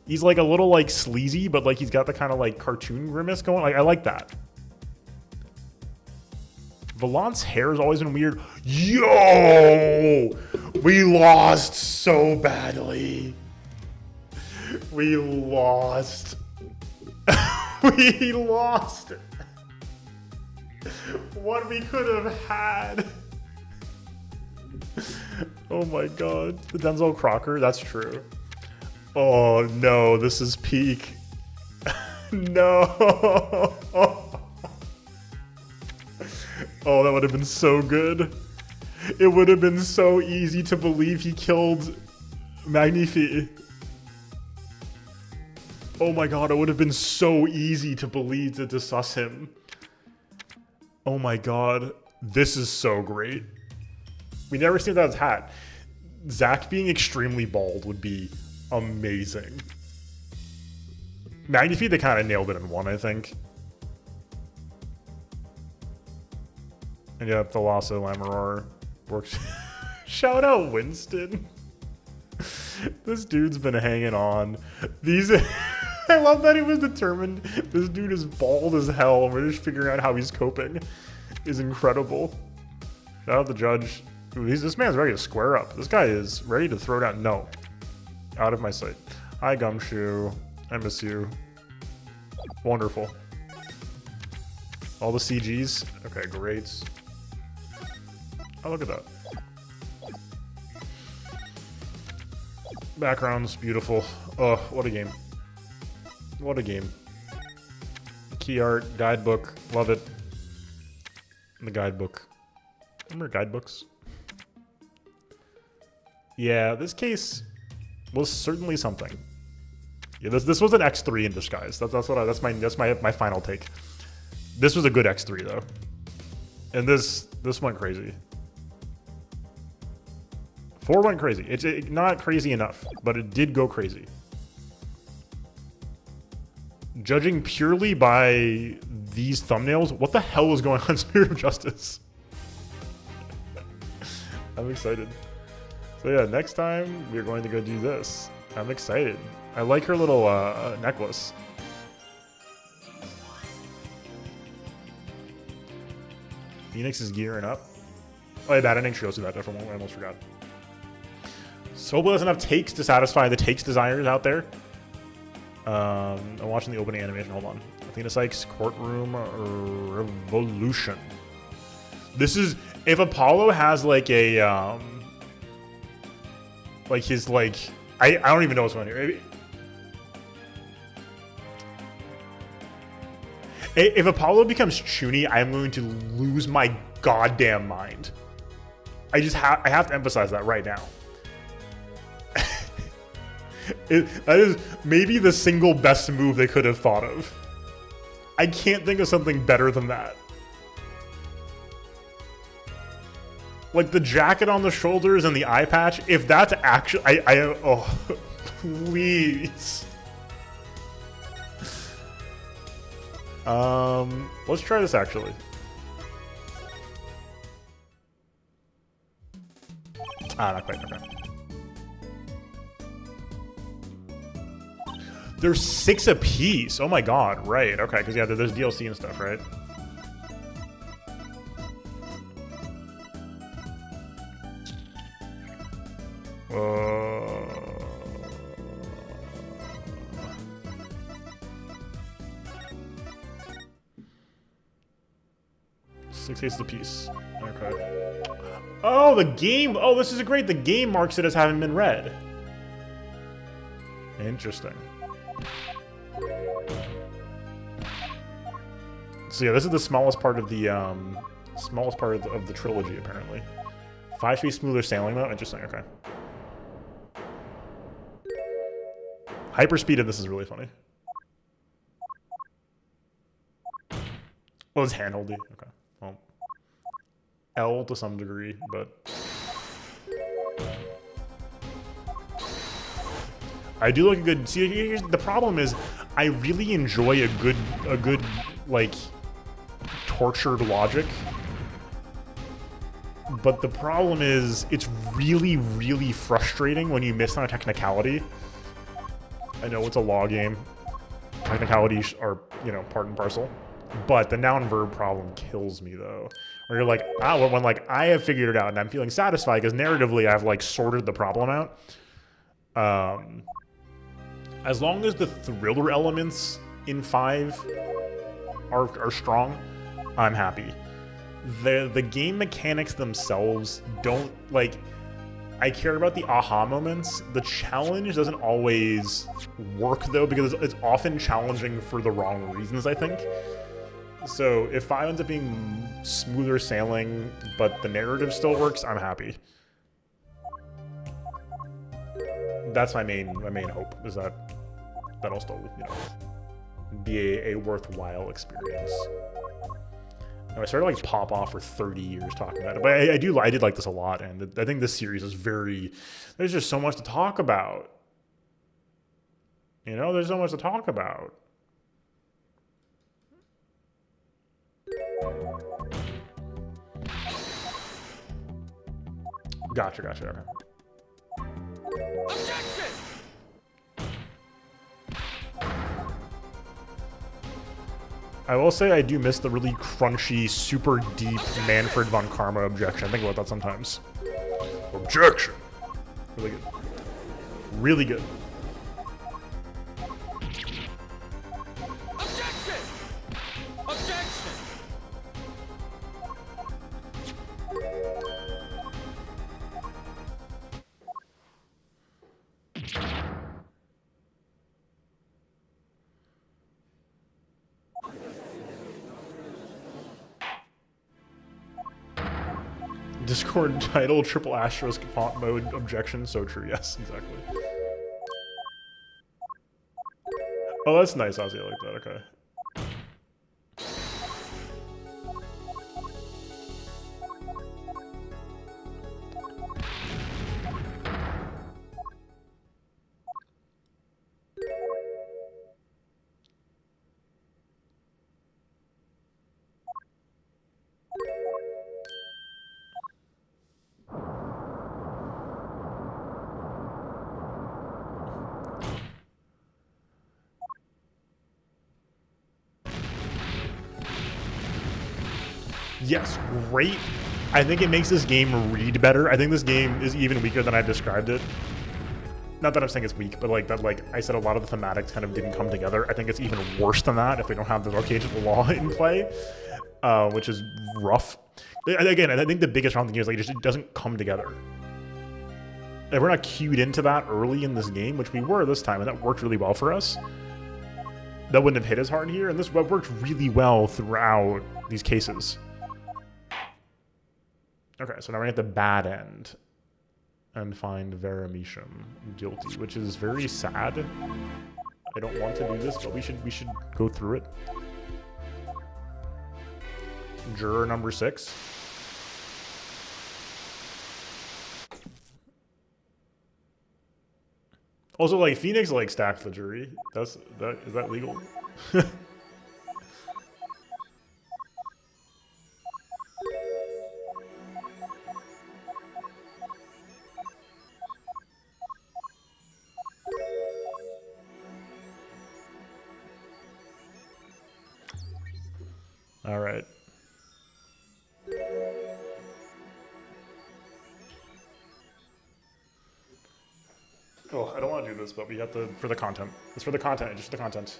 He's like a little like sleazy, but like he's got the kind of like cartoon grimace going. Like I like that. Vallant's hair has always been weird. Yo! We lost so badly. We lost. We lost. What we could have had. Oh my god. The Denzel Crocker, that's true. Oh no, this is peak. No. Oh, that would have been so good. It would have been so easy to believe he killed Magnifi. Oh my god, it would have been so easy to believe to suss him. Oh my god, this is so great. We never seen that as hat. Zach being extremely bald would be amazing. Magnifi, they kind of nailed it in one, I think. And yeah, Thalasso Lamaror works. Shout out Winston. This dude's been hanging on. I love that he was determined. This dude is bald as hell, and we're just figuring out how he's coping. Is incredible. Shout out the judge. Ooh, this man's ready to square up. This guy is ready to throw down. No. Out of my sight. Hi, Gumshoe. I miss you. Wonderful. All the CGs. Okay, great. Oh, look at that. Background's beautiful. Oh, what a game. What a game. Key art, guidebook, love it. The guidebook. Remember guidebooks? Yeah, this case was certainly something. Yeah, this was an X3 in disguise. That's my final take. This was a good X3 though. And this went crazy. 4 went crazy. It's not crazy enough, but it did go crazy. Judging purely by these thumbnails, what the hell is going on in Spirit of Justice? I'm excited. So yeah, next time we're going to go do this. I'm excited. I like her little necklace. Phoenix is gearing up. Oh yeah, bad ending shows you that. Definitely, I almost forgot. Sobo doesn't have takes to satisfy the takes desires out there. I'm watching the opening animation. Hold on. Athena Sykes, Courtroom Revolution. This is if Apollo has like a like his like I don't even know what's going on here. If Apollo becomes Chuny, I'm going to lose my goddamn mind. I have to emphasize that right now. That is maybe the single best move they could have thought of. I can't think of something better than that. Like the jacket on the shoulders and the eye patch, if that's actually, oh, please. Let's try this actually. Not quite, okay. There's 6 apiece. Oh my god, right, okay, because yeah, there's DLC and stuff, right? Six aces apiece. Okay. Oh, the game. Oh, this is great. The game marks it as having been read. Interesting. So yeah, this is the smallest part of the of the trilogy apparently. 5-speed smoother sailing though. Interesting. Okay. Hyperspeed in this is really funny. Well, it's handholdy. Okay. Well, L to some degree, but I do like a good. See, here's the problem is, I really enjoy a good like tortured logic, but the problem is it's really, really frustrating when you miss on a technicality. I know it's a law game. Technicalities are, you know, part and parcel. But the noun-verb problem kills me, though. Where you're like, when like, I have figured it out and I'm feeling satisfied because narratively I've like sorted the problem out. As long as the thriller elements in 5 are strong, I'm happy. The game mechanics themselves don't, like, I care about the aha moments. The challenge doesn't always work, though, because it's often challenging for the wrong reasons, I think. So if 5 ends up being smoother sailing, but the narrative still works, I'm happy. That's my main hope, is that that'll still, you know, be a worthwhile experience. I started like pop off for 30 years talking about it, but I did like this a lot, and I think this series is very. There's just so much to talk about. You know, there's so much to talk about. Gotcha. Okay. Objection! I will say I do miss the really crunchy, super deep Manfred von Karma objection. I think about that sometimes. Objection! Really good. Really good. Objection! Objection! Discord title, triple asterisk font mode objection. So true. Yes, exactly. Oh, that's nice, Ozzy. I like that. Okay. Yes, great. I think it makes this game read better. I think this game is even weaker than I've described it. not that I'm saying it's weak, but like that, like I said, a lot of the thematics kind of didn't come together. I think it's even worse than that if we don't have the Arcades of the Law in play, which is rough. Again, I think the biggest wrong thing is like it doesn't come together. If we're not cued into that early in this game, which we were this time, and that worked really well for us, that wouldn't have hit as hard here, and this worked really well throughout these cases. Okay, so now we're at the bad end and find Vera Measham guilty, which is very sad. I don't want to do this, but we should go through it. Juror number 6. Also, like, Phoenix, like, stacked the jury. Is that legal? All right. Oh, I don't want to do this, but we have to, for the content. It's for the content, just the content.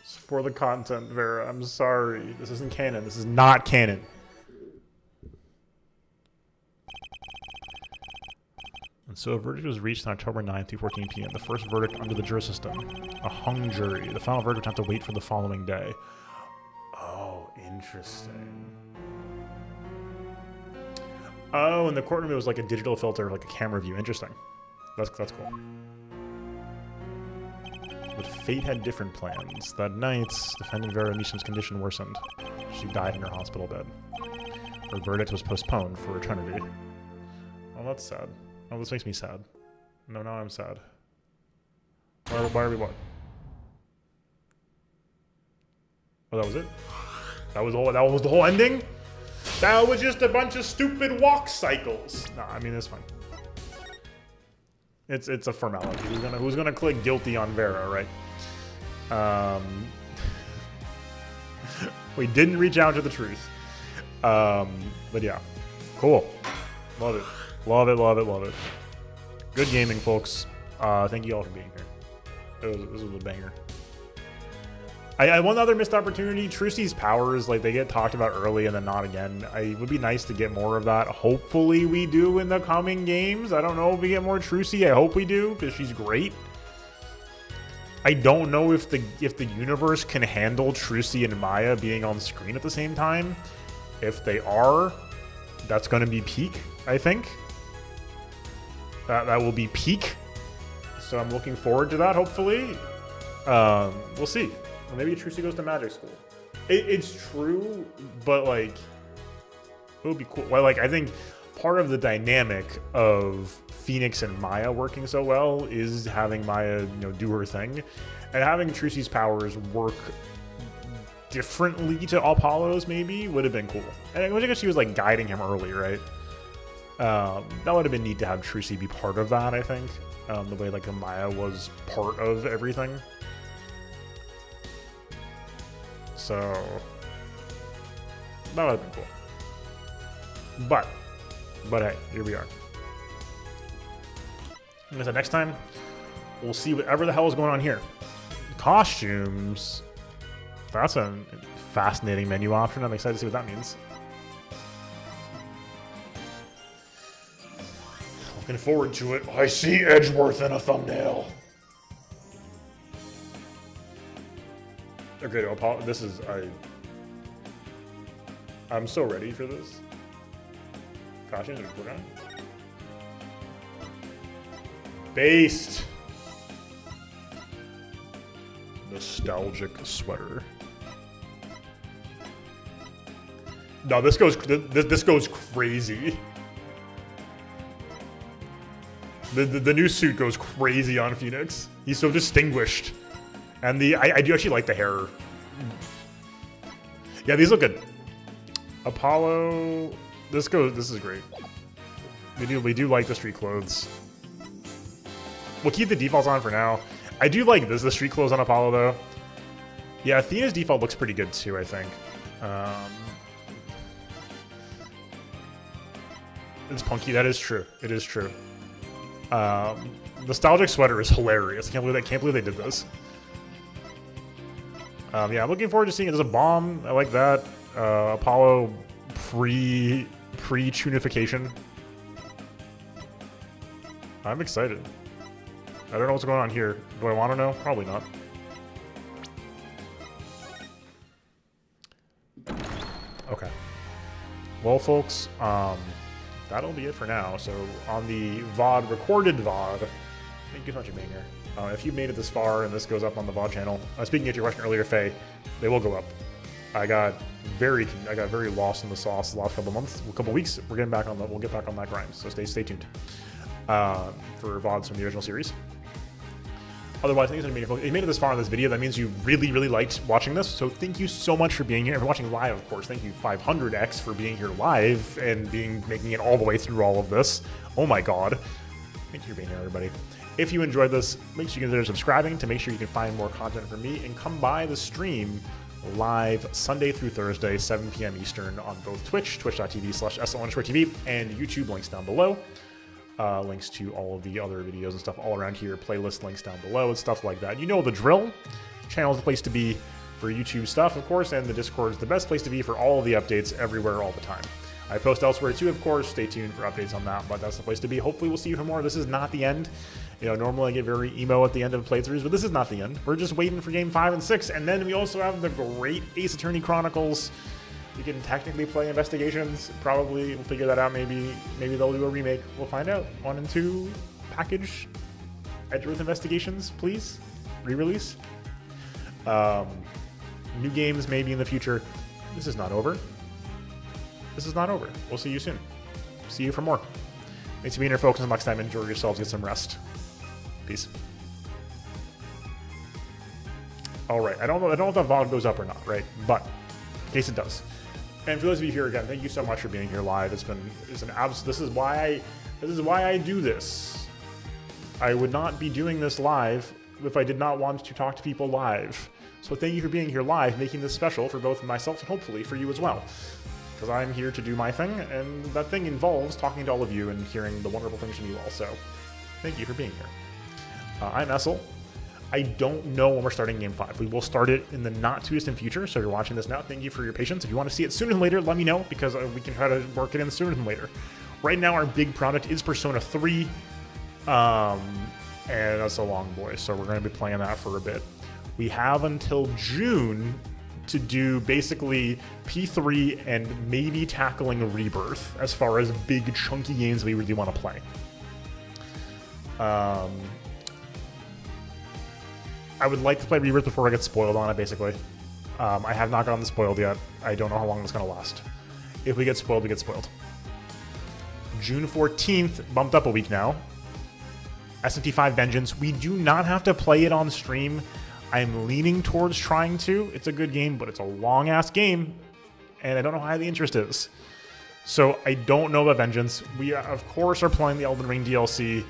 It's for the content, Vera. I'm sorry. This isn't canon. This is not canon. And so a verdict was reached on October 9th, 2:14 p.m. The first verdict under the jury system. A hung jury. The final verdict would have to wait for the following day. Oh, interesting. Oh, and the courtroom, it was like a digital filter, like a camera view. Interesting. That's cool. But fate had different plans. That night, defendant Vera Measham's condition worsened. She died in her hospital bed. Her verdict was postponed for eternity. Oh, that's sad. Oh, this makes me sad. No, now I'm sad. Why are we what? Oh, that was it? That was the whole ending? That was just a bunch of stupid walk cycles. Nah, I mean, it's fine. It's a formality. Who's gonna click guilty on Vera, right? We didn't reach out to the truth. But yeah. Cool. Love it. Love it, love it, love it. Good gaming, folks. Thank you all for being here. This was a banger. One other missed opportunity. Trucy's powers, like, they get talked about early and then not again. It would be nice to get more of that. Hopefully we do in the coming games. I don't know if we get more Trucy. I hope we do, because she's great. I don't know if the universe can handle Trucy and Maya being on screen at the same time. If they are, that's going to be peak, I think. That will be peak. So I'm looking forward to that, hopefully. We'll see. Maybe Trucy goes to magic school. It's true, but like, it would be cool. Well, like, I think part of the dynamic of Phoenix and Maya working so well is having Maya, do her thing, and having Trucy's powers work differently to Apollo's maybe would have been cool. And I guess she was like guiding him early, right? That would have been neat to have Trucy be part of that, I think. The way like Maya was part of everything. So that would have been cool. But hey, here we are. Like I said, next time we'll see whatever the hell is going on here. Costumes. That's a fascinating menu option. I'm excited to see what that means. Looking forward to it. I see Edgeworth in a thumbnail. Okay, this is I'm so ready for this. Costumes are we're done. Based. Nostalgic sweater. No, this goes crazy. The new suit goes crazy on Phoenix. He's so distinguished. And I do actually like the hair. Yeah, these look good. Apollo, this is great. We do like the street clothes. We'll keep the defaults on for now. I do like the street clothes on Apollo though. Yeah, Athena's default looks pretty good too, I think. It's punky. That is true. It is true. Nostalgic sweater is hilarious. I can't believe they did this. Yeah, I'm looking forward to seeing it. There's a bomb. I like that. Apollo pre-tunification. I'm excited. I don't know what's going on here. Do I want to know? Probably not. Okay. Well, folks, that'll be it for now. So on the VOD, recorded VOD, thank you so much for being here. If you made it this far and this goes up on the VOD channel, speaking of your question earlier, Faye, they will go up. I got very lost in the sauce the last couple weeks. We'll get back on that grind. So stay tuned for VODs from the original series. Otherwise, thanks for being here. If you made it this far in this video, that means you really liked watching this. So thank you so much for being here. If you're watching live, of course, thank you 500x for being here live and making it all the way through all of this. Oh my god. Thank you for being here, everybody. If you enjoyed this, make sure you consider subscribing to make sure you can find more content from me, and come by the stream live Sunday through Thursday, 7 p.m. Eastern on both Twitch, twitch.tv/SL_TV, and YouTube, links down below. Links to all of the other videos and stuff all around here, playlist links down below and stuff like that. You know the drill. Channel is the place to be for YouTube stuff, of course, and the Discord is the best place to be for all of the updates everywhere all the time. I post elsewhere too, of course. Stay tuned for updates on that, but that's the place to be. Hopefully we'll see you for more. This is not the end. You know, normally I get very emo at the end of playthroughs, but this is not the end. We're just waiting for game 5 and 6, and then we also have the great Ace Attorney Chronicles. You can technically play Investigations. Probably we'll figure that out. Maybe they'll do a remake. We'll find out. 1 and 2 package Edgeworth Investigations, please. Re-release. New games maybe in the future. This is not over. This is not over. We'll see you soon. See you for more. Thanks for being here, folks. Until next time, enjoy yourselves. Get some rest. Peace. All right. I don't know if the VOD goes up or not, right? But in case it does. And for those of you here again, thank you so much for being here live. It's an absolute. This is why I do this. I would not be doing this live if I did not want to talk to people live. So thank you for being here live, making this special for both myself and hopefully for you as well. Because I'm here to do my thing, and that thing involves talking to all of you and hearing the wonderful things from you all. So thank you for being here. I'm Essel. I don't know when we're starting Game 5. We will start it in the not-too-distant future, so if you're watching this now, thank you for your patience. If you want to see it sooner than later, let me know, because we can try to work it in sooner than later. Right now, our big product is Persona 3, and that's a long boy, so we're going to be playing that for a bit. We have until June to do basically P3 and maybe tackling Rebirth as far as big, chunky games we really want to play. I would like to play Rebirth before I get spoiled on it, basically. I have not gotten spoiled yet. I don't know how long it's going to last. If we get spoiled, we get spoiled. June 14th, bumped up a week now. SMT5 Vengeance. We do not have to play it on stream. I'm leaning towards trying to. It's a good game, but it's a long-ass game, and I don't know how high the interest is. So I don't know about Vengeance. We, of course, are playing the Elden Ring DLC.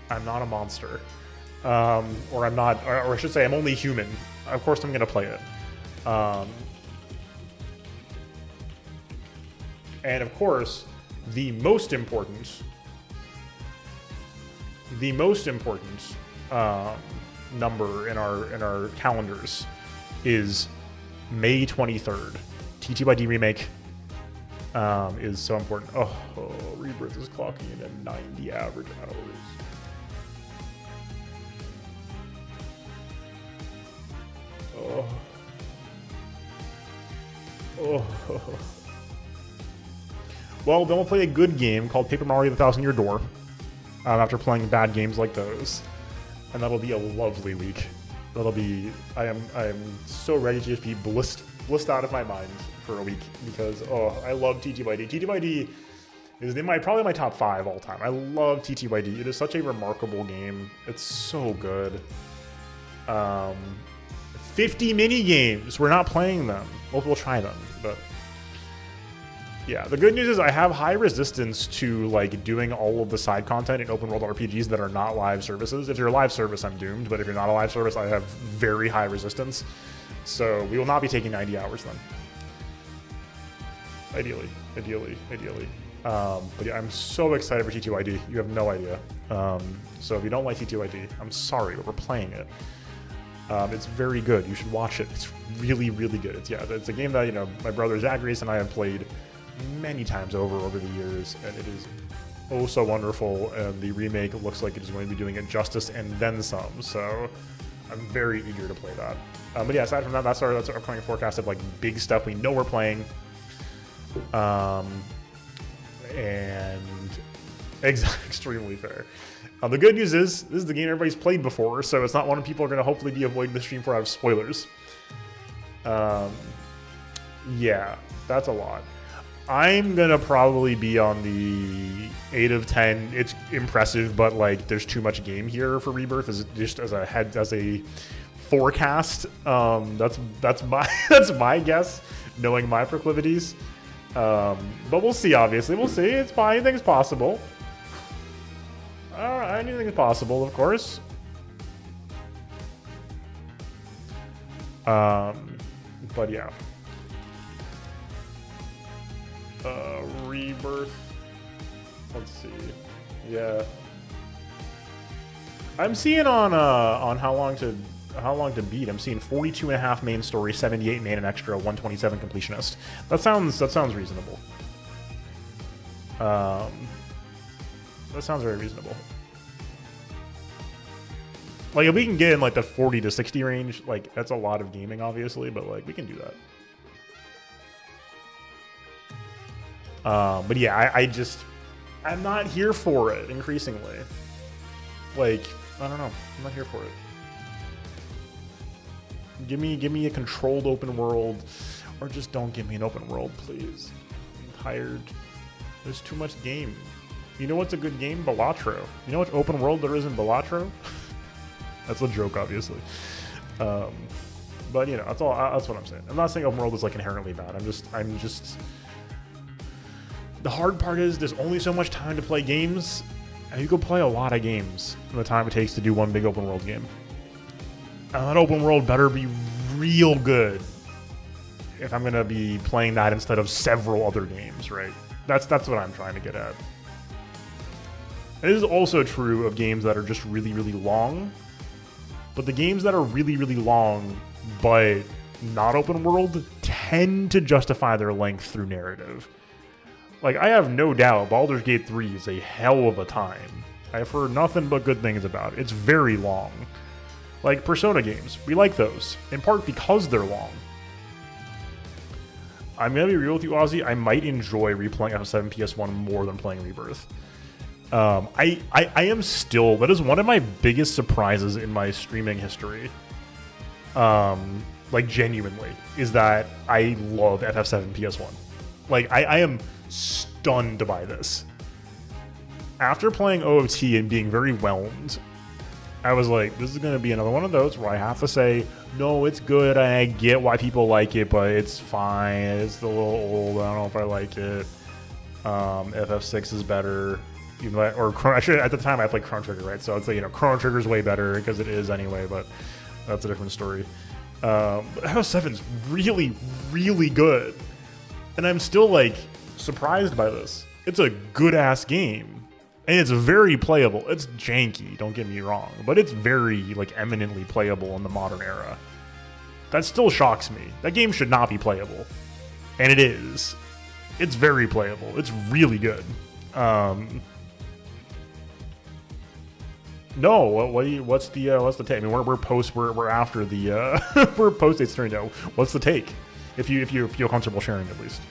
I'm not a monster. Or I'm not, or I should say I'm only human. Of course I'm going to play it. And of course, the most important number in our calendars is May 23rd. TTYD remake is so important. Oh, Rebirth is clocking in at 90 average hours. Oh. Well, then we'll play a good game called Paper Mario: The Thousand Year Door after playing bad games like those, and that'll be a lovely week. That'll be. I am so ready to just be blissed out of my mind for a week because I love TTYD. TTYD is probably my top 5 all time. I love TTYD. It is such a remarkable game. It's so good. 50 mini games. We're not playing them. We'll try them, but yeah. The good news is I have high resistance to like doing all of the side content in open world RPGs that are not live services. If you're a live service, I'm doomed, but if you're not a live service, I have very high resistance. So we will not be taking 90 hours then. Ideally. But yeah, I'm so excited for T2ID. You have no idea. So if you don't like T2ID, I'm sorry, but we're playing it. It's very good. You should watch it. It's really, really good. It's a game that, you know, my brother Zacharias and I have played many times over the years, and it is oh so wonderful. And the remake looks like it is going to be doing it justice and then some. So I'm very eager to play that. But yeah, aside from that, that's our upcoming forecast of like big stuff we know we're playing. And extremely fair. The good news is, this is the game everybody's played before, so it's not one people are going to hopefully be avoiding the stream for out of spoilers. Yeah, that's a lot. I'm going to probably be on the 8 of 10. It's impressive, but like there's too much game here for Rebirth as a forecast. That's my guess, knowing my proclivities. But we'll see, obviously. We'll see. It's fine. Anything's possible. Anything's possible, of course. But yeah. Rebirth. Let's see. Yeah. I'm seeing on how long to beat. I'm seeing 42.5 main story, 78 main and extra, 127 completionist. That sounds reasonable. That sounds very reasonable. Like if we can get in like the 40 to 60 range, like that's a lot of gaming, obviously, but like we can do that. But yeah, I'm not here for it. Increasingly, like I don't know, I'm not here for it. Give me a controlled open world, or just don't give me an open world, please. I'm tired. There's too much game. You know what's a good game? Balatro. You know what open world there is in Balatro? That's a joke, obviously. But you know, that's what I'm saying. I'm not saying open world is like inherently bad. I'm just. The hard part is there's only so much time to play games, and you can play a lot of games in the time it takes to do one big open world game. And that open world better be real good if I'm gonna be playing that instead of several other games, right? That's what I'm trying to get at. It is also true of games that are just really, really long. But the games that are really, really long but not open world tend to justify their length through narrative. Like, I have no doubt Baldur's Gate 3 is a hell of a time. I've heard nothing but good things about it. It's very long. Like Persona games, we like those, in part because they're long. I'm gonna be real with you, Ozzy. I might enjoy replaying FF7 PS1 more than playing Rebirth. I am still, that is one of my biggest surprises in my streaming history. Like genuinely, is that I love FF7 PS1. Like I am stunned by this. After playing OOT and being very whelmed, I was like, this is going to be another one of those where I have to say, no, it's good. I get why people like it, but it's fine. It's a little old. I don't know if I like it. FF6 is better. Even though at the time I played Chrono Trigger, right? So I'd say, you know, Chrono Trigger is way better because it is anyway, but that's a different story. But FF7 is really, really good. And I'm still, like, surprised by this. It's a good-ass game. And it's very playable. It's janky, don't get me wrong. But it's very, like, eminently playable in the modern era. That still shocks me. That game should not be playable. And it is. It's very playable. It's really good. No, what's the take? I mean, we're after the we're post dates turning out. What's the take? If you feel comfortable sharing, at least.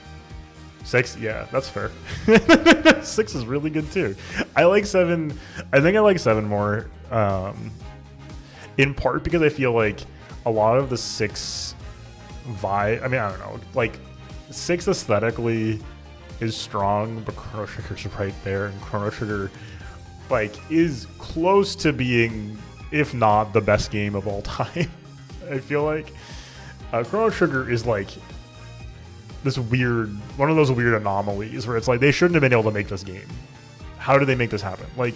6, yeah, that's fair. 6 is really good too. I like 7. I think I like 7 more. In part because I feel like a lot of the 6 vibe. I mean, I don't know. Like 6 aesthetically is strong, but Chrono Trigger's right there, and Chrono Trigger like is close to being, if not the best game of all time. I feel like Chrono Trigger is like this weird, one of those weird anomalies where it's like they shouldn't have been able to make this game. How did they make this happen? Like,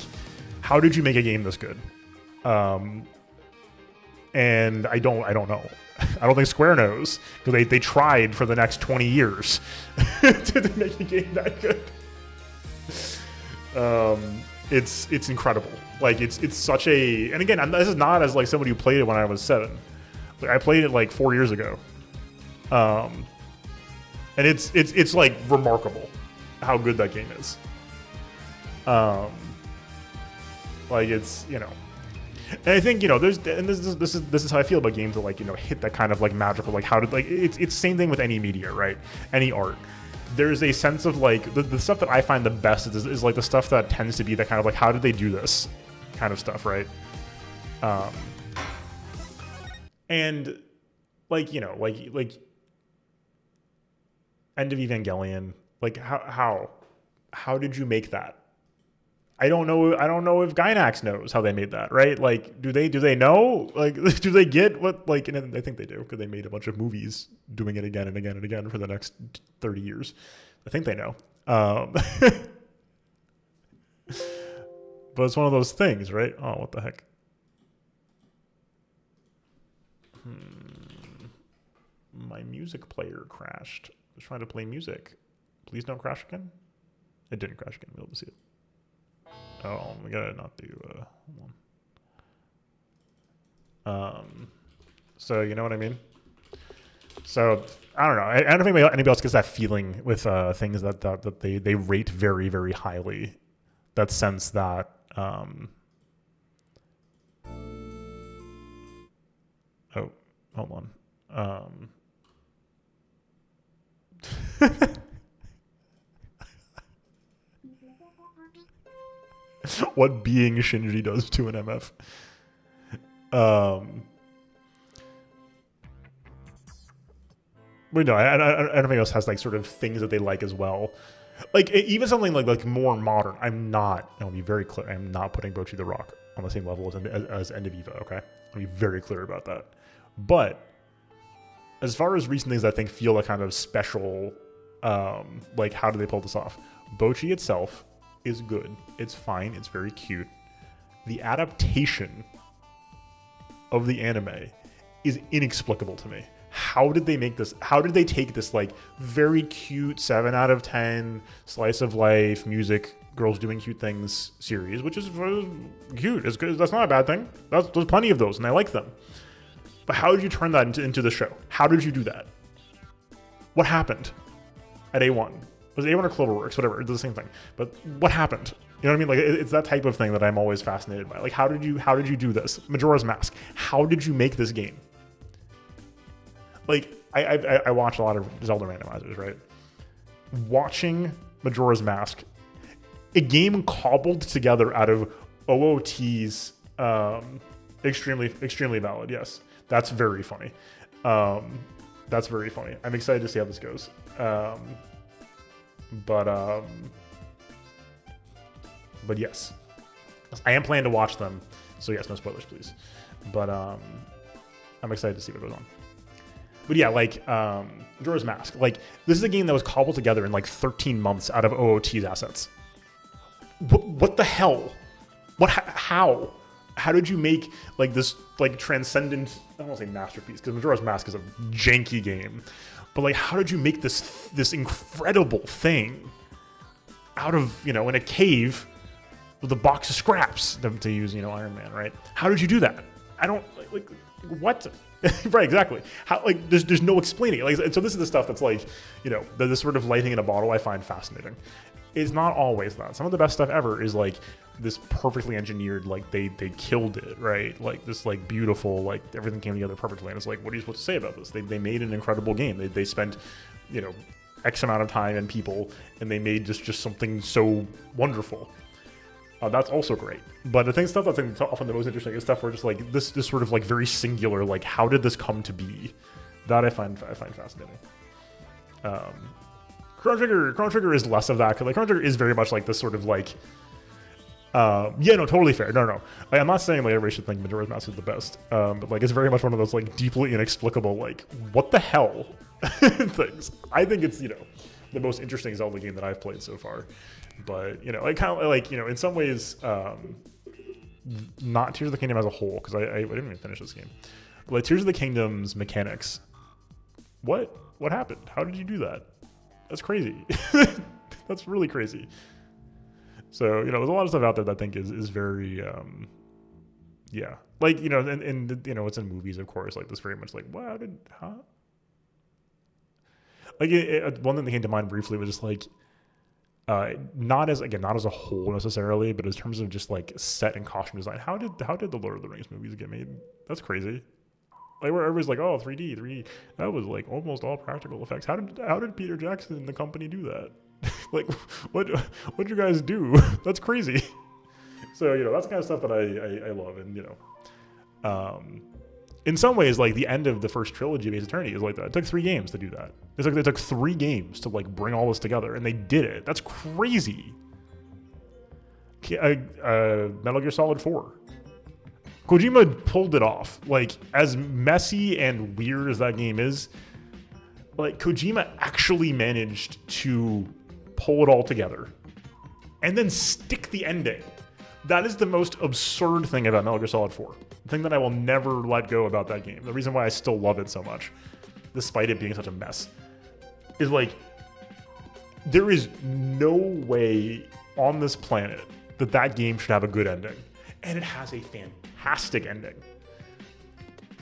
how did you make a game this good? And I don't know. I don't think Square knows, because they tried for the next 20 years to make a game that good. It's incredible. Like it's such a, and again, this is not as like somebody who played it when I was 7. Like I played it like 4 years ago. And it's like remarkable how good that game is. Like it's, you know, and I think, you know, this is how I feel about games that, like, you know, hit that kind of like magical, like how did, like, it's same thing with any media, right? Any art. There's a sense of like the stuff that I find the best is like the stuff that tends to be that kind of like, how did they do this kind of stuff, right? And like, you know, like End of Evangelion, like how did you make that? I don't know if Gainax knows how they made that, right? Like, do they know? Like, do they get what, like, and I think they do, because they made a bunch of movies doing it again and again and again for the next 30 years. I think they know. But it's one of those things, right? Oh, what the heck? My music player crashed. I was trying to play music. Please don't crash again. It didn't crash again. We'll be able to see it. Oh, we gotta not do, hold on. So you know what I mean? So I don't know. I don't think anybody else gets that feeling with things that they rate very, very highly. That sense that oh, hold on. What being Shinji does to an MF. But no, I don't think else has like sort of things that they like as well. Like even something like more modern. I'll be very clear. I'm not putting Bocchi the Rock on the same level as End of Eva. Okay, I'll be very clear about that. But as far as recent things, I think feel a kind of special. Like how do they pull this off? Bocchi itself is good. It's fine. It's very cute. The adaptation of the anime is inexplicable to me. How did they make this? How did they take this like very cute 7 out of 10 slice of life music, girls doing cute things series, which is cute. It's good. That's not a bad thing. There's plenty of those, and I like them. But how did you turn that into the show? How did you do that? What happened at A1? Was it A1 or Cloverworks? Whatever, it's the same thing. But what happened? You know what I mean? Like it's that type of thing that I'm always fascinated by. Like how did you do this? Majora's Mask. How did you make this game? Like I watch a lot of Zelda randomizers, right? Watching Majora's Mask, a game cobbled together out of OOTs, extremely valid. Yes, that's very funny. That's very funny. I'm excited to see how this goes. But yes, I am planning to watch them. So yes, no spoilers, please. But I'm excited to see what goes on. But yeah, like Majora's Mask. Like this is a game that was cobbled together in like 13 months out of OOT's assets. What the hell? How? How did you make like this like transcendent? I don't want to say masterpiece because Majora's Mask is a janky game. But like, how did you make this incredible thing out of, you know, in a cave with a box of scraps to use, you know, Iron Man, right? How did you do that? I don't like what? Right, exactly. How, like there's no explaining it. Like, so this is the stuff that's like, you know, this sort of lightning in a bottle I find fascinating. It's not always that. Some of the best stuff ever is like this perfectly engineered, like they killed it, right? Like this like beautiful, like everything came together perfectly. And it's like, what are you supposed to say about this? They made an incredible game. They spent, you know, X amount of time and people, and they made just something so wonderful. That's also great. But I think stuff that's often the most interesting is stuff where just like this sort of like very singular, like how did this come to be? That I find fascinating. Chrono Trigger is less of that, because like Chrono Trigger is very much like this sort of like yeah, no, totally fair. No. Like, I'm not saying like everybody should think Majora's Mask is the best, but like it's very much one of those like deeply inexplicable, like what the hell things. I think it's, you know, the most interesting Zelda game that I've played so far. But, you know, like kind of like, you know, in some ways, not Tears of the Kingdom as a whole, because I didn't even finish this game. But like Tears of the Kingdom's mechanics, what happened? How did you do that? That's crazy. That's really crazy. So, you know, there's a lot of stuff out there that I think is very, yeah. Like, you know, and you know, it's in movies, of course, like this very much like, what, huh? Like, one thing that came to mind briefly was just like, not as a whole necessarily, but in terms of just like set and costume design, how did the Lord of the Rings movies get made? That's crazy. Like where everybody's like, oh, 3D, that was like almost all practical effects. How did Peter Jackson and the company do that? Like, what'd you guys do? That's crazy. So, you know, that's the kind of stuff that I love. And, you know, in some ways, like the end of the first trilogy of Ace Attorney is like that. It took 3 games to do that. It's like they took 3 games to like bring all this together, and they did it. That's crazy. Metal Gear Solid 4. Kojima pulled it off. Like, as messy and weird as that game is, like Kojima actually managed to pull it all together and then stick the ending. That is the most absurd thing about Metal Gear Solid 4. The thing that I will never let go about that game. The reason why I still love it so much, despite it being such a mess, is like, there is no way on this planet that game should have a good ending. And it has a fantastic ending.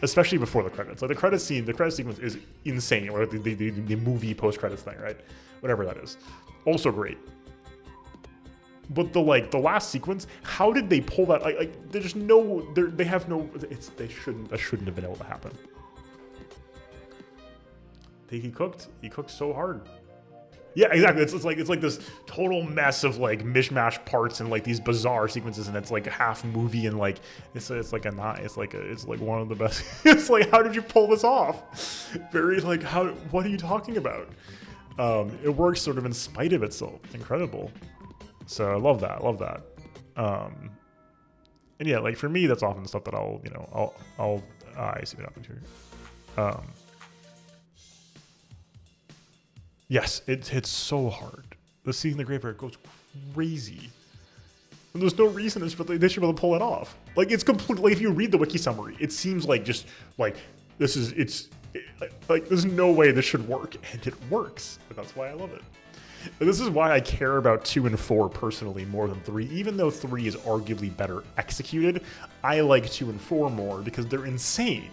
Especially before the credits. Like the credit sequence is insane. Or the movie post-credits thing, right? Whatever that is. Also great. But the last sequence, how did they pull that? Like there's no, they have no. That shouldn't have been able to happen. He cooked so hard. Yeah, exactly. It's like this total mess of like mishmash parts and like these bizarre sequences, and it's like half movie and like it's like one of the best. It's like, how did you pull this off? Very like, what are you talking about? It works sort of in spite of itself. It's incredible. So I love that. And yeah, like for me, that's often the stuff that I see what happened here. Yes, it hits so hard. The scene in the graveyard goes crazy. And there's no reason they should be able to pull it off. Like, it's completely, like, if you read the wiki summary, it seems like just, like, there's no way this should work. And it works. And that's why I love it. And this is why I care about 2 and 4 personally more than 3. Even though 3 is arguably better executed, I like 2 and 4 more because they're insane.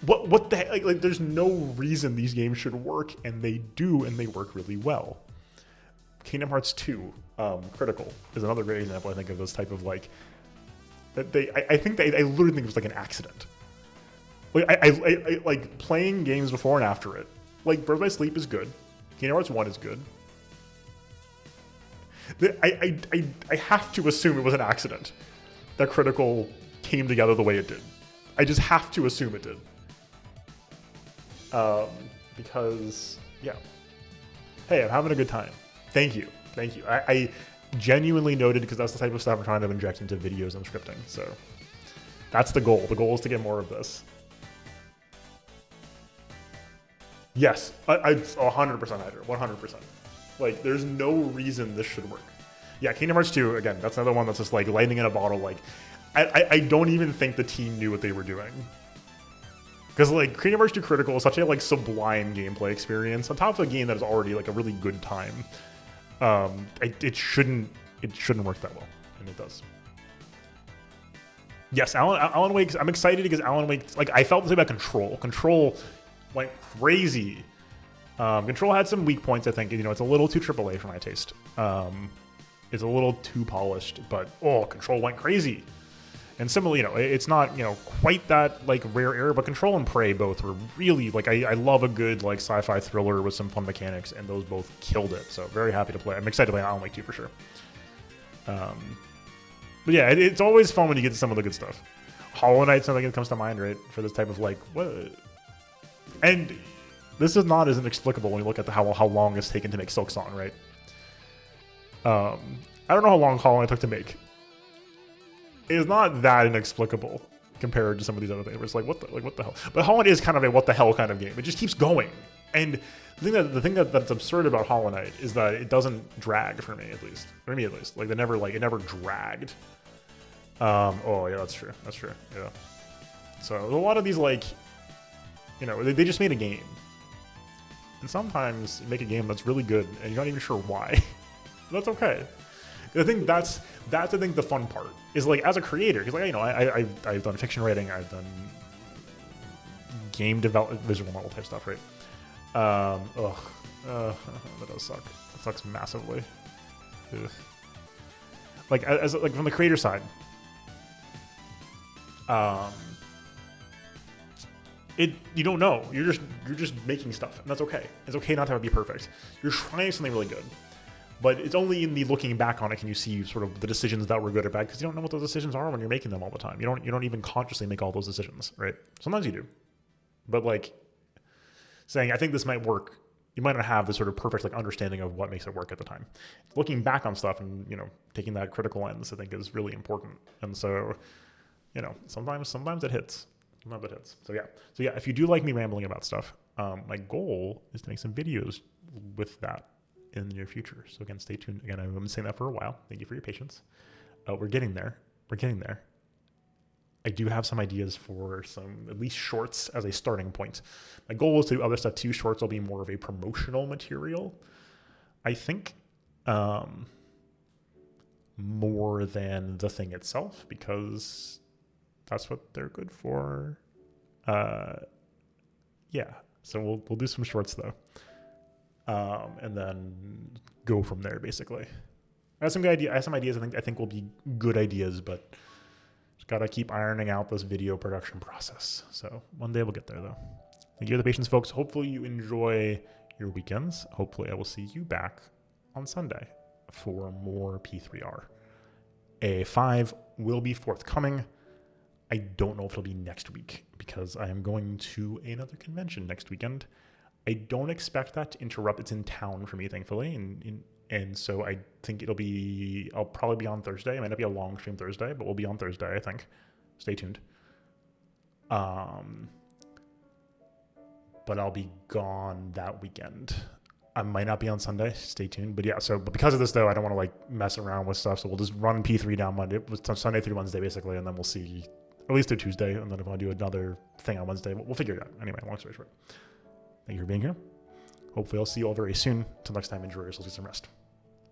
What the heck? Like, there's no reason these games should work, and they do, and they work really well. Kingdom Hearts 2, Critical, is another great example, I think, of this type of, like, that I literally think it was like an accident. Like, I like playing games before and after it. Like, Birth by Sleep is good. Kingdom Hearts 1 is good. I have to assume it was an accident that Critical came together the way it did. I just have to assume it did. Because, yeah. Hey, I'm having a good time. Thank you. I genuinely noted, because that's the type of stuff I'm trying to inject into videos and scripting. So that's the goal. The goal is to get more of this. Yes, I 100% Hydra, 100%. Like, there's no reason this should work. Yeah, Kingdom Hearts 2, again, that's another one that's just like lightning in a bottle. Like, I don't even think the team knew what they were doing. Because, like, Kingdom Hearts 2 Critical is such a, like, sublime gameplay experience on top of a game that is already, like, a really good time. It shouldn't work that well, and it does. Yes, Alan Wake, I'm excited because Alan Wake, like, I felt the same about Control. Control went crazy. Control had some weak points, I think. You know, it's a little too AAA for my taste. It's a little too polished, but, Control went crazy. And similarly, you know, it's not, you know, quite that, like, rare air, but Control and Prey both were really, like, I love a good, like, sci-fi thriller with some fun mechanics, and those both killed it. So very happy to play. I'm excited to play Alan Wake 2 for sure. But yeah, it's always fun when you get to some of the good stuff. Hollow Knight's something that comes to mind, right? For this type of, like, what? And this is not as inexplicable when you look at how long it's taken to make Silksong, right? I don't know how long Hollow Knight took to make. It's not that inexplicable compared to some of these other things. Where it's like, what the hell? But Hollow Knight is kind of a what the hell kind of game. It just keeps going. And the thing that's absurd about Hollow Knight is that it doesn't drag for me, at least. For me, at least. Like, it never dragged. Oh yeah, that's true. That's true. Yeah. So a lot of these, like, you know, they just made a game, and sometimes you make a game that's really good and you're not even sure why. That's okay. I think that's I think the fun part is, like, as a creator, because, like, you know, I've done fiction writing, I've done game development, visual novel type stuff, right? That does suck. That sucks massively. Ugh. Like, as like from the creator side, you don't know. You're just making stuff, and that's okay. It's okay not to have it be perfect. You're trying something really good, but it's only in the looking back on it can you see sort of the decisions that were good or bad, because you don't know what those decisions are when you're making them all the time. You don't even consciously make all those decisions, right? Sometimes you do, but, like, saying I think this might work, you might not have the sort of perfect, like, understanding of what makes it work at the time. Looking back on stuff and, you know, taking that critical lens, I think, is really important. And so, you know, sometimes it hits. Sometimes it hits. So yeah, if you do like me rambling about stuff, my goal is to make some videos with that in the near future. So again, stay tuned. Again, I've been saying that for a while. Thank you for your patience. We're getting there. I do have some ideas for some, at least, shorts as a starting point. My goal is to do other stuff too. Shorts will be more of a promotional material, I think, more than the thing itself, because that's what they're good for. Yeah, so we'll do some shorts though, and then go from there. Basically, I have some ideas. I think will be good ideas, but just gotta keep ironing out this video production process. So one day we'll get there though. Thank you for the patience, folks. Hopefully you enjoy your weekends. Hopefully I will see you back on Sunday for more P3R. A5 will be forthcoming. I don't know if it'll be next week because I am going to another convention next weekend. I don't expect that to interrupt. It's in town for me, thankfully, and so I think I'll probably be on Thursday. It might not be a long stream Thursday, but we'll be on Thursday, I think. Stay tuned. But I'll be gone that weekend. I might not be on Sunday. Stay tuned. But yeah, but because of this though, I don't want to, like, mess around with stuff. So we'll just run P3 down Sunday through Wednesday basically, and then we'll see at least through Tuesday. And then if I want to do another thing on Wednesday, we'll figure it out. Anyway, long story short. Thank you for being here. Hopefully I'll see you all very soon. Till next time, enjoy yourselves, get some rest.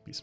Peace.